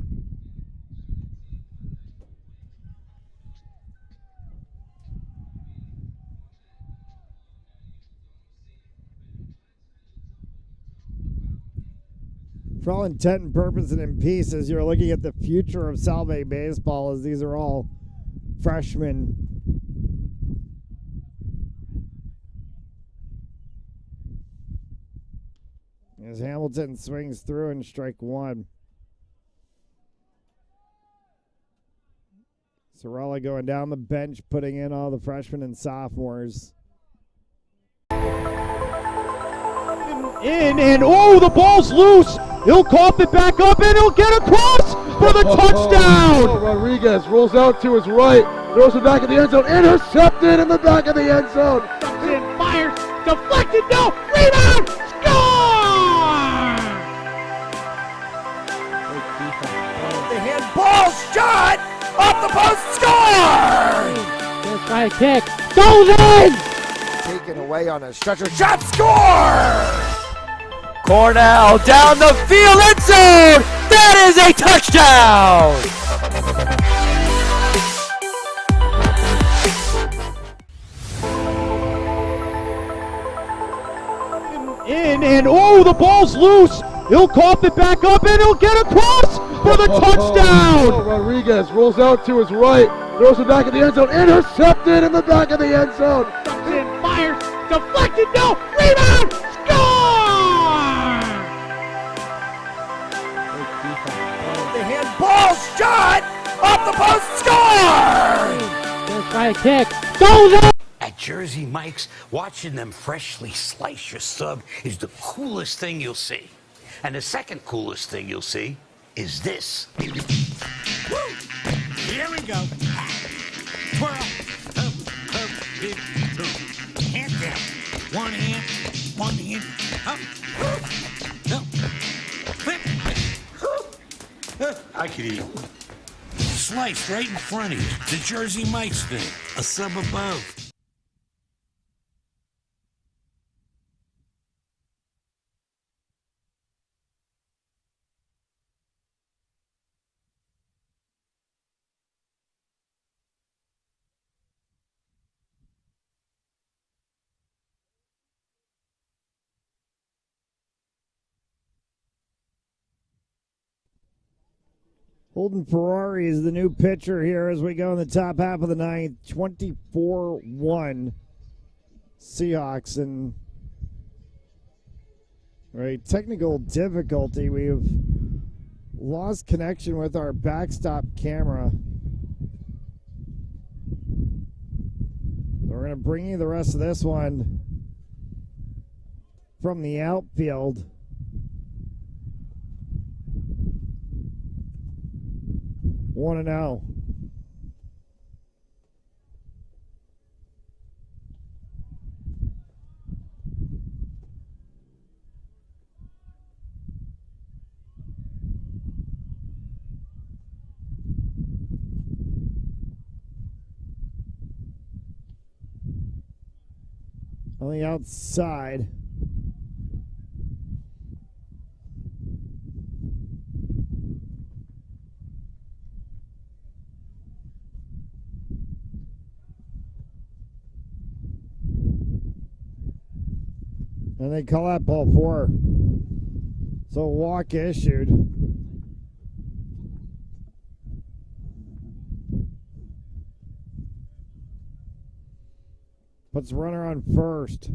For all intent and purpose and in peace, as you're looking at the future of Salve baseball, as these are all freshmen. As Hamilton swings through and strike 1. Sorella going down the bench, putting in all the freshmen and sophomores. And oh, the ball's loose. He'll cough it back up, and he'll get across for the touchdown. Rodriguez rolls out to his right, throws it back in the end zone, intercepted in the back of the end zone. And fires, deflected, no, rebound, score! The handball shot off the post, score! Just try a kick, goes in! Taken away on a stretcher, shot, score! Cornell down the field, end zone! That is a touchdown! And oh, the ball's loose. He'll cough it back up, and he'll get across for the touchdown. Rodriguez rolls out to his right, throws it back in the end zone, intercepted in the back of the end zone. And fires, deflected, no, rebound, score! The handball shot off the post, score! Just try a kick, goes in! At your Jersey Mike's, watching them freshly slice your sub is the coolest thing you'll see. And the second coolest thing you'll see is this. Woo! Here we go. Twirl. Up, big two. Hand down. One hand. Up. Up. Flip. I could eat. Slice right in front of you. The Jersey Mike's thing. A sub above. Holden Ferrari is the new pitcher here as we go in the top half of the ninth. 24-1 Seahawks. And right, technical difficulty. We've lost connection with our backstop camera. So we're going to bring you the rest of this one from the outfield. Want to know. On the outside. And they call that ball 4. So walk issued. Puts runner on first.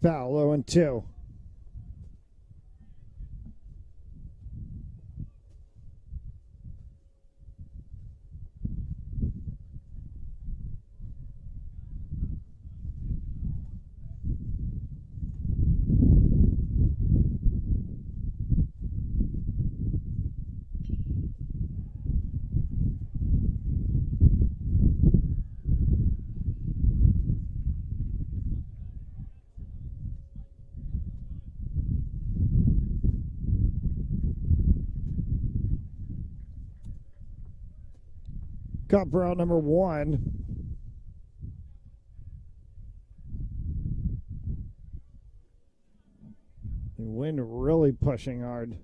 Foul, 0-2. Cut for out number 1. The wind really pushing hard.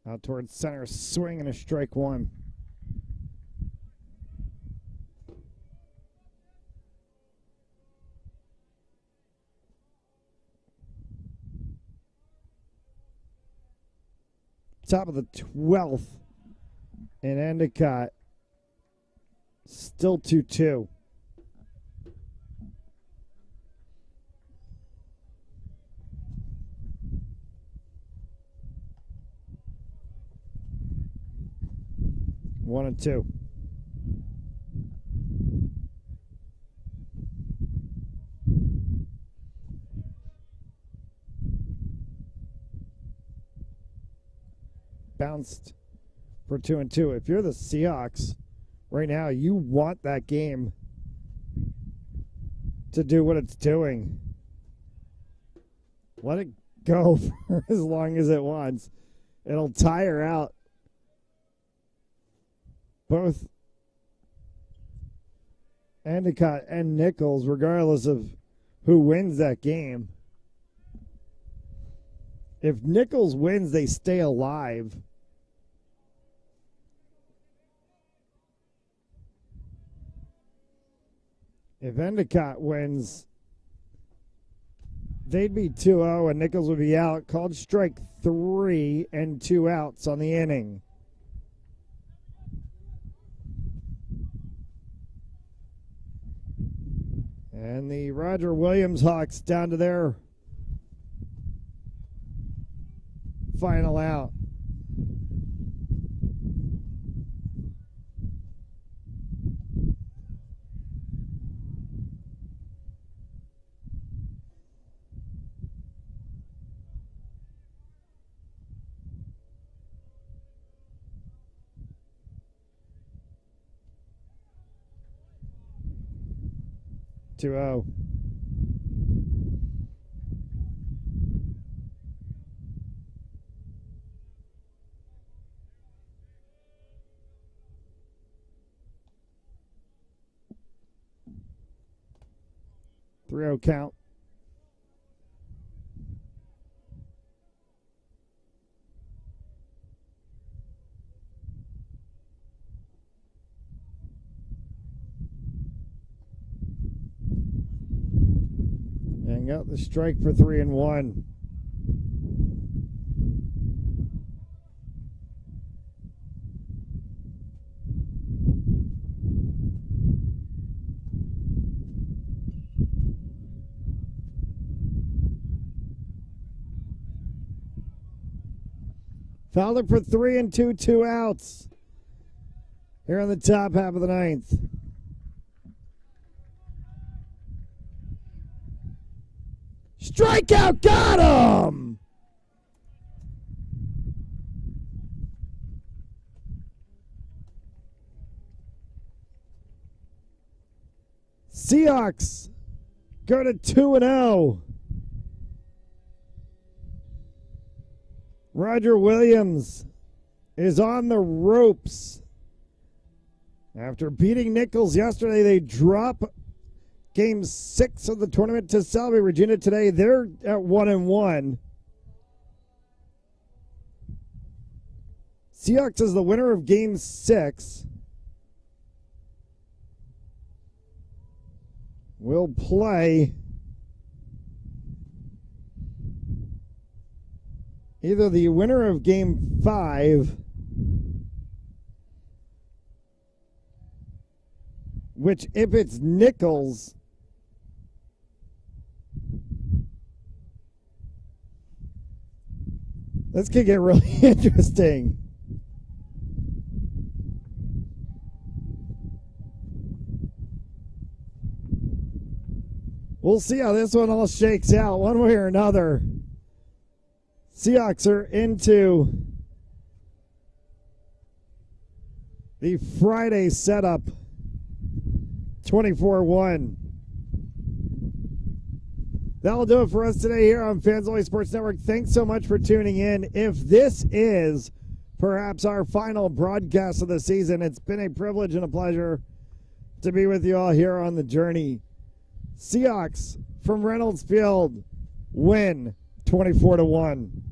Out towards center, swing and a strike 1. Top of the 12th. And Endicott. Still 2-2. One and two. Bounced for 2-2. If you're the Seahawks right now, you want that game to do what it's doing. Let it go for as long as it wants. It'll tire out both Endicott and Nichols, regardless of who wins that game. If Nichols wins, they stay alive. If Endicott wins, they'd be 2-0 and Nichols would be out. Called strike 3 and 2 outs on the inning. And the Roger Williams Hawks down to their final out. Two oh. Three-oh count. And got the strike for 3-1. Fowler for 3 and 2, 2 outs. Here on the top half of the ninth. Strikeout, got him! Seahawks go to 2-0. Roger Williams is on the ropes. After beating Nichols yesterday, they drop Game 6 of the tournament to Salve, Regina today. They're at 1-1. Seahawks is the winner of Game 6. Will play either the winner of Game 5, which if it's Nichols, this could get really interesting. We'll see how this one all shakes out one way or another. Seahawks are into the Friday setup, 24-1. That'll do it for us today here on Fans Only Sports Network. Thanks so much for tuning in. If this is perhaps our final broadcast of the season, it's been a privilege and a pleasure to be with you all here on the journey. Seahawks from Reynolds Field win 24-1.